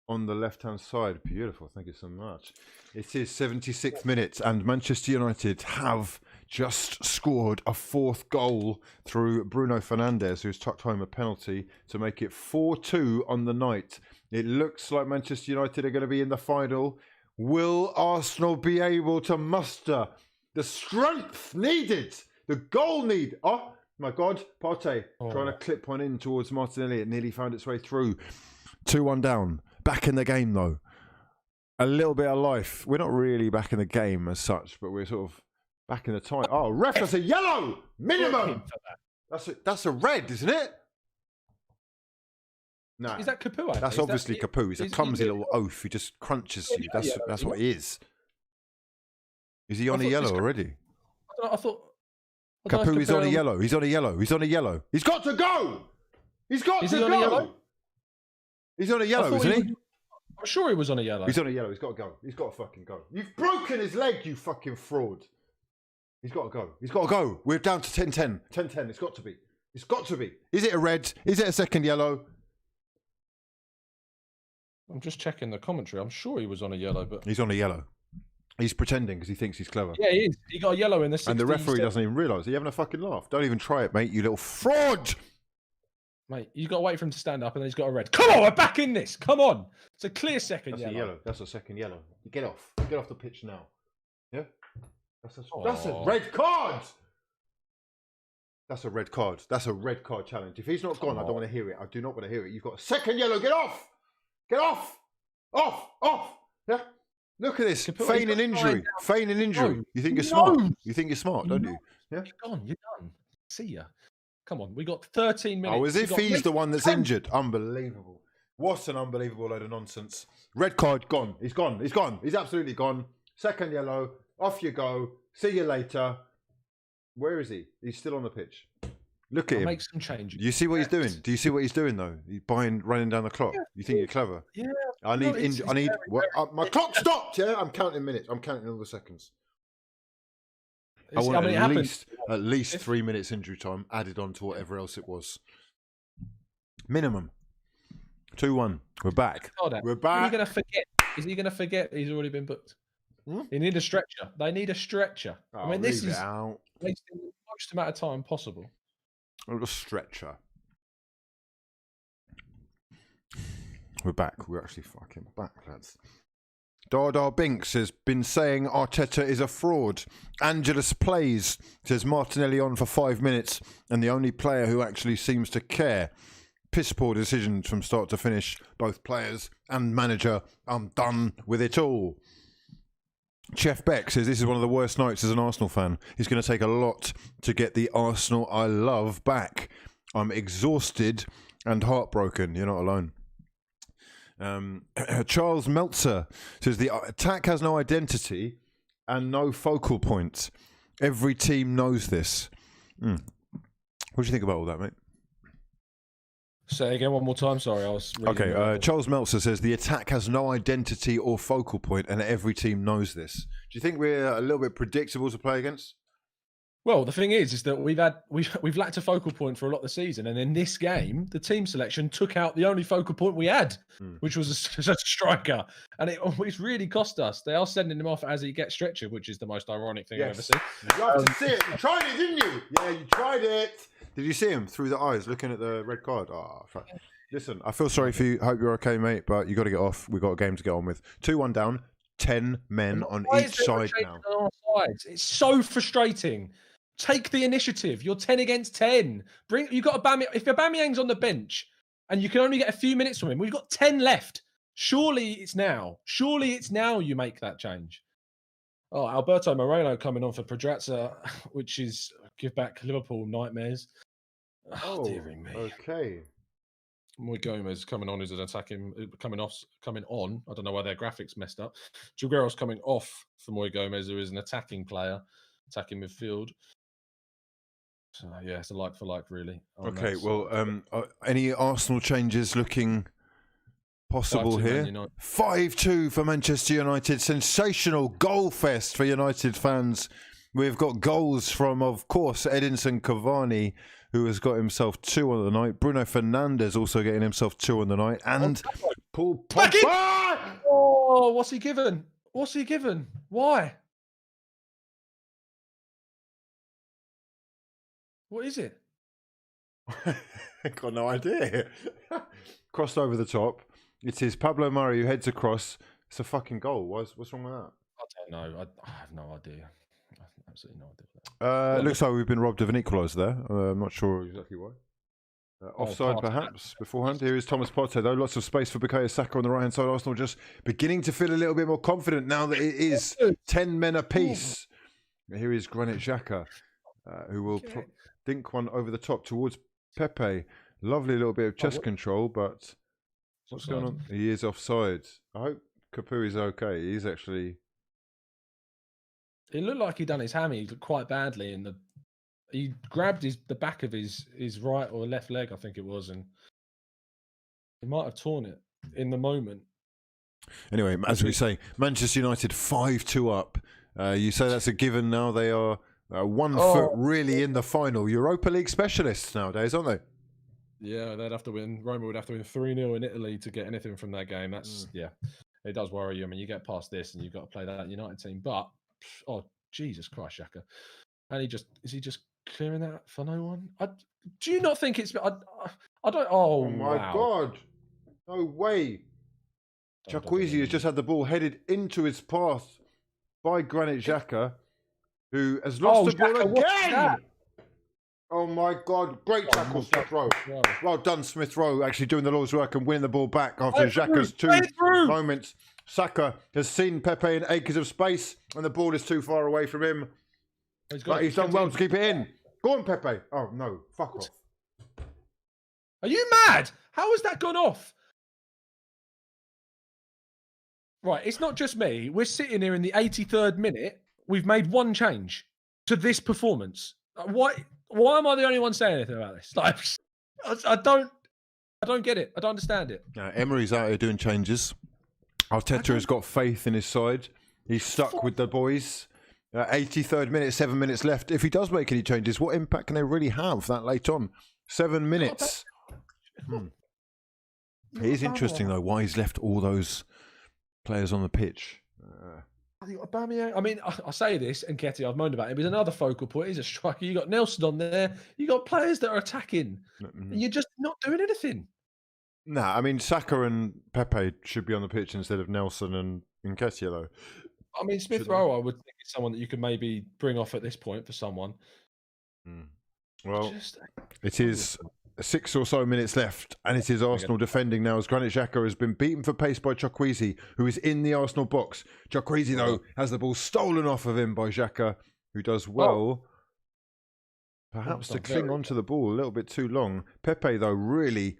on the left-hand side. Beautiful. Thank you so much. It is 76th minute, and Manchester United have just scored a 4th goal through Bruno Fernandes, who's tucked home a penalty to make it 4-2 on the night. It looks like Manchester United are going to be in the final. Will Arsenal be able to muster the strength needed, the goal need? Oh my God, Partey trying to clip one in towards Martinelli. It nearly found its way through. 2-1 down. Back in the game though. A little bit of life. We're not really back in the game as such, but we're sort of back in the time. Oh, ref, that's a yellow minimum. That's a red, isn't it? No, is that Capu? That's obviously Capu. He's a clumsy little oaf. He just crunches you. That's what he is. Is he on a yellow already? I thought Capu is on a yellow. He's on a yellow. He's on a yellow. He's got to go. He's got to go. He's on a yellow, isn't he? I'm sure he was on a yellow. He's on a yellow. He's got to go. He's got to fucking go. You've broken his leg, you fucking fraud. He's got to go. He's got to go. We're down to 10-10. 10-10. It's got to be. It's got to be. Is it a red? Is it a second yellow? I'm just checking the commentary. I'm sure he was on a yellow, but he's on a yellow. He's pretending because he thinks he's clever. Yeah, he is. He got a yellow in the 60s. And the referee doesn't even realise. Are you having a fucking laugh? Don't even try it, mate, you little fraud! Mate, you've got to wait for him to stand up and then he's got a red. Come on, we're back in this. Come on. It's a clear second yellow. That's a yellow. That's a second yellow. Get off. Get off the pitch now. Yeah? That's a red card! That's a red card. That's a red card challenge. If he's not gone, I don't want to hear it. I do not want to hear it. You've got a second yellow. Get off! Get off! Off! Off! Yeah? Look at this. Feigning injury. Feigning injury. You think you're smart? You think you're smart, don't you? Yeah? You're gone. You're done. See ya. Come on. We got 13 minutes. Oh, as if he's the one that's injured. Unbelievable. What an unbelievable load of nonsense. Red card, gone. He's gone. He's gone. He's absolutely gone. Second yellow. Off you go. See you later. Where is he? He's still on the pitch. Look at him. Make some changes. You see what he's doing? Do you see what he's doing though? He's running down the clock. Yeah. You think you're clever? Yeah. I need. My clock stopped. Yeah, I'm counting minutes. I'm counting all the seconds. I want at least 3 minutes injury time added on to whatever else it was. Minimum. 2-1. We're back. We're back. Is he going to forget? Is he going to forget he's already been booked? They need a stretcher. They need a stretcher. I mean, this is wasting the most amount of time possible. A little stretcher. We're back. We're actually fucking back, lads. Dardar Binks has been saying Arteta is a fraud. Angelus Plays says Martinelli on for 5 minutes and the only player who actually seems to care. Piss poor decisions from start to finish. Both players and manager. I'm done with it all. Chef Beck says this is one of the worst nights as an Arsenal fan. It's going to take a lot to get the Arsenal I love back. I'm exhausted and heartbroken. You're not alone. Charles Meltzer says the attack has no identity and no focal point. Every team knows this. What do you think about all that, mate? Say again one more time. Sorry, I was reading. Okay. Charles Meltzer says the attack has no identity or focal point, and every team knows this. Do you think we're a little bit predictable to play against? Well, the thing is that we've lacked a focal point for a lot of the season, and in this game, the team selection took out the only focal point we had, which was a striker, and it's really cost us. They are sending him off as he gets stretchered, which is the most ironic thing I've ever seen. You have to see it. You tried it, didn't you? Yeah, you tried it. Did you see him through the eyes looking at the red card? Oh, fuck. Listen, I feel sorry for you. Hope you're okay, mate, but you got to get off. We've got a game to get on with. 2-1 down. 10 men on each side now. It's so frustrating. Take the initiative. You're 10 against 10. You got Aubameyang. If Aubameyang's on the bench and you can only get a few minutes from him, we've got 10 left. Surely it's now. Surely it's now you make that change. Oh, Alberto Moreno coming on for Pedraza, which is give back Liverpool nightmares. Oh, dearie me. Okay. Moy Gomez coming on is an attacking, coming on. I don't know why their graphics messed up. Juguero's coming off for Moy Gomez, who is an attacking player, attacking midfield. So yeah, it's a like for like, really. Okay, well, any Arsenal changes looking possible here? 5-2 for Manchester United. Sensational goal fest for United fans. We've got goals from, of course, Edinson Cavani, who has got himself 2 on the night. Bruno Fernandes also getting himself 2 on the night. And Paul Back in! Pogba! Oh, what's he given? What's he given? Why? What is it? Got no idea. Crossed over the top. It is Pablo Murray who heads across. It's a fucking goal. What's wrong with that? I don't know. I have no idea. I have absolutely no idea. Looks like we've been robbed of an equaliser there. I'm not sure exactly why. Offside, Partey. perhaps, beforehand. Here is Thomas Partey, though. Lots of space for Bukayo Saka on the right-hand side. Arsenal just beginning to feel a little bit more confident now that it is 10 men apiece. Here is Granit Xhaka, who will dink one over the top towards Pépé. Lovely little bit of chest control, but what's going on? He is offside. I hope Capu is okay. He's actually... It looked like he'd done his hammy quite badly in the... He grabbed the back of his right or left leg, I think it was, and he might have torn it in the moment. Anyway, as we say, Manchester United 5-2 up. You say that's a given now. They are 1 foot really in the final. Europa League specialists nowadays, aren't they? Yeah, they'd have to win. Roma would have to win 3-0 in Italy to get anything from that game. That's yeah, it does worry you. I mean, you get past this and you've got to play that United team. But Jesus Christ, Xhaka, and is he just clearing that for no one? Do you not think it's? I don't. Oh my God! No way! Chukwueze has just had the ball headed into his path by Granit Xhaka, who has lost the ball again. Oh my God! Great tackle, Smith Rowe. Well done, Smith Rowe, actually doing the Lord's work and winning the ball back after Xhaka's 2 moments. Saka has seen Pépé in acres of space, and the ball is too far away from him. But he's done well to keep it in. Go on, Pépé. Oh no, fuck off. Are you mad? How has that gone off? Right, it's not just me. We're sitting here in the 83rd minute. We've made one change to this performance. Why am I the only one saying anything about this? Like, I don't get it. I don't understand it. Emery's out here doing changes. Arteta has got faith in his side. He's stuck with the boys. 83rd minute, 7 minutes left. If he does make any changes, what impact can they really have that late on? 7 minutes. It is interesting, though, why he's left all those players on the pitch. I mean, I say this, and Ketty, I've moaned about him. He's another focal point. He's a striker. You got Nelson on there. You got players that are attacking. And you're just not doing anything. Nah, I mean, Saka and Pépé should be on the pitch instead of Nelson and Nketiah, though. I mean, Smith Rowe, I would think is someone that you could maybe bring off at this point for someone. Well, it is 6 or so minutes left, and it is Arsenal defending now as Granit Xhaka has been beaten for pace by Chukwueze, who is in the Arsenal box. Chukwueze, though, has the ball stolen off of him by Xhaka, who does well, perhaps to cling onto the ball a little bit too long. Pépé, though, really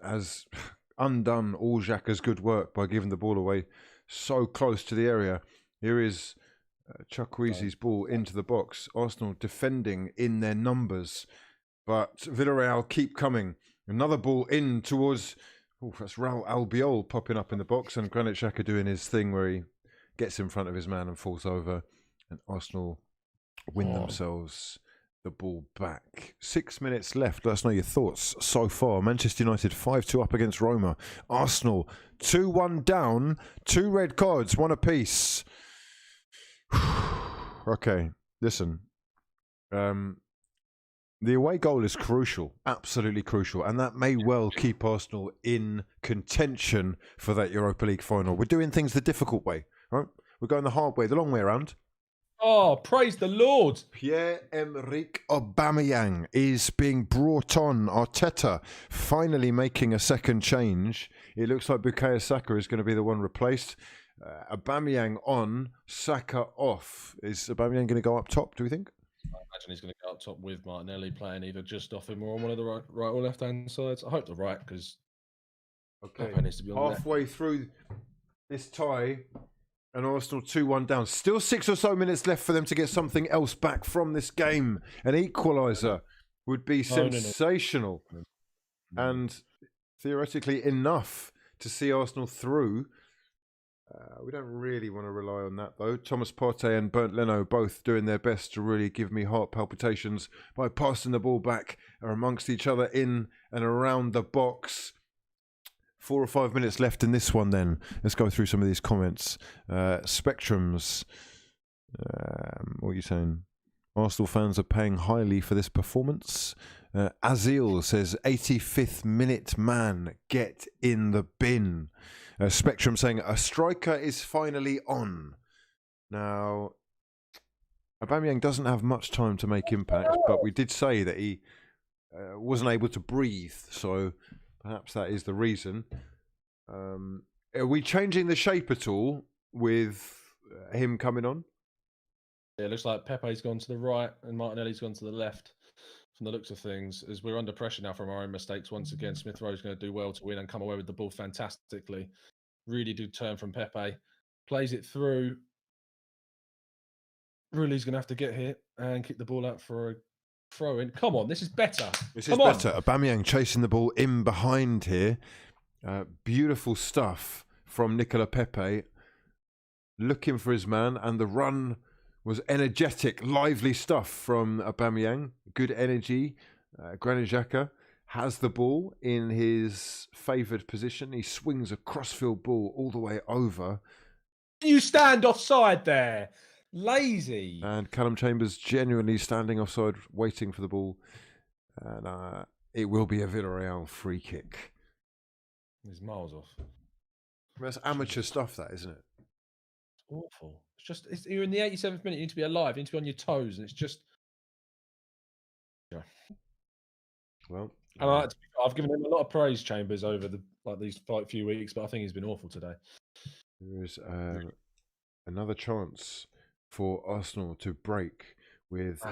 has undone all Xhaka's good work by giving the ball away so close to the area. Here is Chukwueze's ball into the box. Arsenal defending in their numbers, but Villarreal keep coming. Another ball in towards... that's Raul Albiol popping up in the box, and Granit Xhaka doing his thing where he gets in front of his man and falls over, and Arsenal win themselves the ball back. 6 minutes left. Let us know your thoughts so far. Manchester United 5-2 up against Roma. Arsenal 2-1 down. 2 red cards, 1 apiece. Okay, listen. The away goal is crucial, absolutely crucial, and that may well keep Arsenal in contention for that Europa League final. We're doing things the difficult way, right? We're going the hard way, the long way around. Oh, praise the Lord. Pierre-Emerick Aubameyang is being brought on. Arteta finally making a second change. It looks like Bukayo Saka is going to be the one replaced. Aubameyang on, Saka off. Is Aubameyang going to go up top, do we think? I imagine he's going to go up top with Martinelli playing either just off him or on one of the right or left-hand sides. I hope the right, because Pépé needs to be on halfway through this tie, and Arsenal 2-1 down. Still 6 or so minutes left for them to get something else back from this game. An equaliser would be sensational and theoretically enough to see Arsenal through. We don't really want to rely on that, though. Thomas Partey and Bernd Leno both doing their best to really give me heart palpitations by passing the ball back amongst each other in and around the box. 4 or 5 minutes left in this one then. Let's go through some of these comments. Spectrums. What are you saying? Arsenal fans are paying highly for this performance. Azil says, 85th minute man, get in the bin. Spectrum saying, a striker is finally on. Now, Aubameyang doesn't have much time to make impact, but we did say that he wasn't able to breathe, so perhaps that is the reason. Are we changing the shape at all with him coming on? Yeah, it looks like Pepe's gone to the right and Martinelli's gone to the left from the looks of things. As we're under pressure now from our own mistakes once again, Smith Rowe's going to do well to win and come away with the ball fantastically. Really do turn from Pepe. Plays it through. Ruli's going to have to get here and kick the ball out for a throw in. Come on, this is better. This is better. Aubameyang chasing the ball in behind here. Beautiful stuff from Nicola Pépé. Looking for his man, and the run was energetic, lively stuff from Aubameyang. Good energy. Granit Xhaka has the ball in his favoured position. He swings a crossfield ball all the way over. You stand offside there. Lazy. And Callum Chambers genuinely standing offside, waiting for the ball. And it will be a Villarreal free kick. He's miles off. That's amateur stuff, that, isn't it? It's awful. It's just, you're in the 87th minute, you need to be alive, you need to be on your toes, and it's just... Yeah. Well... And I've given him a lot of praise, Chambers, over these few weeks, but I think he's been awful today. There is another chance for Arsenal to break with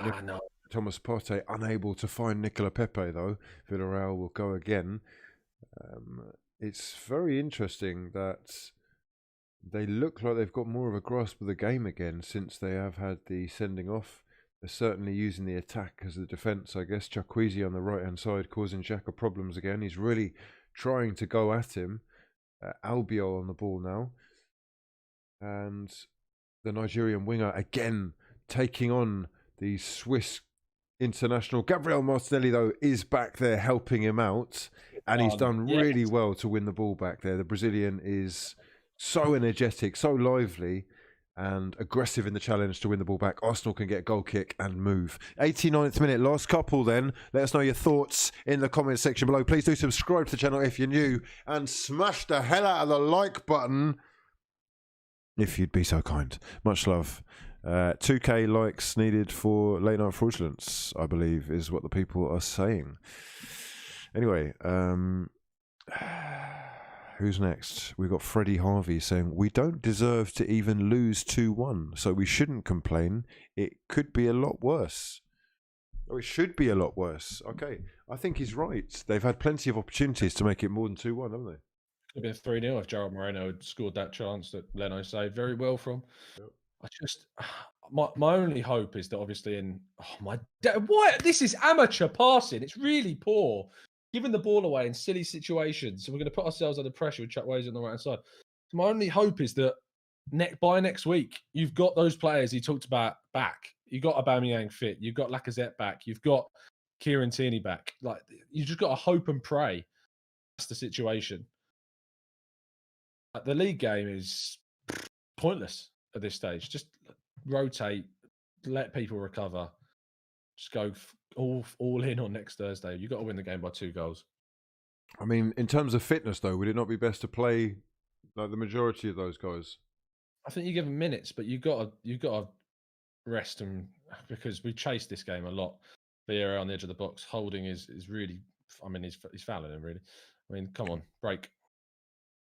Thomas Partey unable to find Nicola Pépé, though. Villarreal will go again. It's very interesting that they look like they've got more of a grasp of the game again since they have had the sending off. They're certainly using the attack as the defence, I guess. Chakwueze on the right-hand side causing Xhaka problems again. He's really trying to go at him. Albiol on the ball now. And the Nigerian winger again taking on the Swiss international. Gabriel Martinelli, though, is back there helping him out. And he's done really well to win the ball back there. The Brazilian is so energetic, so lively and aggressive in the challenge to win the ball back. Arsenal can get a goal kick and move. 89th minute, last couple then. Let us know your thoughts in the comment section below. Please do subscribe to the channel if you're new and smash the hell out of the like button if you'd be so kind. Much love. 2K likes needed for late night fraudulence, I believe, is what the people are saying. Anyway, who's next? We've got Freddie Harvey saying, we don't deserve to even lose 2-1, so we shouldn't complain. It could be a lot worse. Oh, it should be a lot worse. Okay, I think he's right. They've had plenty of opportunities to make it more than 2-1, haven't they? Could have been 3-0 if Gerald Moreno had scored that chance that Leno saved very well from. Yep. I just, my only hope is that obviously what? This is amateur passing. It's really poor. Giving the ball away in silly situations. So we're going to put ourselves under pressure with Chakwueze on the right hand side. So my only hope is that by next week, you've got those players he talked about back. You've got Aubameyang fit. You've got Lacazette back. You've got Kieran Tierney back. Like, you've just got to hope and pray. That's the situation. The league game is pointless at this stage. Just rotate, let people recover. Just go all in on next Thursday. You've got to win the game by 2 goals. I mean, in terms of fitness, though, would it not be best to play like the majority of those guys? I think you give them minutes, but you've got to rest them because we chased this game a lot. Villarreal on the edge of the box, Holding is really. I mean, he's fouling him really. I mean, come on, break.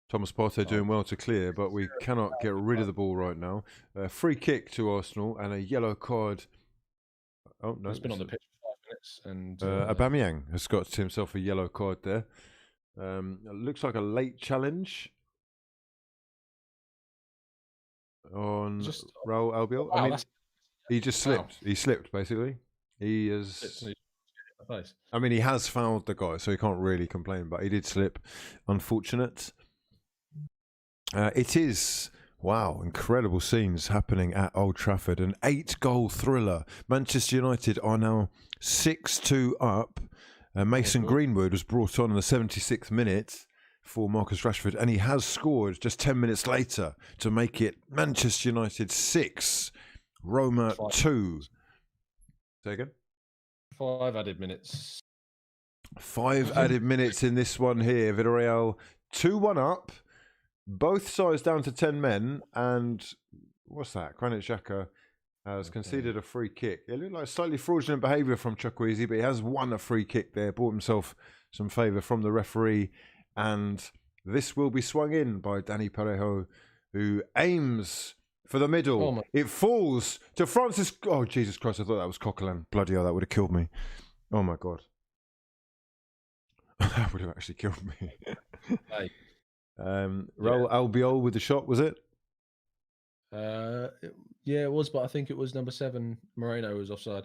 Thomas Partey doing well to clear, but we cannot get rid of the ball right now. Free kick to Arsenal and a yellow card. Oh no! He's been on the pitch for 5 minutes, and Aubameyang has got himself a yellow card there. It looks like a late challenge on Raul Albiol. Wow, I mean, he just slipped. Wow. He slipped basically. He has. I mean, he has fouled the guy, so he can't really complain. But he did slip. Unfortunate. It is. Wow, incredible scenes happening at Old Trafford. An 8-goal thriller. Manchester United are now 6-2 up. Mason Greenwood was brought on in the 76th minute. for Marcus Rashford, and he has scored just 10 minutes later to make it Manchester United 6, Roma 2. Say again? 5 added minutes. 5 added minutes in this one here. Villarreal 2-1 up. Both sides down to 10 men. And what's that? Granit Xhaka has conceded a free kick. It looked like slightly fraudulent behaviour from Chukwueze, but he has won a free kick there. Bought himself some favour from the referee. And this will be swung in by Dani Parejo, who aims for the middle. It falls to Francis. Oh, Jesus Christ. I thought that was Coquelin. Bloody hell, that would have killed me. Oh, my God. That would have actually killed me. Raul Albiol with the shot, was it? Yeah, it was, but I think it was number 7. Moreno was offside.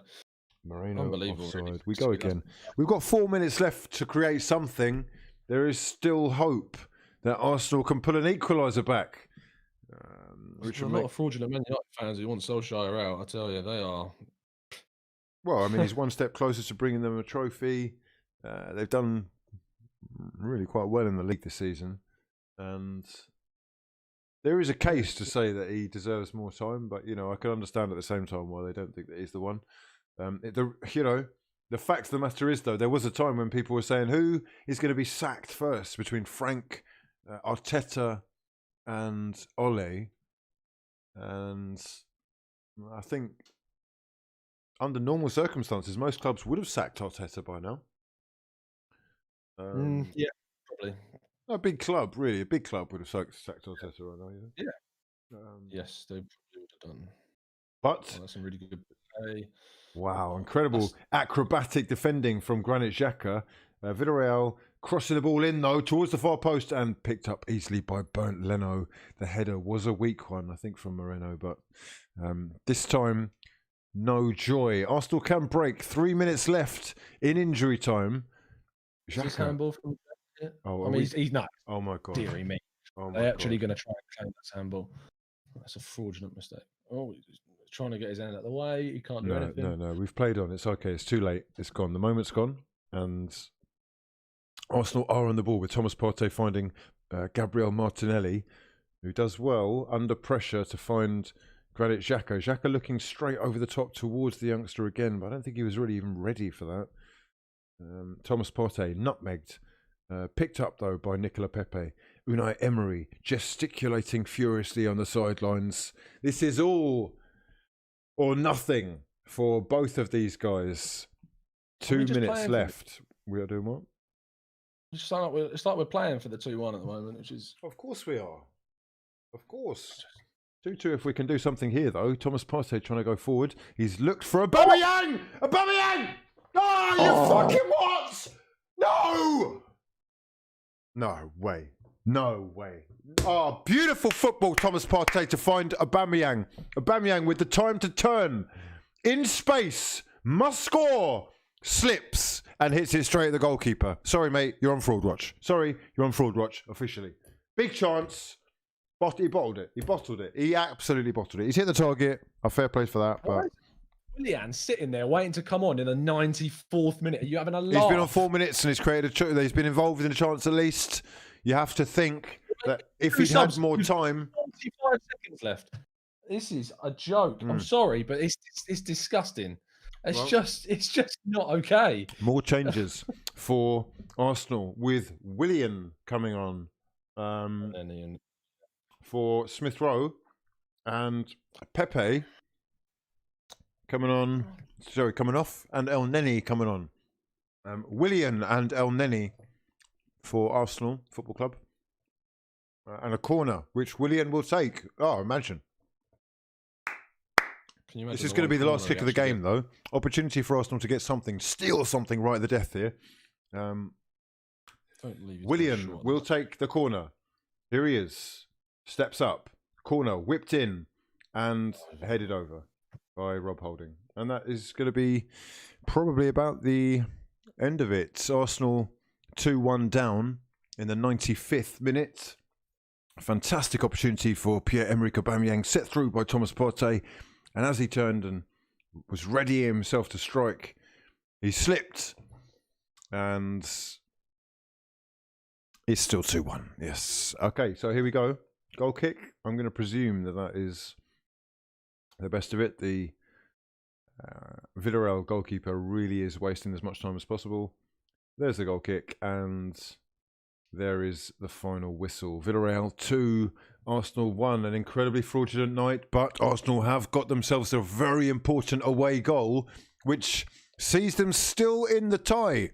Moreno Unbelievable. offside. Really. We go again. We've got 4 minutes left to create something. There is still hope that Arsenal can put an equaliser back. Which are a lot of fraudulent Man United fans who want Solskjaer out. I tell you, they are. Well, I mean, he's one step closer to bringing them a trophy. They've done really quite well in the league this season, and there is a case to say that he deserves more time. But I can understand at the same time why they don't think that he's the one. The fact of the matter is, though, there was a time when people were saying who is going to be sacked first between Frank, Arteta, and Ole. And I think under normal circumstances, most clubs would have sacked Arteta by now. Yeah, probably. A big club, really. A big club would have sacked Arteta right now. Yeah. Yes, they probably would have done. But that's some really good play. Wow, incredible acrobatic defending from Granit Xhaka. Villarreal crossing the ball in, though, towards the far post and picked up easily by Bernd Leno. The header was a weak one, I think, from Moreno, but this time, no joy. Arsenal can break. 3 minutes left in injury time. Is this handball from he's not. Oh, my God. Deary me. They're actually going to try and claim that's handball. That's a fraudulent mistake. Oh, he's trying to get his hand out of the way. He can't do anything. No. We've played on. It's okay. It's too late. It's gone. The moment's gone. And Arsenal are on the ball with Thomas Partey finding Gabriel Martinelli, who does well under pressure to find Granit Xhaka. Xhaka looking straight over the top towards the youngster again, but I don't think he was really even ready for that. Thomas Partey nutmegged. Picked up, though, by Nicola Pépé. Unai Emery gesticulating furiously on the sidelines. This is all or nothing for both of these guys. 2 minutes left. We are doing what? It's like we're playing for the 2-1 at the moment, which is... Of course we are. Of course. 2-2 if we can do something here, though. Thomas Partey trying to go forward. He's looked for Aubameyang! Aubameyang! Oh, you fucking what? No! No way. No way. Oh, beautiful football, Thomas Partey, to find Aubameyang. Aubameyang with the time to turn. In space. Must score. Slips and hits it straight at the goalkeeper. Sorry, mate. You're on fraud watch. Sorry, you're on fraud watch, officially. Big chance. But he bottled it. He bottled it. He absolutely bottled it. He's hit the target. A fair play for that. But Willian's sitting there waiting to come on in the 94th minute. Are you having a laugh? He's been on 4 minutes and he's created he's been involved in a chance at least. You have to think that if he'd had more time. 45 seconds left. This is a joke. I'm sorry, but it's disgusting. It's just not okay. More changes for Arsenal with Willian coming on for Smith Rowe and Pépé coming on. Sorry, coming off, and El Neni coming on. Willian and El Neni for Arsenal Football Club. And a corner, which Willian will take. Oh, imagine. This is going to be the last kick of the game, though. Opportunity for Arsenal to get something, steal something right at the death here. Willian will take the corner. Here he is. Steps up. Corner whipped in and headed over by Rob Holding. And that is going to be probably about the end of it. Arsenal 2-1 down in the 95th minute. Fantastic opportunity for Pierre-Emerick Aubameyang, set through by Thomas Partey. And as he turned and was ready himself to strike, he slipped. And It's still 2-1. Yes. Okay, so here we go. Goal kick. I'm going to presume that is the best of it. The Villarreal goalkeeper really is wasting as much time as possible. There's the goal kick, and there is the final whistle. Villarreal 2, Arsenal 1. An incredibly fraudulent night, but Arsenal have got themselves a very important away goal, which sees them still in the tie.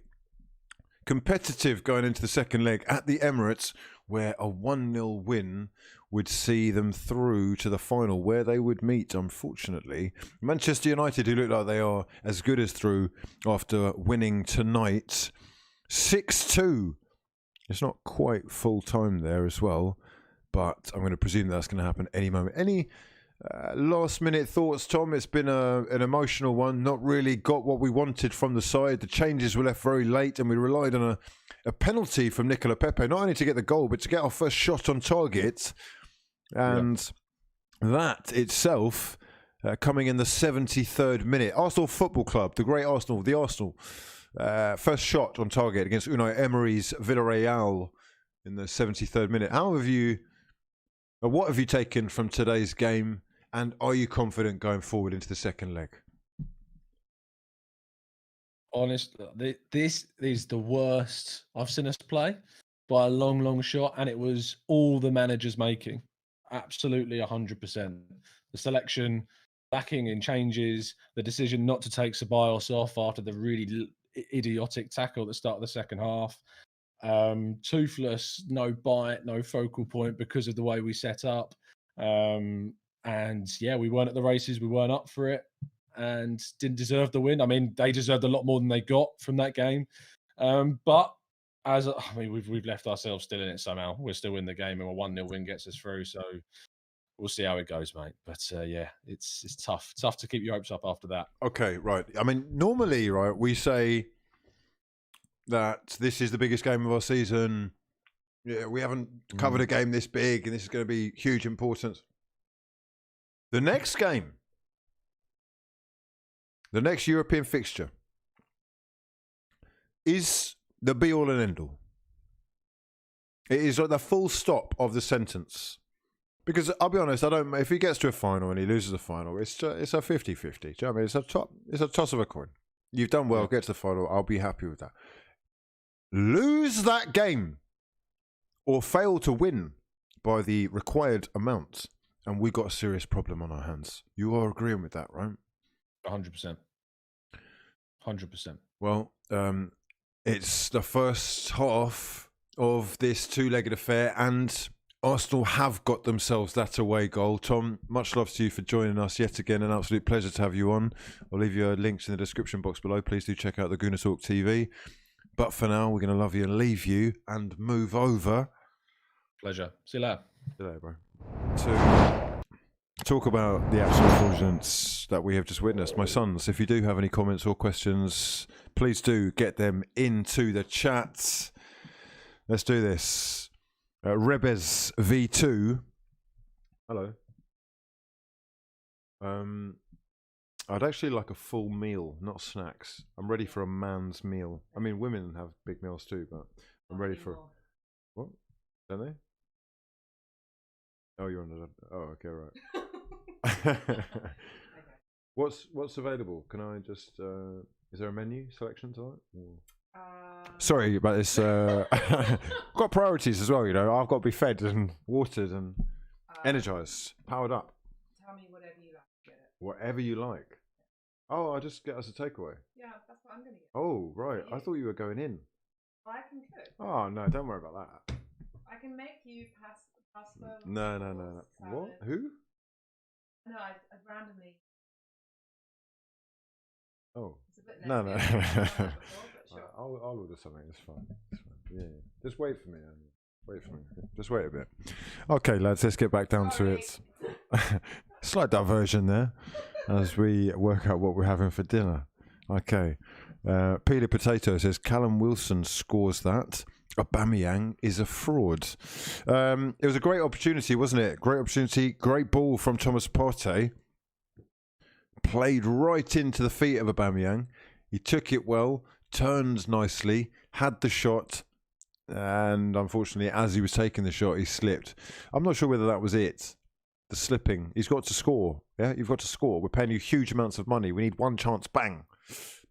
Competitive going into the second leg at the Emirates, where a 1-0 win would see them through to the final, where they would meet, unfortunately, Manchester United, who look like they are as good as through after winning tonight 6-2. It's not quite full time there as well, but I'm going to presume that's going to happen any moment. Any last minute thoughts, Tom? It's been an emotional one. Not really got what we wanted from the side. The changes were left very late, and we relied on a penalty from Mikel Pépé, not only to get the goal, but to get our first shot on target. And that itself coming in the 73rd minute. Arsenal Football Club, the great Arsenal, the Arsenal. First shot on target against Unai Emery's Villarreal in the 73rd minute. What have you taken from today's game, and are you confident going forward into the second leg? Honestly, this is the worst I've seen us play by a long, long shot, and it was all the managers making. Absolutely 100%. The selection lacking in changes, the decision not to take Ceballos off after the really idiotic tackle at the start of the second half. Toothless, no bite, no focal point because of the way we set up. And yeah, we weren't at the races, we weren't up for it, and didn't deserve the win. I mean, they deserved a lot more than they got from that game. But we've left ourselves still in it somehow. We're still in the game, and a 1-0 win gets us through. So we'll see how it goes, mate. But yeah, it's tough to keep your hopes up after that. Okay, right. I mean, normally, right, we say that this is the biggest game of our season. Yeah, we haven't covered a game this big, and this is going to be huge importance. The next game, the next European fixture, is the be-all and end-all. It is like the full stop of the sentence. Because I'll be honest, if he gets to a final and he loses a final, it's a 50-50. Do you know what I mean? It's a toss of a coin. You've done well, get to the final, I'll be happy with that. Lose that game or fail to win by the required amount, and we got a serious problem on our hands. You are agreeing with that, right? 100%. 100%. Well, it's the first half of this two-legged affair, and Arsenal have got themselves that away goal. Tom, much love to you for joining us yet again. An absolute pleasure to have you on. I'll leave you links in the description box below. Please do check out the Gooner Talk TV. But for now, we're going to love you and leave you and move over. Pleasure. See you later. See you later, bro. To talk about the absolute fraudulence that we have just witnessed. My sons, if you do have any comments or questions, please do get them into the chat. Let's do this. Rebez V2. Hello. I'd actually like a full meal, not snacks. I'm ready for a man's meal. I mean, women have big meals too, but I'm ready for... What? Don't they? Oh, you're on the... Oh, okay, right. What's available? Can I just... is there a menu selection tonight? Sorry about this. I've got priorities as well, you know. I've got to be fed and watered and energized, powered up. Tell me whatever you like. Whatever you like. Oh, I'll just get us a takeaway. Yeah, that's what I'm going to get. Oh, right. I thought you were going in. I can cook. Oh, no, don't worry about that. I can make you pasta. No. What? Who? No, I randomly. Oh. It's a bit No. Sure. I'll order something. It's fine. Yeah. Just wait for me. Just wait a bit. Okay, lads, let's get back down to it. Slight diversion there as we work out what we're having for dinner. Okay. Peeler Potato says Callum Wilson scores that. Aubameyang is a fraud. It was a great opportunity, wasn't it? Great opportunity. Great ball from Thomas Partey. Played right into the feet of Aubameyang. He took it well, turned nicely, had the shot, And unfortunately, as he was taking the shot, he slipped. I'm not sure whether that was it. The slipping. He's got to score. Yeah, you've got to score. We're paying you huge amounts of money. We need one chance, bang.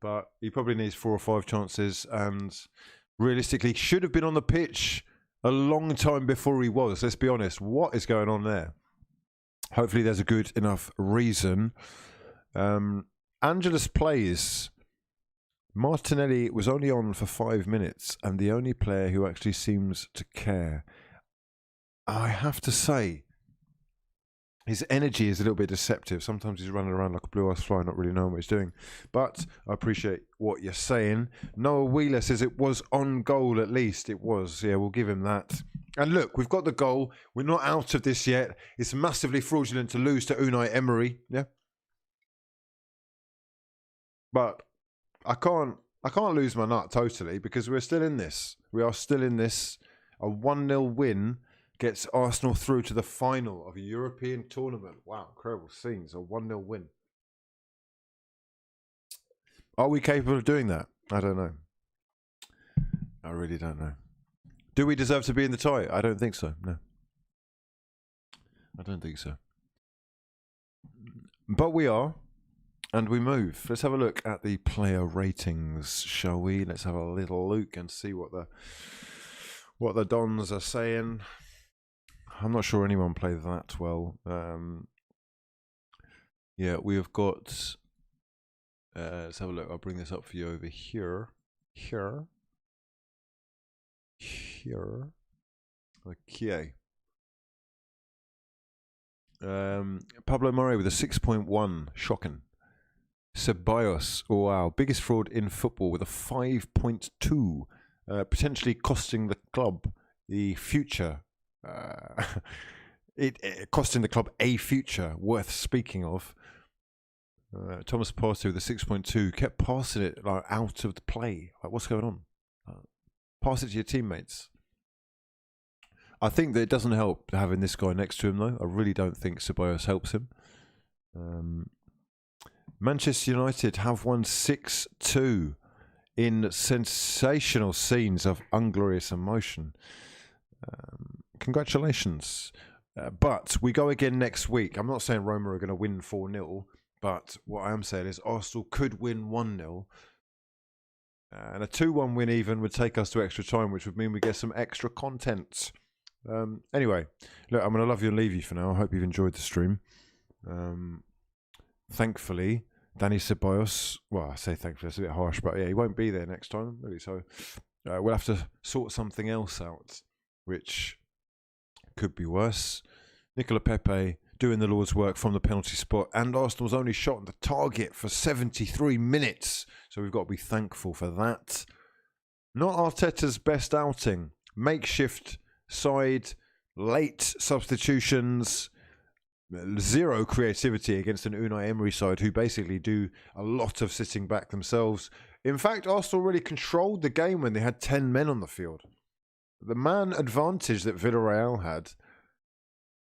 But he probably needs 4 or 5 chances. And realistically, should have been on the pitch a long time before he was. Let's be honest. What is going on there? Hopefully there's a good enough reason. Angelus plays. Martinelli was only on for 5 minutes and the only player who actually seems to care. I have to say, his energy is a little bit deceptive. Sometimes he's running around like a blue-ass fly, not really knowing what he's doing. But I appreciate what you're saying. Noah Wheeler says it was on goal at least. It was. Yeah, we'll give him that. And look, we've got the goal. We're not out of this yet. It's massively fraudulent to lose to Unai Emery. Yeah. But I can't lose my nut totally because we're still in this. We are still in this. A 1-0 win gets Arsenal through to the final of a European tournament. Wow, incredible scenes. A 1-0 win. Are we capable of doing that? I don't know. I really don't know. Do we deserve to be in the tie? I don't think so. No. I don't think so. But we are. And we move. Let's have a look at the player ratings, shall we? Let's have a little look and see what the Dons are saying. I'm not sure anyone played that well. Yeah, we have got. Let's have a look. I'll bring this up for you over here. Here. Okay. Pablo Murray with a 6.1. Shocking. Ceballos, oh wow, biggest fraud in football with a 5.2, potentially costing the club the future. It costing the club a future worth speaking of. Thomas Partey with a 6.2 kept passing it like out of the play. Like, what's going on? Pass it to your teammates. I think that it doesn't help having this guy next to him, though. I really don't think Ceballos helps him. Manchester United have won 6-2 in sensational scenes of unglorious emotion. Congratulations. But we go again next week. I'm not saying Roma are going to win 4-0, but what I am saying is Arsenal could win 1-0. And a 2-1 win even would take us to extra time, which would mean we get some extra content. Anyway, look, I'm going to love you and leave you for now. I hope you've enjoyed the stream. Thankfully, Danny Ceballos, well, I say thankfully, that's a bit harsh, but yeah, he won't be there next time, really. So we'll have to sort something else out, which could be worse. Nicola Pépé doing the Lord's work from the penalty spot, and Arsenal's only shot on the target for 73 minutes. So we've got to be thankful for that. Not Arteta's best outing. Makeshift side, late substitutions, zero creativity against an Unai Emery side who basically do a lot of sitting back themselves. In fact, Arsenal really controlled the game when they had 10 men on the field. The man advantage that Villarreal had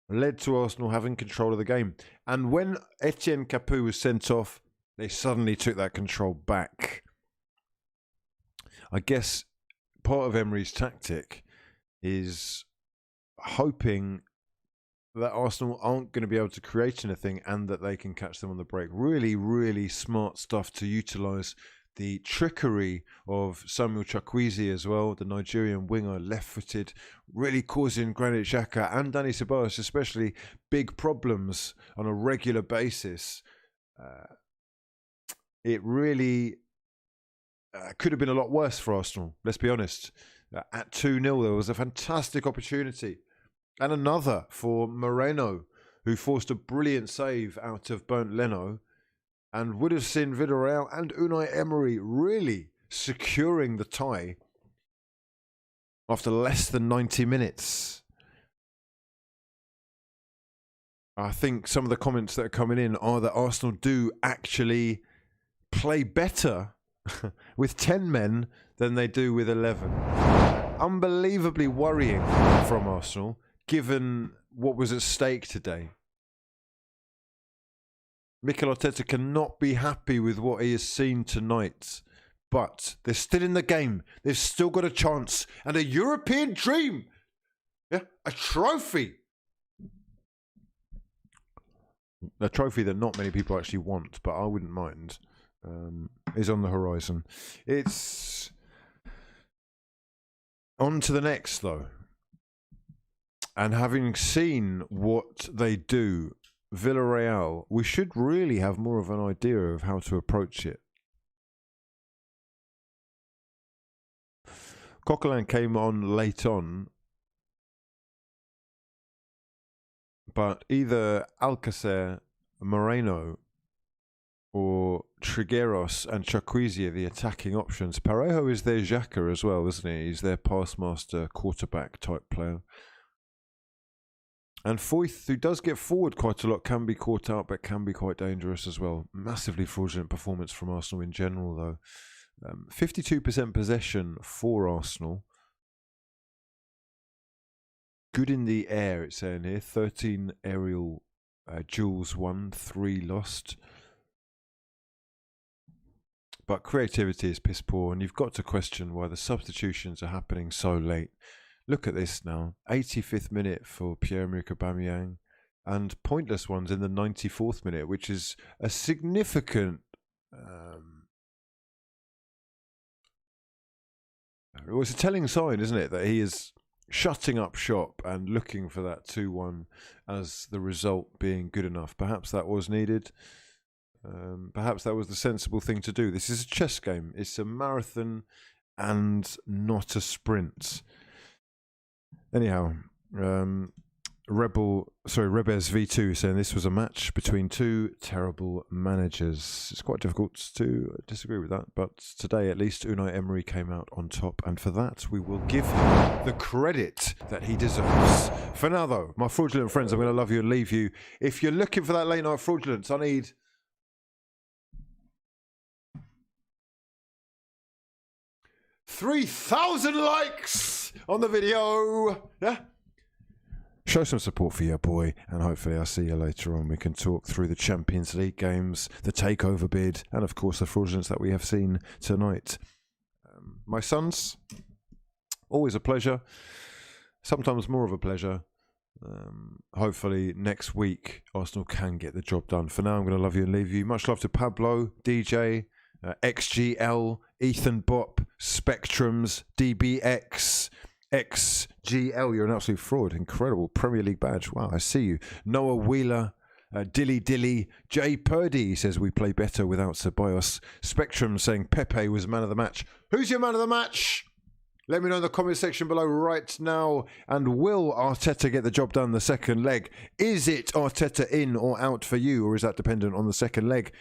led to Arsenal having control of the game. And when Etienne Capoue was sent off, they suddenly took that control back. I guess part of Emery's tactic is hoping that Arsenal aren't going to be able to create anything and that they can catch them on the break. Really, really smart stuff to utilise the trickery of Samuel Chukwueze as well, the Nigerian winger, left-footed, really causing Granit Xhaka and Danny Ceballos especially big problems on a regular basis. It really could have been a lot worse for Arsenal, let's be honest. At 2-0, there was a fantastic opportunity. And another for Moreno, who forced a brilliant save out of Bernd Leno and would have seen Villarreal and Unai Emery really securing the tie after less than 90 minutes. I think some of the comments that are coming in are that Arsenal do actually play better with 10 men than they do with 11. Unbelievably worrying from Arsenal, given what was at stake today. Mikel Arteta cannot be happy with what he has seen tonight. but they're still in the game. They've still got a chance and a European dream. Yeah, a trophy. A trophy that not many people actually want, but I wouldn't mind, is on the horizon. It's on to the next, though. And having seen what they do, Villarreal, we should really have more of an idea of how to approach it. Coquelin came on late on, but either Alcacer, Moreno, or Trigueros and Chakwueze are the attacking options. Parejo is their Xhaka as well, isn't he? He's their pass master, quarterback type player. And Foyth, who does get forward quite a lot, can be caught out, but can be quite dangerous as well. Massively fraudulent performance from Arsenal in general, though. 52% possession for Arsenal. Good in the air, it's saying here. 13 aerial duels won, 3 lost. But creativity is piss poor, and you've got to question why the substitutions are happening so late. Look at this now. 85th minute for Pierre-Emerick Aubameyang, and pointless ones in the 94th minute, which is a significant... it was a telling sign, isn't it, that he is shutting up shop and looking for that 2-1 as the result being good enough. Perhaps that was needed. Perhaps that was the sensible thing to do. This is a chess game. It's a marathon and not a sprint. Anyhow, Rebez V2 saying this was a match between two terrible managers. It's quite difficult to disagree with that, but today at least Unai Emery came out on top, and for that we will give him the credit that he deserves. For now though, my fraudulent friends, I'm going to love you and leave you. If you're looking for that late night fraudulence, I need 3,000 likes on the video. Yeah. Show some support for your boy, and hopefully I'll see you later on. We can talk through the Champions League games, the takeover bid, and of course the fraudulence that we have seen tonight. My sons, always a pleasure. Sometimes more of a pleasure. Hopefully next week Arsenal can get the job done. For now, I'm going to love you and leave you. Much love to Pablo, DJ, XGL, Ethan Bop, Spectrums, DBX, XGL. You're an absolute fraud. Incredible Premier League badge. Wow, I see you. Noah Wheeler, Dilly, Jay Purdy says we play better without Ceballos. Spectrum saying Pépé was man of the match. Who's your man of the match? Let me know in the comment section below right now. And will Arteta get the job done the second leg? Is it Arteta in or out for you, or is that dependent on the second leg?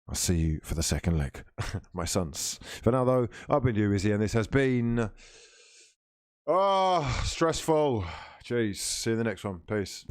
I'll see you for the second leg, my sons. For now, though, I've been you, Izzy, and this has been... stressful. Jeez. See you in the next one. Peace.